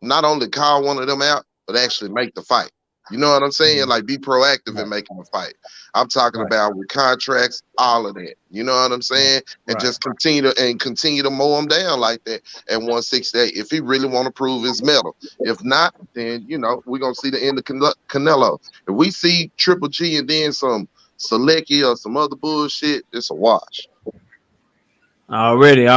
not only call one of them out, but actually make the fight. You know what I'm saying? Like, be proactive in making a fight. I'm talking about with contracts, all of that. You know what I'm saying? And just continue to mow him down like that at 168 if he really want to prove his mettle. If not, then we're gonna see the end of Canelo. If we see Triple G and then some Selecki or some other bullshit, it's a wash. Already.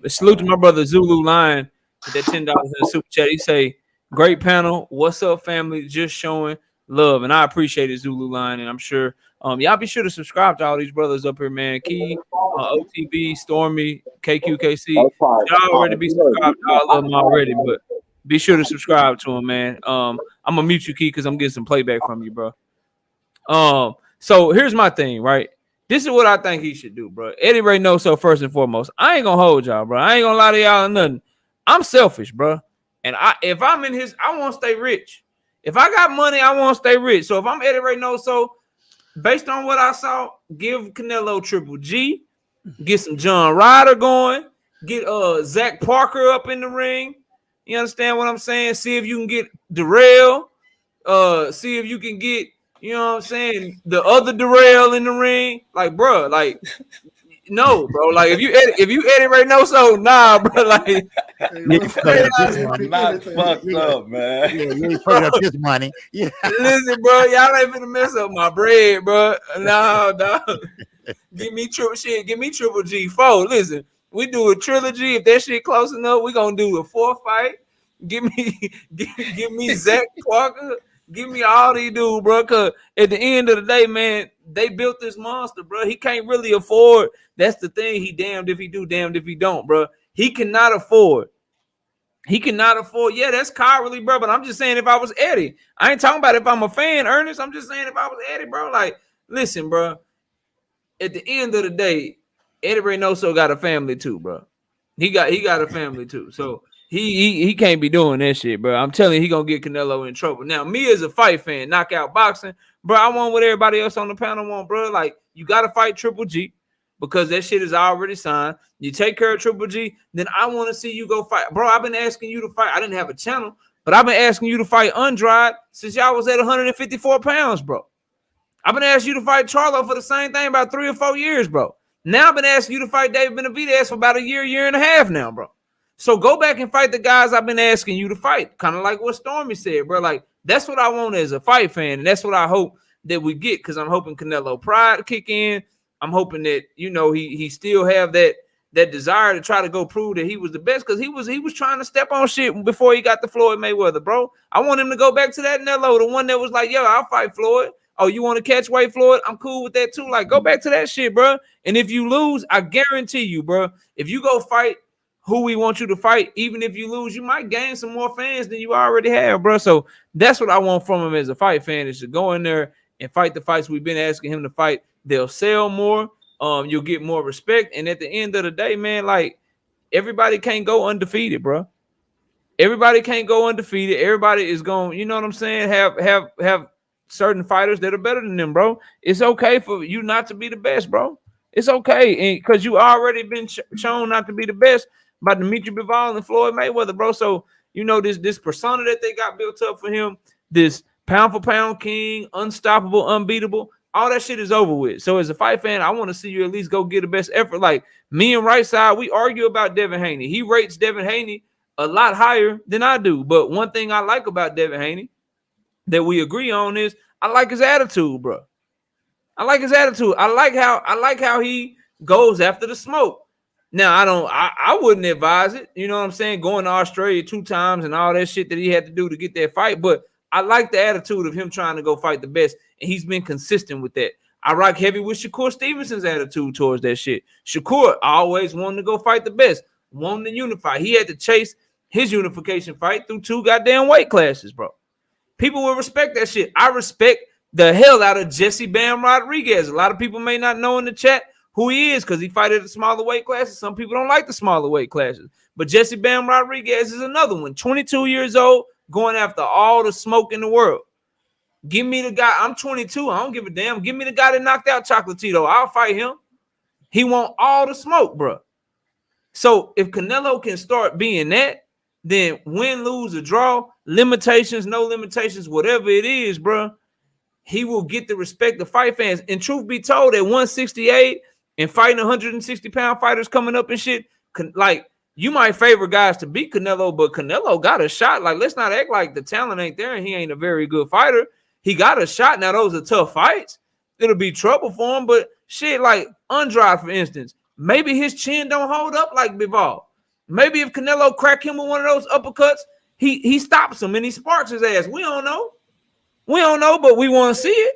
Salute to my brother Zulu Lion with that $10 in the super chat. He say, great panel. What's up, family? Just showing love. And I appreciate it, Zulu Line. And I'm sure y'all be sure to subscribe to all these brothers up here, man. Key, OTB, Stormy, KQKC. Y'all already be subscribed to all of them already, but be sure to subscribe to them, man. I'm gonna mute you, Key, because I'm getting some playback from you, bro. So here's my thing, right? This is what I think he should do, bro. Eddie Reynoso, first and foremost. I ain't gonna hold y'all, bro. I ain't gonna lie to y'all or nothing. I'm selfish, bro. And if I'm in his, I want to stay rich. If I got money, I want to stay rich. So if I'm Eddie Reynoso, based on what I saw, give Canelo Triple G, get some John Ryder going, get Zach Parker up in the ring. You understand what I'm saying? See if you can get Darrell. See if you can get, you know what I'm saying, the other Darrell in the ring. Like, bro, like, no, bro. Like, if you Eddie Reynoso, nah, bro. Like, not fucked up, man. Yeah, you ain't fucked up his money. Yeah. Listen, bro, y'all ain't finna mess up my bread, bro. No. Give me triple shit. Give me Triple G4. Listen, we do a trilogy. If that shit close enough, we gonna do a 4th fight. Give me Zach Parker. Give me all these dudes, bro. Cause at the end of the day, man, they built this monster, bro. He can't really afford. That's the thing. He damned if he do, damned if he don't, bro. He cannot afford. Yeah, that's cowardly, bro. But I'm just saying, if I was Eddie, I ain't talking about if I'm a fan, Ernest. I'm just saying, if I was Eddie, bro, like, listen, bro. At the end of the day, Eddie Reynoso got a family too, bro. He got a family too. So he can't be doing that shit, bro. I'm telling you, he gonna get Canelo in trouble. Now, me as a fight fan, knockout boxing, bro, I want what everybody else on the panel want, bro. Like, you gotta fight Triple G because that shit is already signed. You take care of Triple G, then I want to see you go fight, bro. I've been asking you to fight. I didn't have a channel, but I've been asking you to fight Andrade since y'all was at 154 pounds, bro. I've been asking you to fight Charlo for the same thing about 3 or 4 years, bro. Now I've been asking you to fight David Benavidez for about a year and a half now, bro. So go back and fight the guys I've been asking you to fight. Kind of like what Stormy said, bro. Like, that's what I want as a fight fan, and that's what I hope that we get, because I'm hoping Canelo pride kick in. I'm hoping that, he still have that that desire to try to go prove that he was the best, because he was trying to step on shit before he got to Floyd Mayweather, bro. I want him to go back to that Nello, the one that was like, yo, I'll fight Floyd. Oh, you want to catch weight, Floyd? I'm cool with that too. Like, go back to that shit, bro. And if you lose, I guarantee you, bro, if you go fight who we want you to fight, even if you lose, you might gain some more fans than you already have, bro. So that's what I want from him as a fight fan, is to go in there and fight the fights we've been asking him to fight. They'll sell more. You'll get more respect. And at the end of the day, man, like, everybody can't go undefeated, bro. Everybody can't go undefeated. Everybody is going, you know what I'm saying? Have certain fighters that are better than them, bro. It's okay for you not to be the best, bro. It's okay, and because you already been shown not to be the best by Dimitri Bivol and Floyd Mayweather, bro. So you know this persona that they got built up for him, this pound for pound king, unstoppable, unbeatable, all that shit is over with. So as a fight fan, I want to see you at least go get the best effort. Like me and Right Side, we argue about Devin Haney. He rates Devin Haney a lot higher than I do. But one thing I like about Devin Haney that we agree on is I like his attitude, bro. I like his attitude. I like how he goes after the smoke. Now I wouldn't advise it, you know what I'm saying, going to Australia 2 times and all that shit that he had to do to get that fight. But I like the attitude of him trying to go fight the best, and he's been consistent with that. I rock heavy with Shakur Stevenson's attitude towards that shit. Shakur always wanted to go fight the best, wanting to unify. He had to chase his unification fight through 2 goddamn weight classes, bro. People will respect that shit. I respect the hell out of Jesse Bam Rodriguez. A lot of people may not know in the chat who he is because he fight at the smaller weight classes. Some people don't like the smaller weight classes. But Jesse Bam Rodriguez is another one. 22 years old, going after all the smoke in the world. Give me the guy. I'm 22. I don't give a damn. Give me the guy that knocked out Chocolatito. I'll fight him. He want all the smoke, bro. So if Canelo can start being that, then win, lose, or draw, limitations, no limitations, whatever it is, bro, he will get the respect of fight fans. And truth be told, at 168 and fighting 160-pound fighters coming up and shit, like, you might favor guys to beat Canelo, but Canelo got a shot. Like, let's not act like the talent ain't there and he ain't a very good fighter. He got a shot. Now, those are tough fights. It'll be trouble for him, but shit, like Andrade, for instance, maybe his chin don't hold up like Bivol. Maybe if Canelo crack him with one of those uppercuts, he stops him and he sparks his ass. We don't know. We don't know, but we want to see it.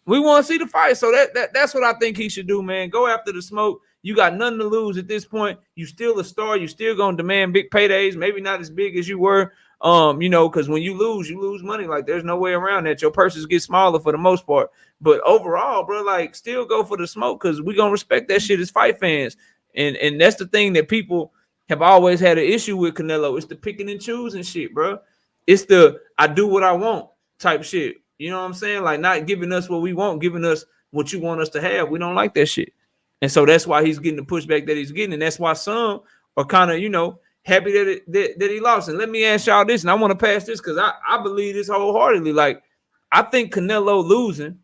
We want to see the fight. So that's what I think he should do, man. Go after the smoke. You got nothing to lose at this point. You still a star. You still gonna demand big paydays. Maybe not as big as you were. You know, because when you lose money. Like, there's no way around that. Your purses get smaller for the most part. But overall, bro, like, still go for the smoke, because we gonna respect that shit as fight fans. And that's the thing that people have always had an issue with Canelo. It's the picking and choosing shit, bro. It's the I do what I want type shit. You know what I'm saying? Like, not giving us what we want, giving us what you want us to have. We don't like that shit. And so that's why he's getting the pushback that he's getting. And that's why some are kind of, you know, happy that he lost. And let me ask y'all this, and I want to pass this because I believe this wholeheartedly. Like, I think Canelo losing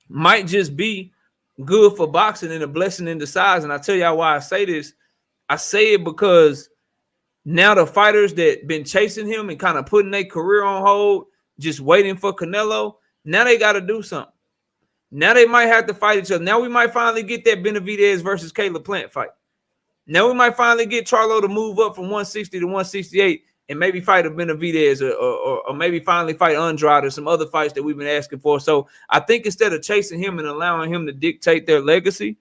might just be good for boxing and a blessing in disguise. And I tell y'all why I say this. I say it because now the fighters that been chasing him and kind of putting their career on hold, just waiting for Canelo, now they got to do something. Now they might have to fight each other. Now we might finally get that Benavidez versus Caleb Plant fight. Now we might finally get Charlo to move up from 160 to 168 and maybe fight a Benavidez or maybe finally fight Andrade or some other fights that we've been asking for. So I think instead of chasing him and allowing him to dictate their legacy,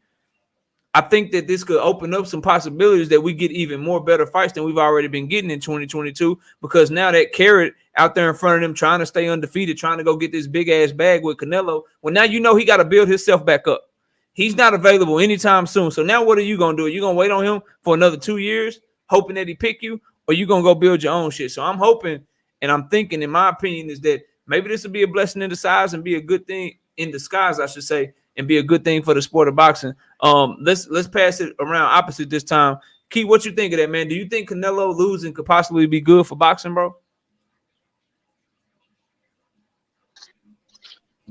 I think that this could open up some possibilities that we get even more better fights than we've already been getting in 2022, because now that carrot out there in front of them trying to stay undefeated, trying to go get this big-ass bag with Canelo, well, now you know he got to build himself back up. He's not available anytime soon. So now what are you going to do? Are you going to wait on him for another 2 years, hoping that he pick you, or you going to go build your own shit? So I'm hoping, and I'm thinking, in my opinion, is that maybe this will be a blessing in disguise and be a good thing in disguise, I should say, and be a good thing for the sport of boxing. Let's pass it around opposite this time. Key, what you think of that, man? Do you think Canelo losing could possibly be good for boxing, bro?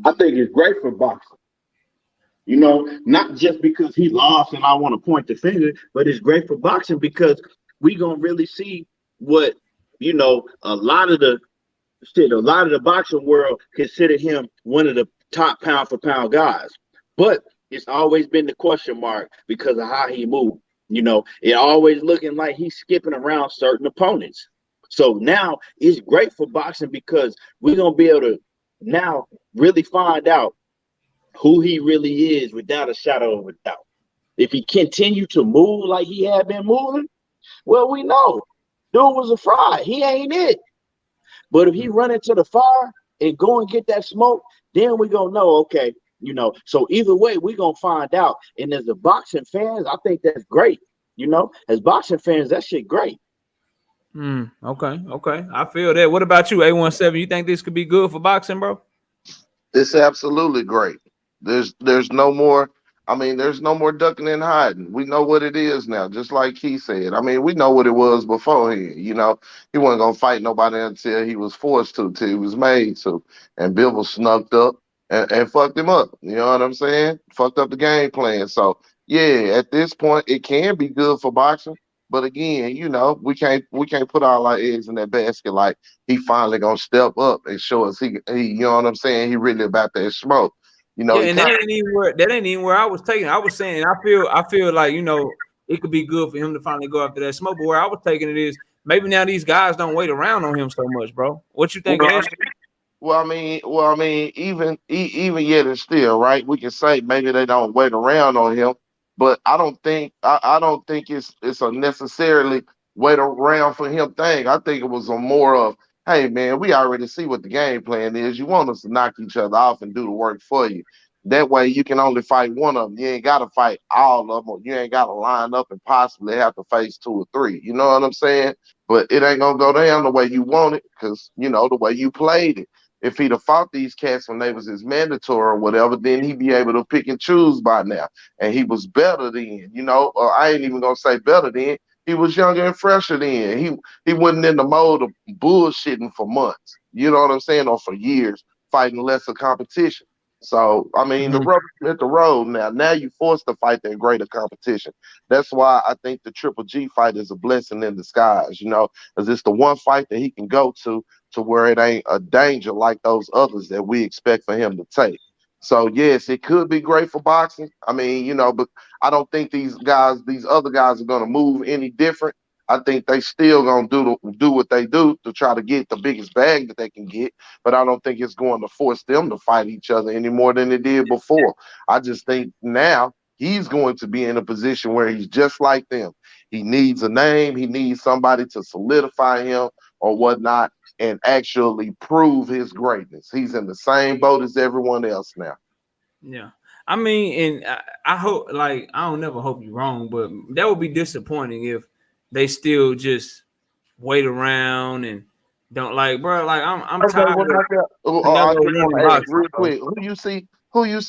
I think it's great for boxing. You know, not just because he lost and I want to point the finger, but it's great for boxing because we gonna really see what, you know, a lot of the boxing world consider him one of the top pound for pound guys. But it's always been the question mark because of how he moved. You know, it always looking like he's skipping around certain opponents. So now it's great for boxing because we're gonna be able to now really find out who he really is without a shadow of a doubt. If he continue to move like he had been moving, well, we know dude was a fraud. He ain't it. But if he run into the fire and go and get that smoke, then we gonna know, okay, you know. So either way, we gonna find out. And as a boxing fans, I think that's great. You know, as boxing fans, that shit great. Okay. I feel that. What about you, A17? You think this could be good for boxing, bro? It's absolutely great. There's no more. I mean, there's no more ducking and hiding. We know what it is now, just like he said. I mean, we know what it was beforehand. You know, he wasn't gonna fight nobody until he was forced to, till he was made to. And Bill was snuck up and fucked him up. You know what I'm saying? Fucked up the game plan. So yeah, at this point, it can be good for boxing. But again, you know, we can't put all our eggs in that basket. Like he finally gonna step up and show us he you know what I'm saying? He really about that smoke. You know, Yeah, and that ain't even where I was taking. I was saying I feel like, you know, it could be good for him to finally go after that smoke. But where I was taking it is maybe now these guys don't wait around on him so much, bro. What you think? Well, I mean, even yet and still, right? We can say maybe they don't wait around on him, but I don't think it's a necessarily wait around for him thing. I think it was a more of, hey man, we already see what the game plan is. You want us to knock each other off and do the work for you. That way you can only fight one of them. You ain't got to fight all of them. You ain't got to line up and possibly have to face 2 or 3. You know what I'm saying? But it ain't going to go down the way you want it because, you know, the way you played it. If he'd have fought these cats when they was his mandatory or whatever, then he'd be able to pick and choose by now. And he was better then, you know, or I ain't even going to say better then. He was younger and fresher then. He wasn't in the mode of bullshitting for months, you know what I'm saying, or for years, fighting lesser competition. So, I mean, the rubber hit the road now. Now you're forced to fight that greater competition. That's why I think the Triple G fight is a blessing in disguise, you know, because it's the one fight that he can go to where it ain't a danger like those others that we expect for him to take. So, yes, it could be great for boxing. I mean, you know, but I don't think these other guys are going to move any different. I think they still gonna do what they do to try to get the biggest bag that they can get, but I don't think it's going to force them to fight each other any more than it did before. I just think now he's going to be in a position where he's just like them. He needs a name, he needs somebody to solidify him or whatnot and actually prove his greatness. He's in the same boat as everyone else now. Yeah. I mean, and I hope, like, I don't never hope you're wrong, but that would be disappointing if they still just wait around and don't, like, bro. Like, I'm tired. Real quick, who you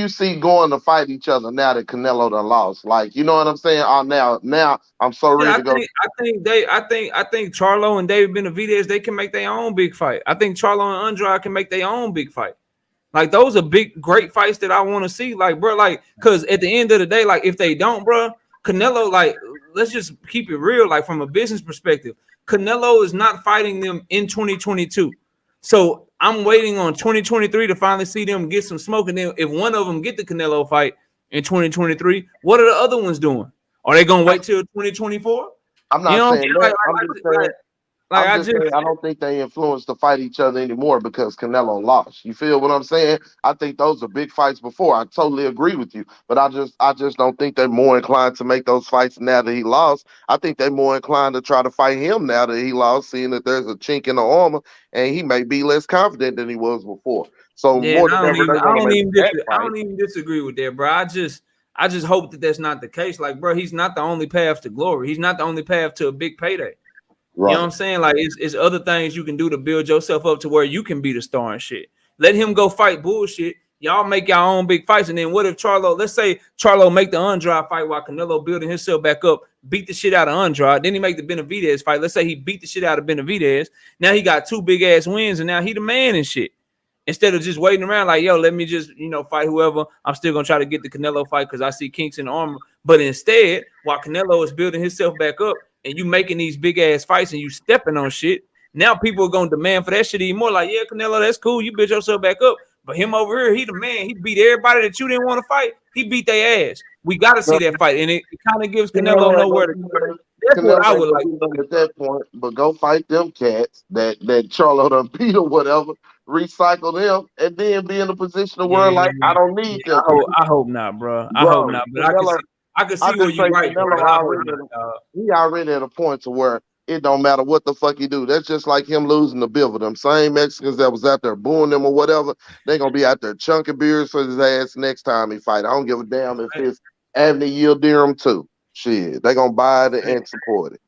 see going to fight each other now that Canelo done lost? Like, you know what I'm saying? Now I'm so ready to go. I think Charlo and David Benavidez, they can make their own big fight. I think Charlo and Andrade can make their own big fight. Like, those are big, great fights that I want to see. Like, bro, like, because at the end of the day, like, if they don't, bro, Canelo, like, let's just keep it real. Like, from a business perspective, Canelo is not fighting them in 2022. So I'm waiting on 2023 to finally see them get some smoke. And then if one of them get the Canelo fight in 2023, what are the other ones doing? Are they going to wait till 2024? I'm not saying that. I'm just saying I don't think they influence to fight each other anymore because Canelo lost. You feel what I'm saying? I think those are big fights before. I totally agree with you, but I just don't think they're more inclined to make those fights now that he lost. I think they're more inclined to try to fight him now that he lost, seeing that there's a chink in the armor and he may be less confident than he was before. So yeah, I don't even disagree with that, bro. I just hope that that's not the case. Like, bro, he's not the only path to glory. He's not the only path to a big payday. Right. You know what I'm saying? Like, it's other things you can do to build yourself up to where you can be the star and shit. Let him go fight bullshit. Y'all make your own big fights. And then what if let's say Charlo make the Andrade fight while Canelo building himself back up, beat the shit out of Andrade. Then he make the Benavidez fight. Let's say he beat the shit out of Benavidez. Now he got 2 big ass wins and now he the man and shit. Instead of just waiting around like, yo, let me just, fight whoever. I'm still going to try to get the Canelo fight because I see kinks in the armor. But instead, while Canelo is building himself back up, and you making these big ass fights and you stepping on shit, now people are gonna demand for that shit even more. Like, yeah, Canelo, that's cool. You build yourself back up, But him over here, he the man. He beat everybody that you didn't want to fight. He beat their ass. We got to see that fight, and it kind of gives Canelo nowhere to go. That's what I would like at that point. But go fight them cats that Charlo done beat or whatever. Recycle them, and then be in a position of where like I don't need them. I hope not, bro. I hope not. But I can see where you're right. He already at a point to where it don't matter what the fuck he do. That's just like him losing the Bivol. Them same Mexicans that was out there booing them or whatever, they gonna be out there chunking beers for his ass next time he fight. I don't give a damn if it's Abney yield dirham too. Shit, they gonna buy it and support it.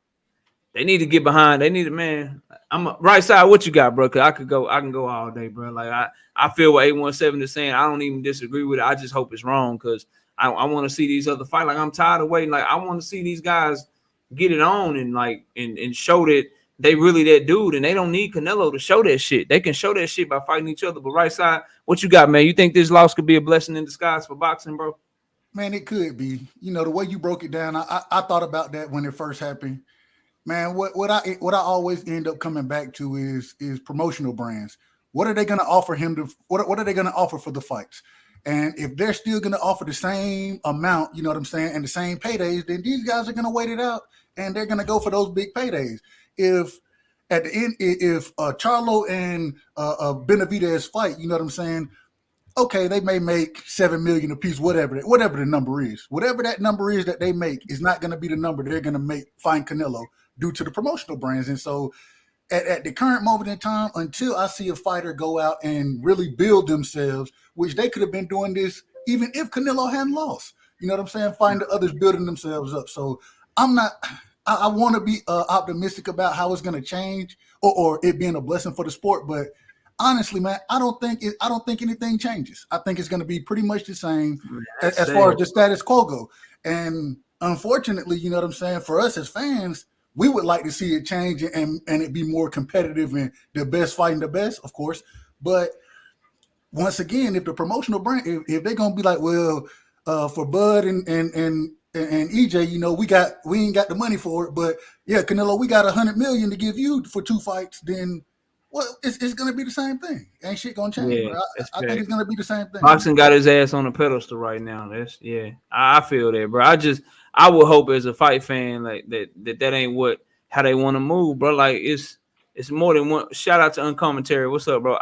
They need to get behind. They need it, man. I'm right side. What you got, bro? Cause I can go all day, bro. Like I feel what 817 is saying. I don't even disagree with it. I just hope it's wrong because I want to see these other fight. Like I'm tired of waiting. Like I want to see these guys get it on and like and show that they really that dude, and they don't need Canelo to show that shit. They can show that shit by fighting each other. But right side, what you got, man? You think this loss could be a blessing in disguise for boxing, bro? Man, it could be. You know, the way you broke it down, I thought about that when it first happened. Man, what I always end up coming back to is promotional brands. What are they going to offer him to? What are they going to offer for the fights? And if they're still going to offer the same amount, you know what I'm saying, and the same paydays, then these guys are going to wait it out and they're going to go for those big paydays. If at the end, if Charlo and Benavidez fight, you know what I'm saying? Okay, they may make $7 million a piece, whatever the number is. Whatever that number is that they make is not going to be the number they're going to find Canelo due to the promotional brands. And so at the current moment in time, until I see a fighter go out and really build themselves, which they could have been doing this even if Canelo hadn't lost. You know what I'm saying? Find the others building themselves up. So I want to be optimistic about how it's going to change or it being a blessing for the sport. But honestly, man, I don't think anything changes. I think it's going to be pretty much the same as far as the status quo go. And unfortunately, you know what I'm saying? For us as fans, we would like to see it change and it be more competitive and the best fighting the best, of course. But once again, if the promotional brand, if they're gonna be like, well, for Bud and EJ, you know, we ain't got the money for it, but yeah, Canelo, we got $100 million to give you for 2 fights, then well, it's gonna be the same thing. Ain't shit gonna change. Yeah, I think it's gonna be the same thing. Boxing got his ass on the pedestal right now. I feel that, bro. I would hope as a fight fan like that ain't how they want to move, bro. Like it's more than one. Shout out to Uncommentary. What's up, bro?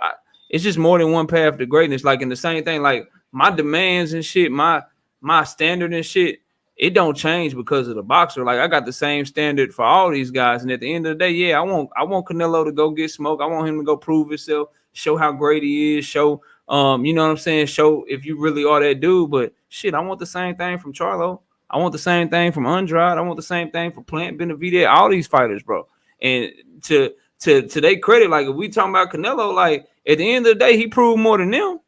It's just more than one path to greatness. Like in the same thing, like my demands and shit, my standard and shit, it don't change because of the boxer. Like I got the same standard for all these guys. And at the end of the day, yeah, I want Canelo to go get smoked. I want him to go prove himself, show how great he is, show you know what I'm saying, show if you really are that dude. But shit, I want the same thing from Charlo. I want the same thing from Andrade. I want the same thing for Plant, Benavidez, all these fighters, bro. And to their credit, like if we talking about Canelo, like at the end of the day, he proved more than them.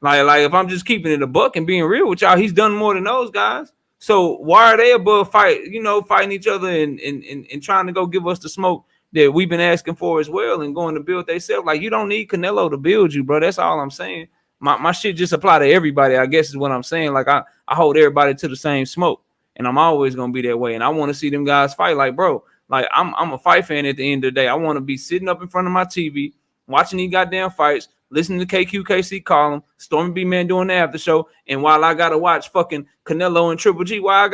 Like if I'm just keeping it a buck and being real with y'all, he's done more than those guys. So why are they above fighting each other and trying to go give us the smoke that we've been asking for as well and going to build themselves? Like you don't need Canelo to build you, bro. That's all I'm saying. My shit just apply to everybody, I guess is what I'm saying. Like I hold everybody to the same smoke, and I'm always gonna be that way. And I want to see them guys fight. Like, bro, like I'm a fight fan at the end of the day. I want to be sitting up in front of my TV, watching these goddamn fights, listening to KQKC call them, Stormy B Man doing the after show. And while I gotta watch fucking Canelo and Triple G, if I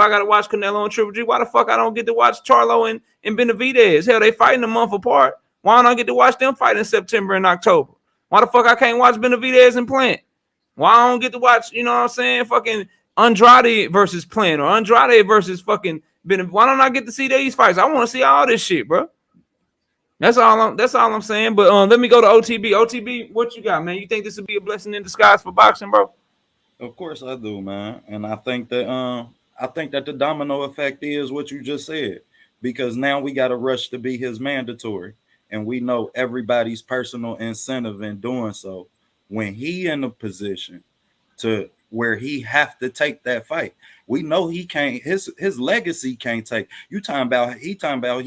gotta watch Canelo and Triple G, why the fuck I don't get to watch Charlo and Benavidez? Hell, they fighting a month apart. Why don't I get to watch them fight in September and October? Why the fuck I can't watch Benavidez and Plant? Why I don't get to watch, you know what I'm saying, fucking Andrade versus Plant or Andrade versus fucking Benavidez? Why don't I get to see these fights? I want to see all this shit, bro. That's all I'm saying. But let me go to OTB. OTB, what you got, man? You think this would be a blessing in disguise for boxing, bro? Of course I do, man. And I think that the domino effect is what you just said, because now we got to rush to be his mandatory. And we know everybody's personal incentive in doing so. When he in a position to where he have to take that fight, we know he can't. His legacy can't take. He talking about he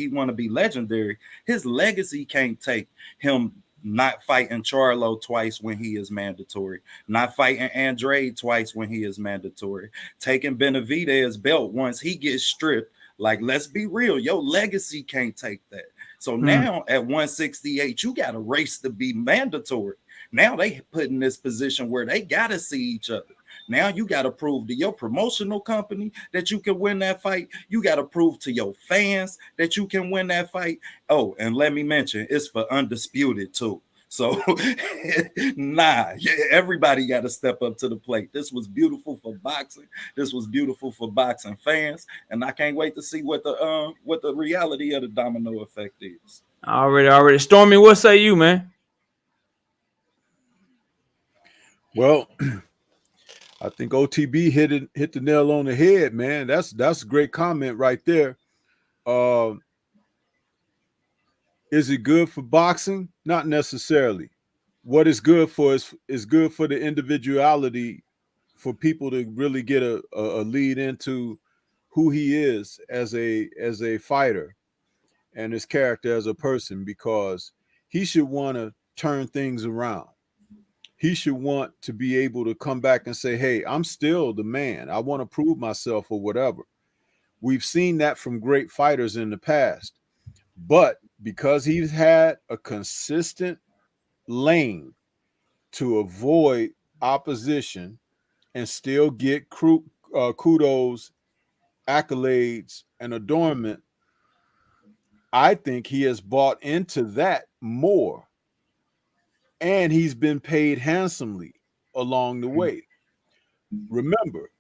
want to be legendary. His legacy can't take him not fighting Charlo twice when he is mandatory, not fighting Andrade twice when he is mandatory, taking Benavidez's belt once he gets stripped. Like, let's be real, your legacy can't take that. So now at 168, you got a race to be mandatory. Now they put in this position where they gotta see each other. Now you got to prove to your promotional company that you can win that fight. You got to prove to your fans that you can win that fight. Oh, and let me mention, it's for undisputed too. So, everybody got to step up to the plate. This was beautiful for boxing. This was beautiful for boxing fans, and I can't wait to see what the reality of the domino effect is. Already. Stormy, what say you, man? Well, I think OTB hit the nail on the head, man. That's a great comment right there. Is it good for boxing? Not necessarily. What is good for is good for the individuality, for people to really get a lead into who he is as a fighter and his character as a person, because he should want to turn things around. He should want to be able to come back and say, hey, I'm still the man. I want to prove myself or whatever. We've seen that from great fighters in the past. But because he's had a consistent lane to avoid opposition and still get kudos, accolades, and adornment, I think he has bought into that more. And he's been paid handsomely along the way. Remember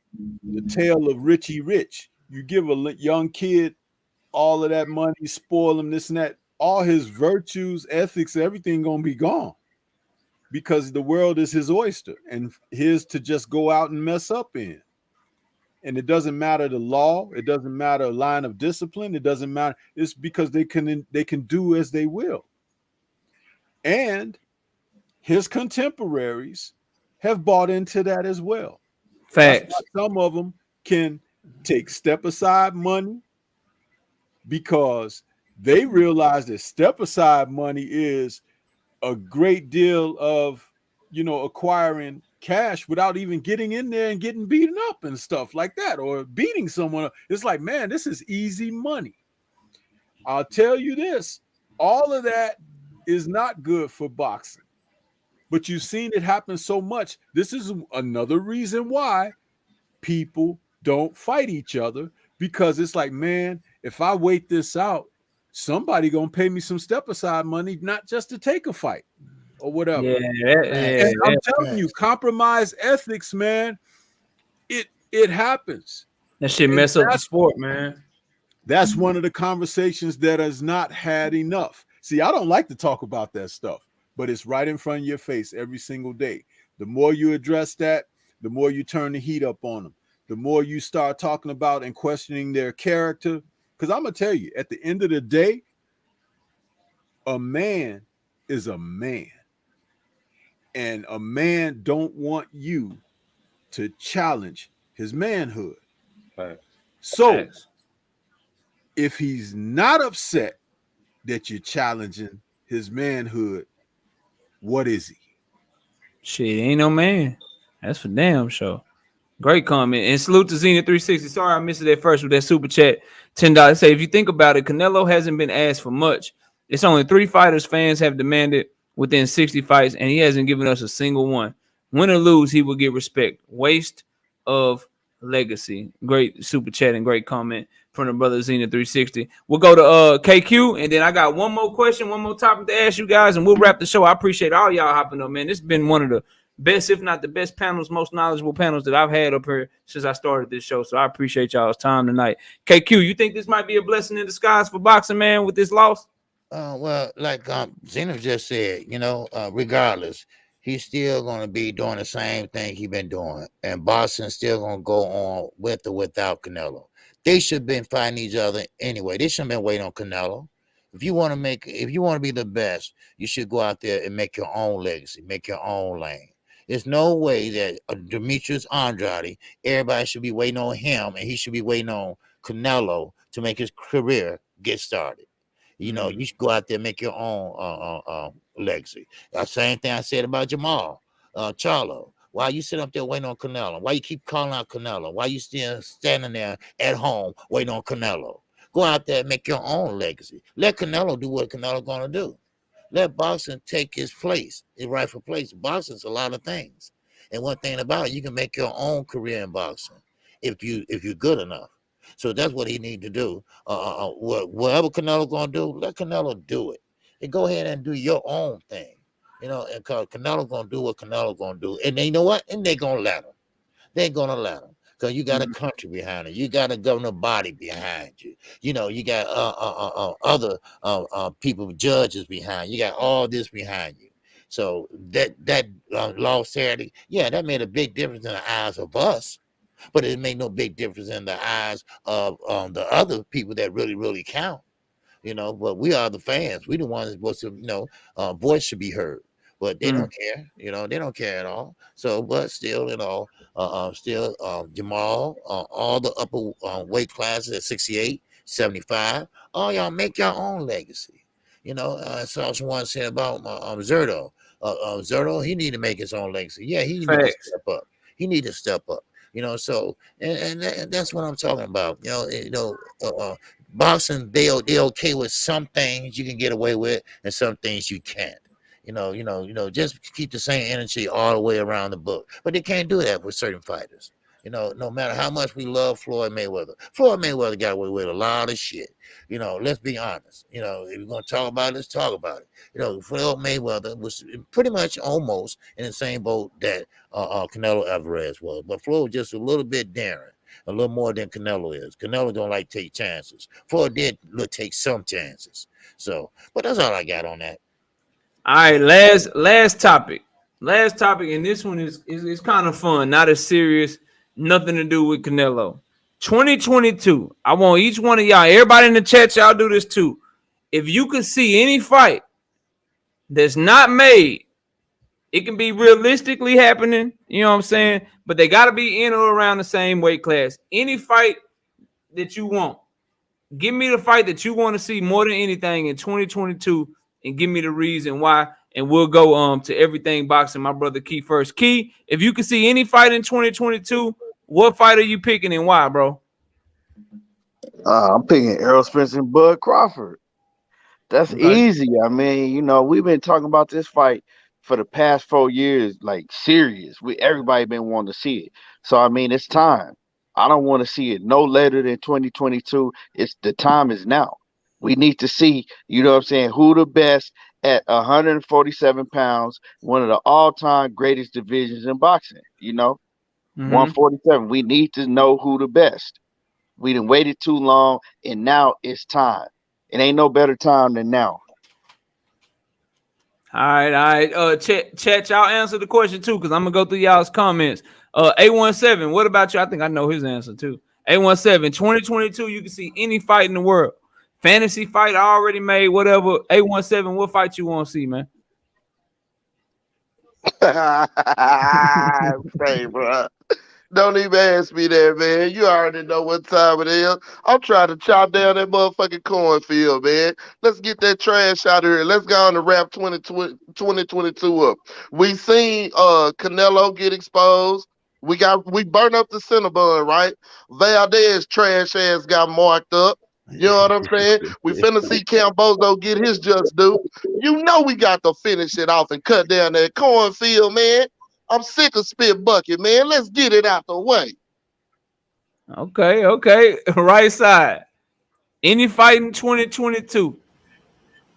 the tale of Richie Rich. You give a young kid all of that money, spoil him, this and that, all his virtues, ethics, everything gonna be gone, because the world is his oyster and his to just go out and mess up in. And it doesn't matter the law, it doesn't matter a line of discipline, it doesn't matter. It's because they can do as they will. And his contemporaries have bought into that as well. Facts. Some of them can take step aside money because they realize that step aside money is a great deal of, acquiring cash without even getting in there and getting beaten up and stuff like that, or beating someone up. It's like, man, this is easy money. I'll tell you this, all of that is not good for boxing. But you've seen it happen so much. This is another reason why people don't fight each other, because it's like, man, if I wait this out, somebody gonna pay me some step aside money, not just to take a fight or whatever. Yeah, I'm telling you, compromise ethics, man. It happens. That shit mess up the sport, man. That's one of the conversations that has not had enough. See, I don't like to talk about that stuff, but it's right in front of your face every single day. The more you address that, the more you turn the heat up on them. The more you start talking about and questioning their character. Because I'm going to tell you, at the end of the day, a man is a man. And a man don't want you to challenge his manhood. Right. So if he's not upset that you're challenging his manhood, what is he? Shit, ain't no man. That's for damn sure. Great comment. And salute to Zenith 360. Sorry I missed it at first with that super chat. $10. Say, if you think about it, Canelo hasn't been asked for much. It's only 3 fighters fans have demanded within 60 fights, and he hasn't given us a single one. Win or lose, he will get respect. Waste of legacy. Great super chat and great comment from the brother Zenith 360. We'll go to KQ, and then I got one more question, one more topic to ask you guys, and we'll wrap the show. I appreciate all y'all hopping up, man. This has been one of the best, if not the best panels, most knowledgeable panels that I've had up here since I started this show. So I appreciate y'all's time tonight. KQ, you think this might be a blessing in disguise for boxing, man, with this loss? Well, like Zenith just said, regardless, he's still going to be doing the same thing he's been doing. And boxing's still going to go on with or without Canelo. They should have been fighting each other anyway. They shouldn't have been waiting on Canelo. If you want to be the best, you should go out there and make your own legacy, make your own lane. There's no way that Demetrius Andrade, everybody should be waiting on him, and he should be waiting on Canelo to make his career get started. You should go out there and make your own legacy. The same thing I said about Jamal Charlo. Why you sit up there waiting on Canelo? Why you keep calling out Canelo? Why you still standing there at home waiting on Canelo? Go out there and make your own legacy. Let Canelo do what Canelo's going to do. Let boxing take its place, its rightful place. Boxing's a lot of things, and one thing about it, you can make your own career in boxing if you're good enough. So that's what he need to do. Whatever Canelo gonna do, let Canelo do it, and go ahead and do your own thing. And cause Canelo gonna do what Canelo gonna do, and they know what, and they gonna let him. They ain't gonna let him. Because you got a country behind it. You got a governor body behind you. You got other people, judges behind you. You got all this behind you. So that law Saturday, yeah, that made a big difference in the eyes of us. But it made no big difference in the eyes of the other people that really, really count. But we are the fans. We the ones supposed to, voice should be heard. But they don't care. They don't care at all. So, but still, Jamal, all the upper weight classes at 68, 75, all y'all make your own legacy. I saw someone say about Zerto. Zerto, he need to make his own legacy. Yeah, he need to step up. He need to step up. So and that's what I'm talking about. Boxing, they okay with some things you can get away with, and some things you can't. Just keep the same energy all the way around the book. But they can't do that with certain fighters. No matter how much we love Floyd Mayweather got away with a lot of shit. Let's be honest. If we're gonna talk about it, let's talk about it. Floyd Mayweather was pretty much almost in the same boat that Canelo Alvarez was, but Floyd was just a little bit daring, a little more than Canelo is. Canelo don't like to take chances. Floyd did take some chances. So, but that's all I got on that. All right, last topic, and this one is kind of fun, not as serious, nothing to do with Canelo. 2022. I want each one of y'all, everybody in the chat, y'all do this too. If you could see any fight that's not made, it can be realistically happening, you know what I'm saying? But they got to be in or around the same weight class. Any fight that you want, give me the fight that you want to see more than anything in 2022. And give me the reason why, and we'll go to everything boxing. My brother Key first. Key, if you can see any fight in 2022, what fight are you picking and why, bro? I'm picking Errol Spence and Bud Crawford. That's easy. I mean, we've been talking about this fight for the past 4 years, like serious. Everybody been wanting to see it. So I mean, it's time. I don't want to see it no later than 2022. The time is now. We need to see, who the best at 147 pounds, one of the all-time greatest divisions in boxing, 147. We need to know who the best. We done waited too long, and now it's time. It ain't no better time than now. All right. Chat, y'all answer the question too, because I'm going to go through y'all's comments. 817, what about you? I think I know his answer too. 817, 2022, you can see any fight in the world. Fantasy fight already made, whatever. 817, what fight you want to see, man? Say, bro. Don't even ask me that, man. You already know what time it is. I'm trying to chop down that motherfucking cornfield, man. Let's get that trash out of here. Let's go on to wrap 2022 up. We seen Canelo get exposed. We burned up the Cinnabon, right? Valdez trash ass got marked up. You know what I'm saying? We finna see Cambozo get his just due. We got to finish it off and cut down that cornfield, man. I'm sick of Spit Bucket, man. Let's get it out the way. Okay. Right side. Any fight in 2022?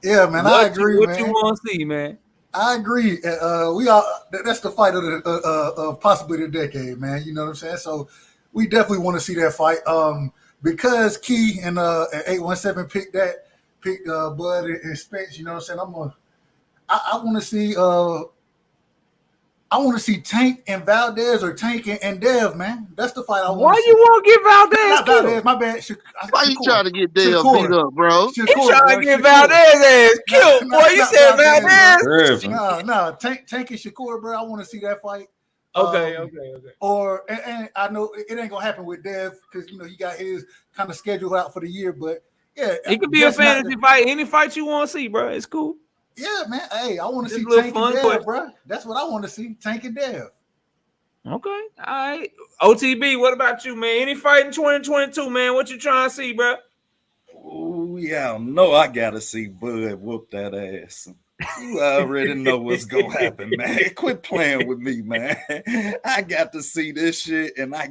Yeah, man. I agree, what man. You want to see, man? I agree. That's the fight of possibly the decade, man. You know what I'm saying? So we definitely want to see that fight. Because Key and 817 picked Bud and Spence, you know what I'm saying? I want to see I want to see Tank and Valdez or Tank and Dev, man. That's the fight I want to see. Why you want to get Valdez? Not Valdez, my bad. Why you trying to get Dev beat up, bro? He trying to get Valdez ass killed, boy. You said Valdez? No. Tank and Shakur, bro. I want to see that fight. Okay. And I know it ain't gonna happen with Dev because he got his kind of schedule out for the year, but yeah, it could be a fantasy fight. Any fight you want to see, bro. It's cool. Yeah, man. Hey, I want to see Tank and Dev, bro. That's what I want to see. Tank and Dev. Okay. All right. OTB, what about you, man? Any fight in 2022, man? What you trying to see, bro? Oh, yeah. I know I got to see Bud whoop that ass. You already know what's gonna happen, man. Quit playing with me, man. I got to see this shit, and I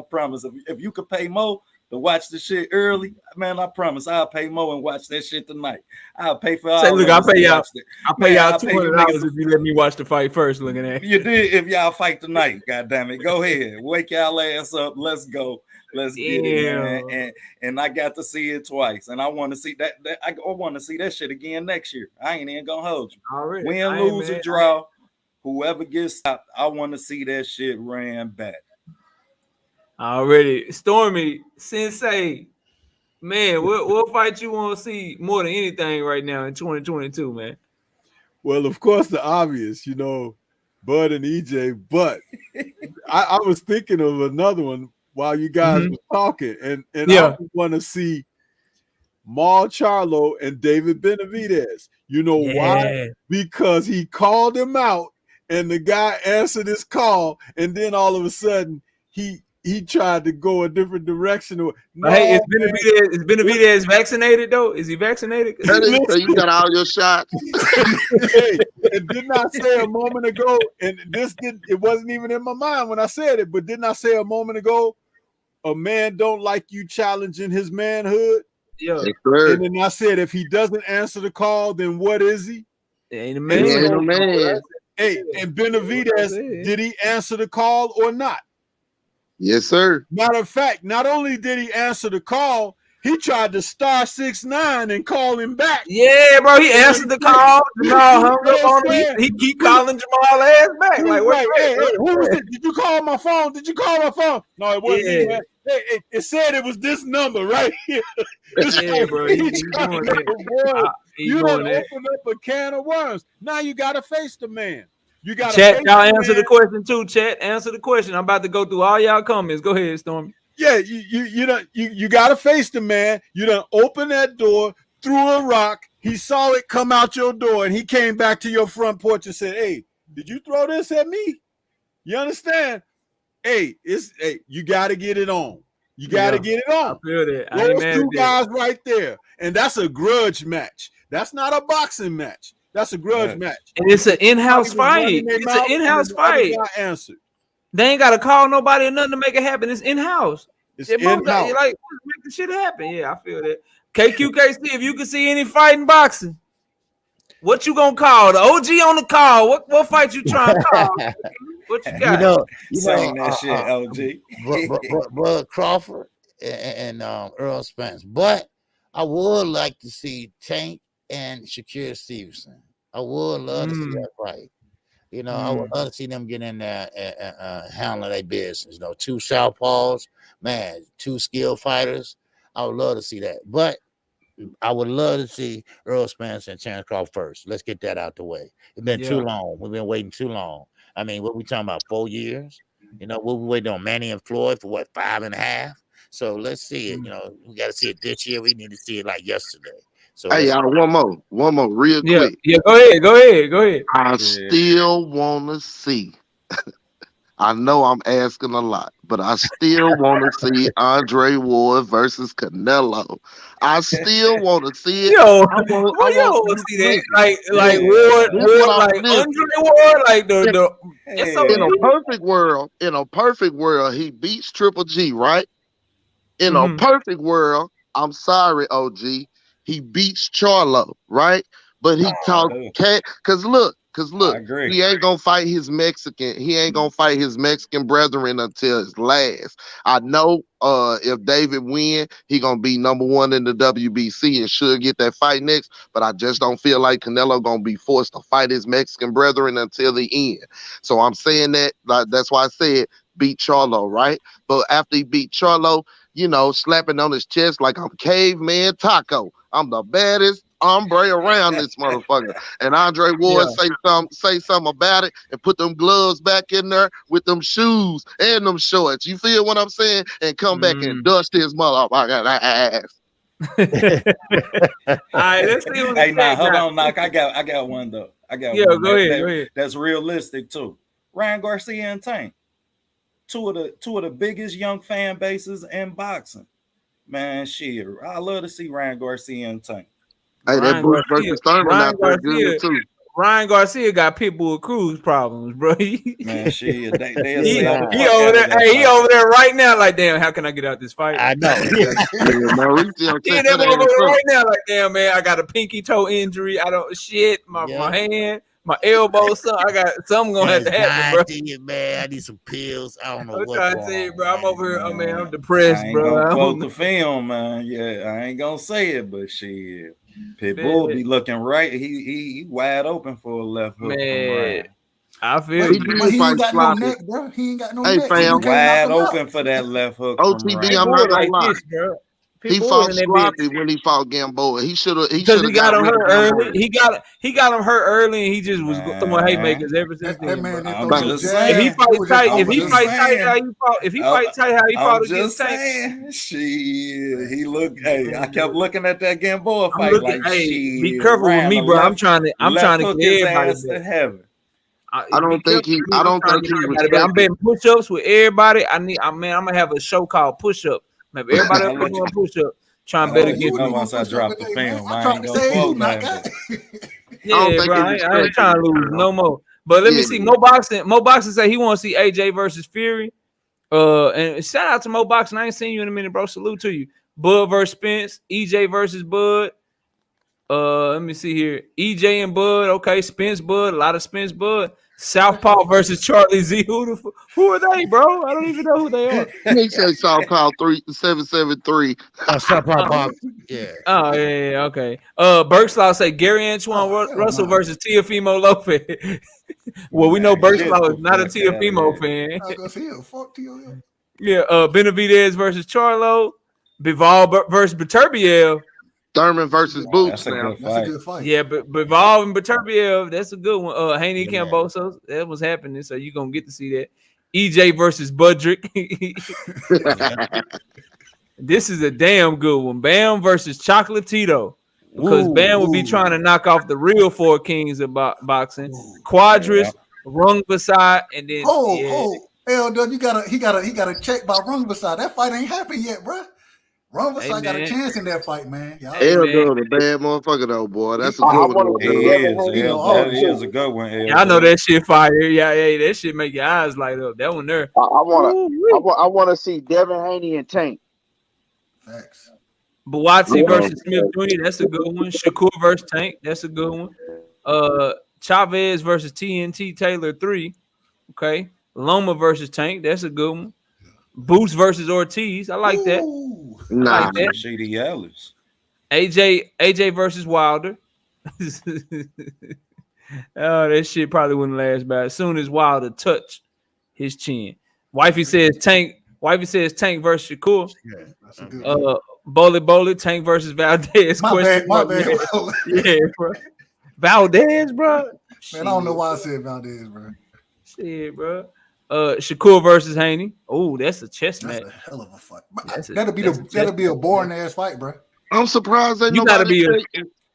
promise, if you could pay more to watch the shit early, man, I promise I'll pay more and watch that shit tonight. I'll pay for all. Say, look, I'll pay y'all. I'll pay y'all $200 if you let me watch the fight first. Looking at you did if y'all fight tonight. God damn it, go ahead, wake y'all ass up. Let's go. Let's get it, man. And I got to see it twice, and I want to see that. I want to see that shit again next year. I ain't even gonna hold you. Already. Win, lose, or draw, whoever gets stopped, I want to see that shit ran back. Already. Stormy, Sensei, man, what fight you want to see more than anything right now in 2022, man? Well, of course, the obvious, Bud and EJ. But I was thinking of another one while you guys were talking, and I want to see Maul Charlo and David Benavidez. You know why? Because he called him out, and the guy answered his call, and then all of a sudden he tried to go a different direction. No, hey, is Benavidez vaccinated though? Is he vaccinated? You got all your shots. Hey, and didn't I say a moment ago, and it wasn't even in my mind when I said it, but didn't I say a moment ago, a man don't like you challenging his manhood? Yeah. And then I said, if he doesn't answer the call, then what is he? Ain't a man. Hey, and Benavidez, did he answer the call or not? Yes, sir. Matter of fact, not only did he answer the call, he tried to *69 and call him back. Yeah, bro, he answered the call. Jamal hung up on him. He keep calling Jamal ass back. Like, what? Hey, who was it? Did you call my phone? Did you call my phone? No, it wasn't me, man. Hey, it said it was this number right here. Yeah, bro. He's doing that. You done opened up a can of worms. Now you got to face the man. You got Chat, y'all answer the question too. Chat, answer the question. I'm about to go through all y'all comments. Go ahead, Stormy. Yeah, you got to face the man. You done open that door, threw a rock. He saw it come out your door, and he came back to your front porch and said, "Hey, did you throw this at me?" You understand? Hey, you got to get it on. You got to get it on. I feel that. Those two guys right there, and that's a grudge match. That's not a boxing match. That's a grudge match. And it's an in-house fight. It's an in-house fight. They ain't got to call nobody or nothing to make it happen. It's in-house. It's in-house. Like, make the shit happen. Yeah, I feel that. KQKC, if you can see any fight in boxing, what you gonna call? The OG on the call. What fight you trying to call? What you got? Saying that shit, LG. Bud Crawford and Earl Spence. But I would like to see Tank and Shakir Stevenson. I would love to see that fight. I would love to see them get in there and handle their business. Two southpaws, man, two skilled fighters. I would love to see that. But I would love to see Earl Spence and Terrence Crawford first. Let's get that out the way. It's been too long. We've been waiting too long. I mean, what we talking about, 4 years? What we waiting on Manny and Floyd for 5.5? So let's see it. We got to see it this year. We need to see it like yesterday. So hey, y'all, one more real quick. Yeah, go ahead. I still want to see. I know I'm asking a lot, but I still want to see Andre Ward versus Canelo. I still want to see it. I want to see that. Like Ward, like Andre Ward, like the. In a perfect world, he beats Triple G, right? In a perfect world, I'm sorry, OG, he beats Charlo, right? But he because look, he ain't gonna fight his Mexican. He ain't gonna fight his Mexican brethren until his last. I know if David win, he gonna be number 1 in the WBC and should get that fight next. But I just don't feel like Canelo gonna be forced to fight his Mexican brethren until the end. So I'm saying that, that's why I said beat Charlo, right? But after he beat Charlo, slapping on his chest like I'm Caveman Taco. I'm the baddest hombre around this motherfucker. And Andre Ward say something about it and put them gloves back in there with them shoes and them shorts. You feel what I'm saying? And come back and dust his motherfucker ass. All right, let's see what hold on, Knock. I got one though. Go ahead. That's realistic too. Ryan Garcia and Tank. Two of the biggest young fan bases in boxing. Man, shit. I love to see Ryan Garcia and Tank. Hey, that Boots versus Thurman out there good too. Ryan Garcia got Pitbull Cruz problems, bro. Man, shit, they he over there. Hey, he over there right now. Like, damn, how can I get out this fight? I know. Mauricio He right now, like, damn, man, I got a pinky toe injury. I don't shit my hand, my elbow. So I got something gonna have to happen, bro. Man, I need some pills. I don't know I'm what. trying to say, bro. I'm over here. Man, I'm depressed, I ain't bro. gonna quote the film, man. Yeah, I ain't gonna say it, but shit. Pitbull be looking right. He wide open for a left hook. Man, I feel he ain't got no neck, bro. He ain't got no neck. Fam, wide open for that left hook. OTB, I'm not gonna lie. He fought sloppy when he fought Gamboa. He should have. Because he got him hurt early. He got him hurt early, and he just was throwing haymakers ever since then. If he fight tight, how you fought. If he fight tight, how he fought against Tank. Shit, he looked. Hey, I kept looking at that Gamboa fight. Hey, be careful with me, bro. I'm trying to get everybody to heaven. I don't think he was. I'm betting push-ups with everybody. I'm gonna have a show called Push-Up. Maybe everybody else doing push-up. Trying to bet against me. Once I drop the film, I ain't gonna quote that. Yeah, bro. I ain't trying to lose no more. But let me see. Mo Boxing say he want to see AJ versus Fury. And shout out to Mo Boxing. I ain't seen you in a minute, bro. Salute to you. Bud versus Spence. EJ versus Bud. Let me see here. EJ and Bud. Okay, Spence Bud. A lot of Spence Bud. Southpaw versus Charlie Z. Who are they, bro? I don't even know who they are. He said Southpaw 3773. Southpaw, yeah. Oh yeah, okay. Berkslaw say Gary Antoine Russell versus Teofimo Lopez. Well, we know Berkslaw is not a Teofimo fan. Fuck Teofimo. Yeah, Benavidez versus Charlo. Bival versus Beterbiev. Thurman versus Boots. That's a good fight. Yeah, but Bival and Beterbiev, that's a good one. Haney Cambosos, that was happening, so you're gonna get to see that. EJ versus Budrick. This is a damn good one. Bam versus Chocolatito. Because Bam would be trying to knock off the real four kings of boxing. Quadras, Rungvisai, and then LW, he got a check by Rungvisai. That fight ain't happened yet, bro. Rungvisai got a chance in that fight, man. Eldo, the bad motherfucker though, boy. That's a good one. That is a good one. Y'all know that shit fire. Yeah, that shit make your eyes light up. That one there. I want to see Devin Haney and Tank. Facts. Buatsi versus Smith Jr. That's a good one. Shakur versus Tank. That's a good one. Chavez versus TNT Taylor 3. Okay. Loma versus Tank. That's a good one. Boots versus Ortiz. I like that. Nah, like that. Shady Ellis. AJ versus Wilder. Oh, that shit probably wouldn't last bad. As soon as Wilder touched his chin. Wifey says Tank versus Shakur. Yeah, that's a good one. Boli, Tank versus Valdez. My bad. Yeah, bro. Valdez, bro. Man, I don't know why I said Valdez, bro. Shit, bro. Shakur versus Haney. Oh, that's a chess match. That's a hell of a fight. That'll be a boring ass fight, bro. I'm surprised ain't nobody.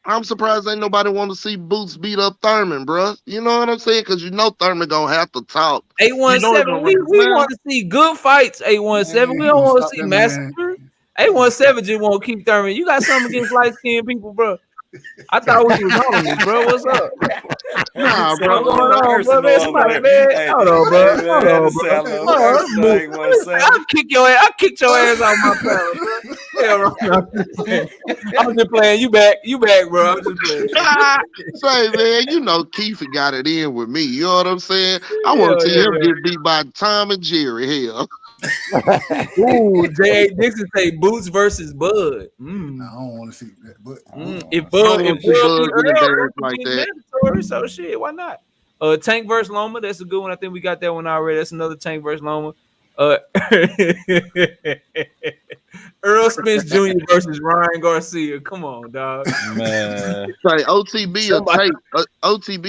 I'm surprised ain't nobody want to see Boots beat up Thurman, bro. You know what I'm saying? Because you know Thurman gonna have to talk. 817. We want to see good fights. 817. We don't want to see massacre. 817 just won't keep Thurman. You got something against light skinned people, bro? I thought we was on this, bro. What's up? Nah, bro. Hold on, bro. I'll kick your ass off my panel, bro. I'm just playing. You back, bro. I'm just playing. Say, man, you know Keith got it in with me. You know what I'm saying? I want to see him get beat by Tom and Jerry. Hell. Ooh, J.A. Dixon say Boots versus Bud. I don't want to see that, but if Bud like that, mandatory, so shit, why not? Tank versus Loma, that's a good one. I think we got that one already. That's another Tank versus Loma. Earl Spence Jr. versus Ryan Garcia. Come on, dog. Man. Say OTB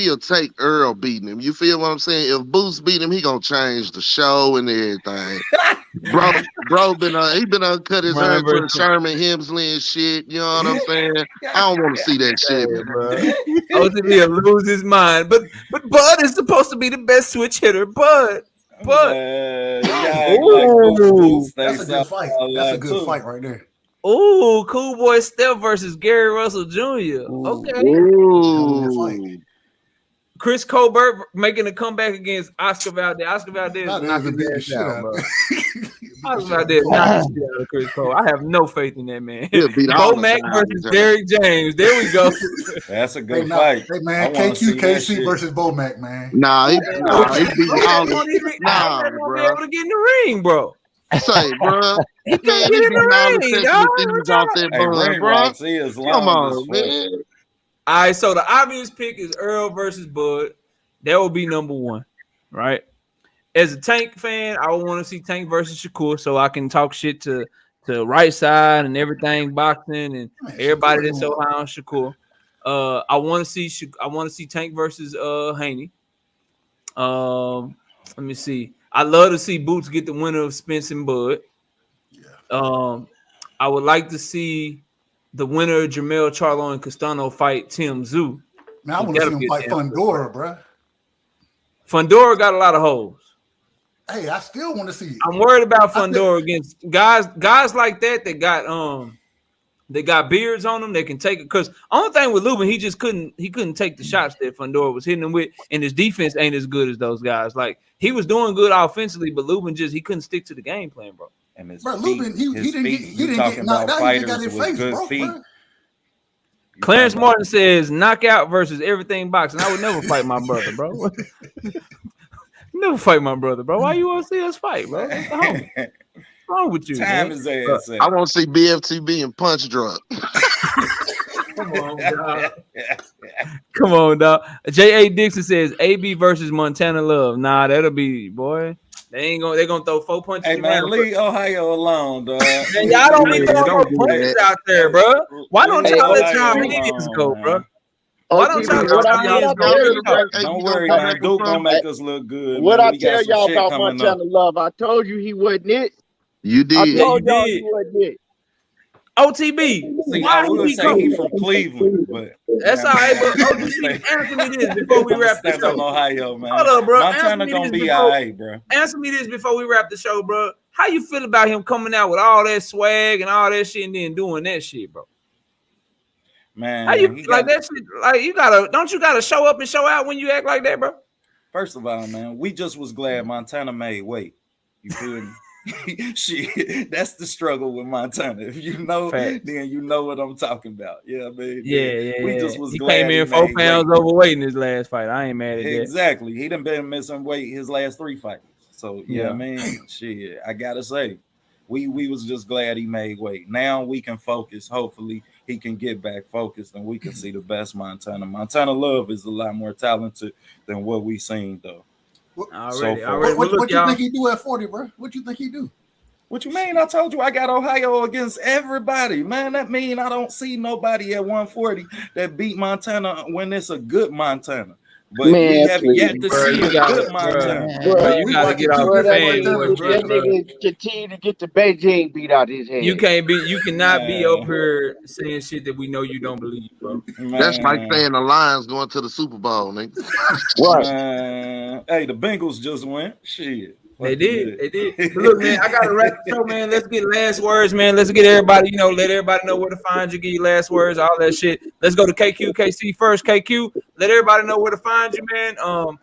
will take Earl beating him. You feel what I'm saying? If Boots beat him, he gonna change the show and everything. bro been uncut his hair to Sherman Hemsley and shit. You know what I'm saying? I don't want to see that shit, bro. OTB will lose his mind. But Bud is supposed to be the best switch hitter. Bud. That's a good fight. That's a good fight right there. Ooh, Cool Boy Steph versus Gary Russell Jr. Okay. Ooh. Chris Colbert making a comeback against Oscar Valdez. Oscar Valdez Valdez knocked beat the his shit ass out. out, bro. Beat the Oscar shit out of Valdez Cole. knocked the shit out of Chris Cole. I have no faith in that man. He'll beat Bo all the Mack time, versus Joe. Derrick James. There we go. That's a Hey, good nah, fight. hey I man, want to see that KQKC shit. versus Bomac, man. Nah, he beating all Bo the. won't even, Nah, Bo won't be bro. able to get in the ring, bro. Say, bro. He can't Man, get he in beating all the the ring, sexual dog. things off that Hey, bun, ring bro. walks is Come long as on, fuck. man. All right, so the obvious pick is Earl versus Bud. That will be number one, right? As a Tank fan, I would want to see Tank versus Shakur so I can talk shit to right side and everything boxing and Man, everybody Shakur that's so going- high on Shakur. I want to see Tank versus Haney. Let me see. I love to see Boots get the winner of Spence and Bud. I would like to see the winner of Jamel Charlo and Castano fight Tim Tszyu. Man, I want to see him fight Fundora, bro. Fundora got a lot of holes. Hey, I still want to see it. I'm worried about Fundora against guys like that got beards on them. They can take it because only thing with Lubin, he couldn't take the shots that Fundora was hitting him with, and his defense ain't as good as those guys. Like he was doing good offensively, but Lubin he couldn't stick to the game plan, bro. And his Bro, feet, Lubin, he didn't get talking knocked about out. He just got fighters his with face good broke, feet. bro. Clarence Martin says knockout versus everything boxing. I would never fight my brother, bro. Never fight my brother, bro. Why you want to see us fight, bro? That's the homie. What's wrong with you? Time man? his ass. I want to see BFT being punch drunk. Come on, dog. Come on, dog. J.A. Dixon says AB versus Montana Love. Nah, that'll be, boy. They're gonna throw 4 punches. Hey man, leave Ohio alone, dog. Man, y'all don't be throwing no punches out there, bro. Why don't y'all let y'all hands go, bro? Why don't y'all let y'all hands go? Don't worry, man. Duke gonna make us look good. What man. I We got tell some y'all shit about coming Montana up. Love? I told you he wasn't it. You did. I told you y'all did. he wasn't it. OTB. See, Why I would say he from Cleveland, but that's all right. But OTB, answer me this before we wrap the stand show. on Ohio, man. Hold up, bro. Montana gonna be all right, bro. Answer me this before we wrap the show, bro. How you feel about him coming out with all that swag and all that shit and then doing that shit, bro? Man, how you like that shit? Like you gotta show up and show out when you act like that, bro? First of all, man, we just was glad Montana made weight. You feel me? Shit, that's the struggle with Montana. If you know, then you know what I'm talking about. Yeah, man. Yeah. We just was he glad came in 4 pounds overweight in his last fight. I ain't mad at that. Exactly. He done been missing weight his last 3 fights. So yeah, man, shit. I gotta say, we was just glad he made weight. Now we can focus. Hopefully, he can get back focused and we can see the best Montana. Montana Love is a lot more talented than what we seen though. Already. What you think he do at 40, bro? What you think he do? What you mean? I told you I got Ohio against everybody, man. That mean I don't see nobody at 140 that beat Montana when it's a good Montana. But man, we have yet to see a good Montana. Bro, you gotta get off the fan. That nigga continue to get the Beijing beat out his head. You cannot be up here saying shit that we know you don't believe, bro. That's like saying the Lions going to the Super Bowl, nigga. Hey, the Bengals just went. Shit. They did. But look, man, I gotta wrap the show, man. Let's get last words, man. Let's get everybody, let everybody know where to find you, give you last words, all that shit. Let's go to KQKC first. KQ, let everybody know where to find you, man. And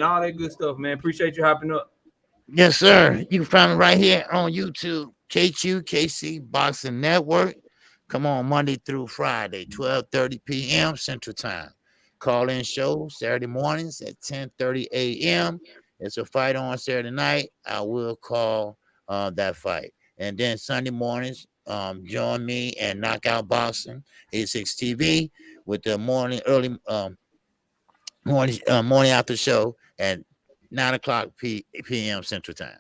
all that good stuff, man. Appreciate you hopping up. Yes, sir. You can find me right here on YouTube, KQKC Boxing Network. Come on, Monday through Friday, 12:30 p.m. Central Time. Call-in show Saturday mornings at 10:30 a.m. It's a fight on Saturday night. I will call that fight. And then Sunday mornings, join me and Knockout Boxing, 86 TV, with the morning after show at 9:00 p.m. Central Time.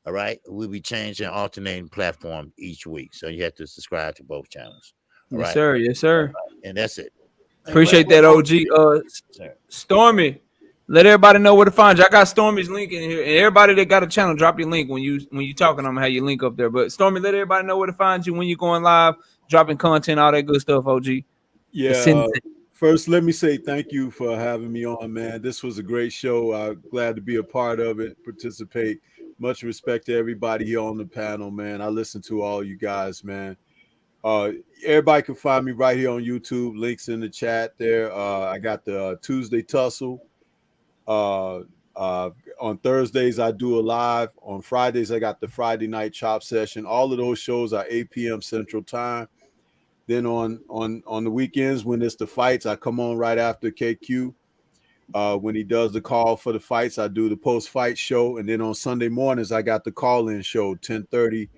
All right. We'll be changing alternating platform each week. So you have to subscribe to both channels. All Yes, right? sir. Yes, sir. And that's it. Appreciate that, OG. Stormy, let everybody know where to find you. I got Stormy's link in here. And everybody that got a channel, drop your link when you talking. I'm gonna have your link up there. But Stormy, let everybody know where to find you when you're going live, dropping content, all that good stuff, OG. Yeah. First, let me say thank you for having me on, man. This was a great show. I'm glad to be a part of it, participate. Much respect to everybody here on the panel, man. I listen to all you guys, man. Everybody can find me right here on YouTube. Links in the chat there. I got the Tuesday Tussle. On Thursdays, I do a live. On Fridays, I got the Friday Night Chop Session. All of those shows are 8 p.m. Central Time. Then on the weekends, when it's the fights, I come on right after KQ. When he does the call for the fights, I do the post-fight show. And then on Sunday mornings, I got the call-in show, 10:30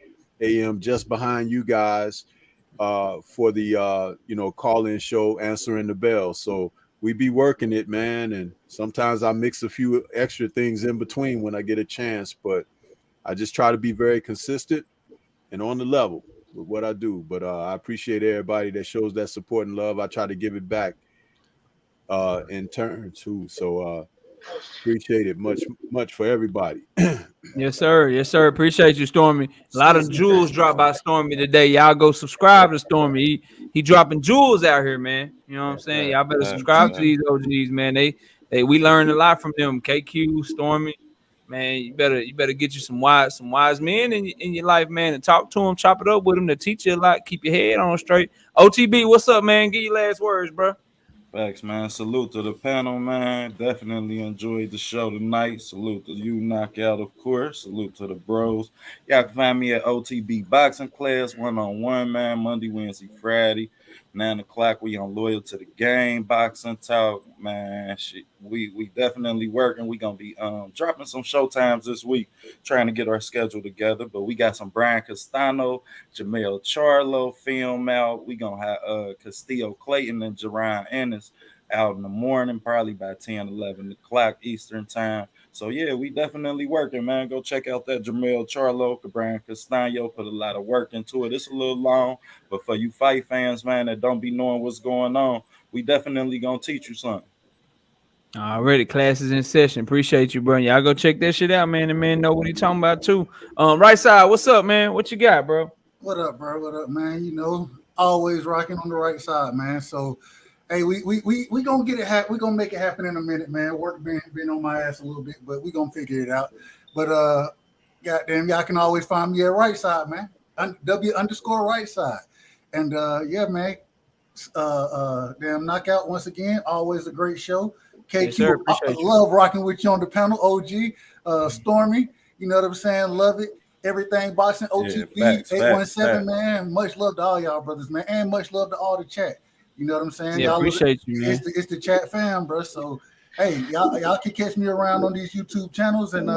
a.m., just behind you guys for the, call-in show, answering the bell. So we be working it, man. And sometimes I mix a few extra things in between when I get a chance. But I just try to be very consistent and on the level with what I do. But I appreciate everybody that shows that support and love. I try to give it back in turn too. So appreciate it much for everybody. Yes, sir. Yes, sir. Appreciate you, Stormy. A lot of jewels dropped by Stormy today. Y'all go subscribe to Stormy. He dropping jewels out here, man. You know what I'm saying? Y'all better subscribe to these OGs, man. We learned a lot from them. KQ, Stormy, man. You better get you some wise men in your life, man, and talk to them, chop it up with them to teach you a lot. Keep your head on straight. OTB, what's up, man? Give your last words, bro. Facts, man. Salute to the panel, man. Definitely enjoyed the show tonight. Salute to you, Knockout, of course. Salute to the bros. Y'all can find me at OTB Boxing Class, 1-on-1, man. Monday, Wednesday, Friday, 9 o'clock. We on Loyal to the Game, Boxing Talk, man. Shit, we definitely working. We gonna be dropping some showtimes this week, trying to get our schedule together. But we got some Brian Castano, Jamel Charlo film out. We gonna have Castillo Clayton and Jerron Ennis out in the morning, probably by 10, 11 o'clock Eastern time. So yeah, we definitely working, man. Go check out that Jamel Charlo, Brian Castano put a lot of work into it. It's a little long, but for you fight fans, man, that don't be knowing what's going on, we definitely gonna teach you something. Already, classes in session. Appreciate you, bro. Y'all go check that shit out, man. The man know what he talking about too. Right side, what's up, man? What you got, bro? What up, bro? What up, man? Always rocking on the right side, man. So, hey, we gonna get it. We gonna make it happen in a minute, man. Work been on my ass a little bit, but we gonna figure it out. But goddamn, y'all can always find me at right side, man. W_right side, and yeah, man. Damn knockout once again. Always a great show. KQ, yes, I love rocking with you on the panel. OG, Stormy, you know what I'm saying? Love it. Everything boxing, OTV, 817, man. Much love to all y'all brothers, man, and much love to all the chat. You know what I'm saying? Yeah, y'all appreciate you, man. It's the chat fam, bro. So hey, y'all can catch me around on these YouTube channels, and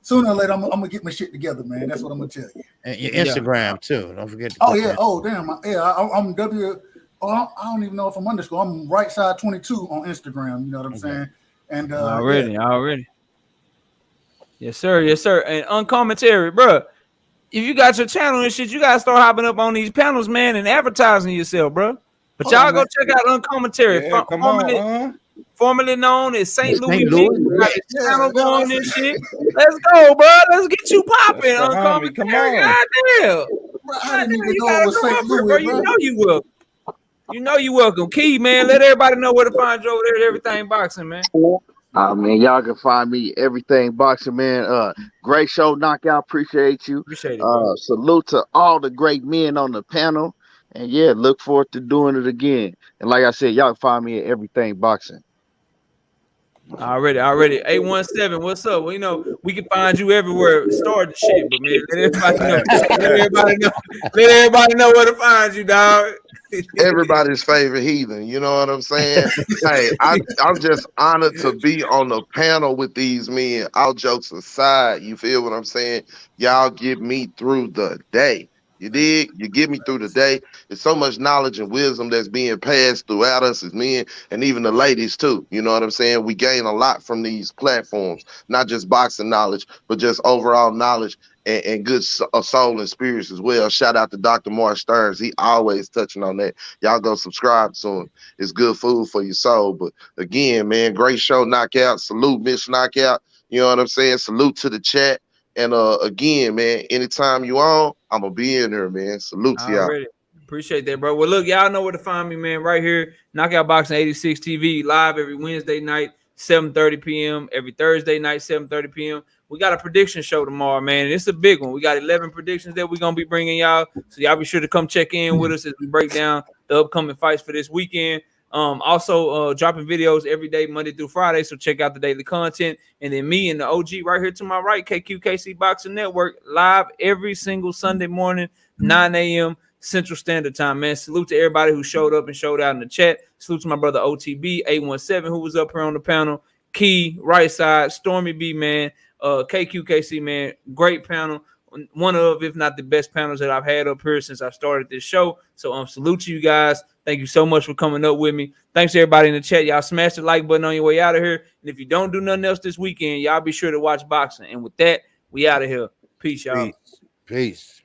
sooner or later I'm gonna get my shit together, man. That's what I'm gonna tell you. And your Instagram too. Don't forget. Oh damn. I'm W. I don't even know if I'm underscore. I'm right side 22 on Instagram. You know what I'm saying? And already. Yes, sir. Yes, sir. And uncommentary, bro. If you got your channel and shit, you gotta start hopping up on these panels, man, and advertising yourself, bro. But y'all go check out uncommentary. Yeah, formerly known as St. Louis. Got his channel going and shit. Let's go, bro. Let's get you popping. Uncommentary. Goddamn. I didn't even know it was St. Louis, bro. You know you will. You know you welcome. Key, man. Let everybody know where to find you over there at Everything Boxing, man. Man, y'all can find me Everything Boxing, man. Great show, Knockout. Appreciate you. Appreciate it. Salute to all the great men on the panel. And yeah, look forward to doing it again. And like I said, y'all can find me at Everything Boxing. Already. 817, what's up? Well, we can find you everywhere. Start the shit, but man, let everybody know where to find you, dog. Everybody's favorite heathen, you know what I'm saying? Hey, I'm just honored to be on the panel with these men. All jokes aside, you feel what I'm saying? Y'all get me through the day. You dig? You get me through the day. There's so much knowledge and wisdom that's being passed throughout us as men, and even the ladies too. You know what I'm saying? We gain a lot from these platforms, not just boxing knowledge, but just overall knowledge and good soul and spirits as well. Shout out to Dr. Mark Stearns. He always touching on that. Y'all go subscribe to him. It's good food for your soul. But again, man, great show, Knockout. Salute, Miss Knockout. You know what I'm saying? Salute to the chat. And again, man, anytime you on, I'm gonna be in there, man. Salute to y'all. Appreciate that, bro. Well, look, y'all know where to find me, man. Right here, Knockout Boxing 86 TV, live every Wednesday night, 7:30 p.m. Every Thursday night, 7:30 p.m. We got a prediction show tomorrow, man. And it's a big one. We got 11 predictions that we're going to be bringing y'all. So y'all be sure to come check in with us as we break down the upcoming fights for this weekend. Also dropping videos every day, Monday through Friday. So check out the daily content. And then me and the OG right here to my right, KQKC Boxing Network, live every single Sunday morning, 9 a.m. Central Standard Time, man. Salute to everybody who showed up and showed out in the chat. Salute to my brother OTB 817 who was up here on the panel. Key, right side, Stormy B, man. KQKC, man. Great panel. One of, if not the best panels that I've had up here since I started this show. So salute to you guys. Thank you so much for coming up with me. Thanks to everybody in the chat. Y'all smash the like button on your way out of here. And if you don't do nothing else this weekend, y'all be sure to watch boxing. And with that, we out of here. Peace, y'all. Peace.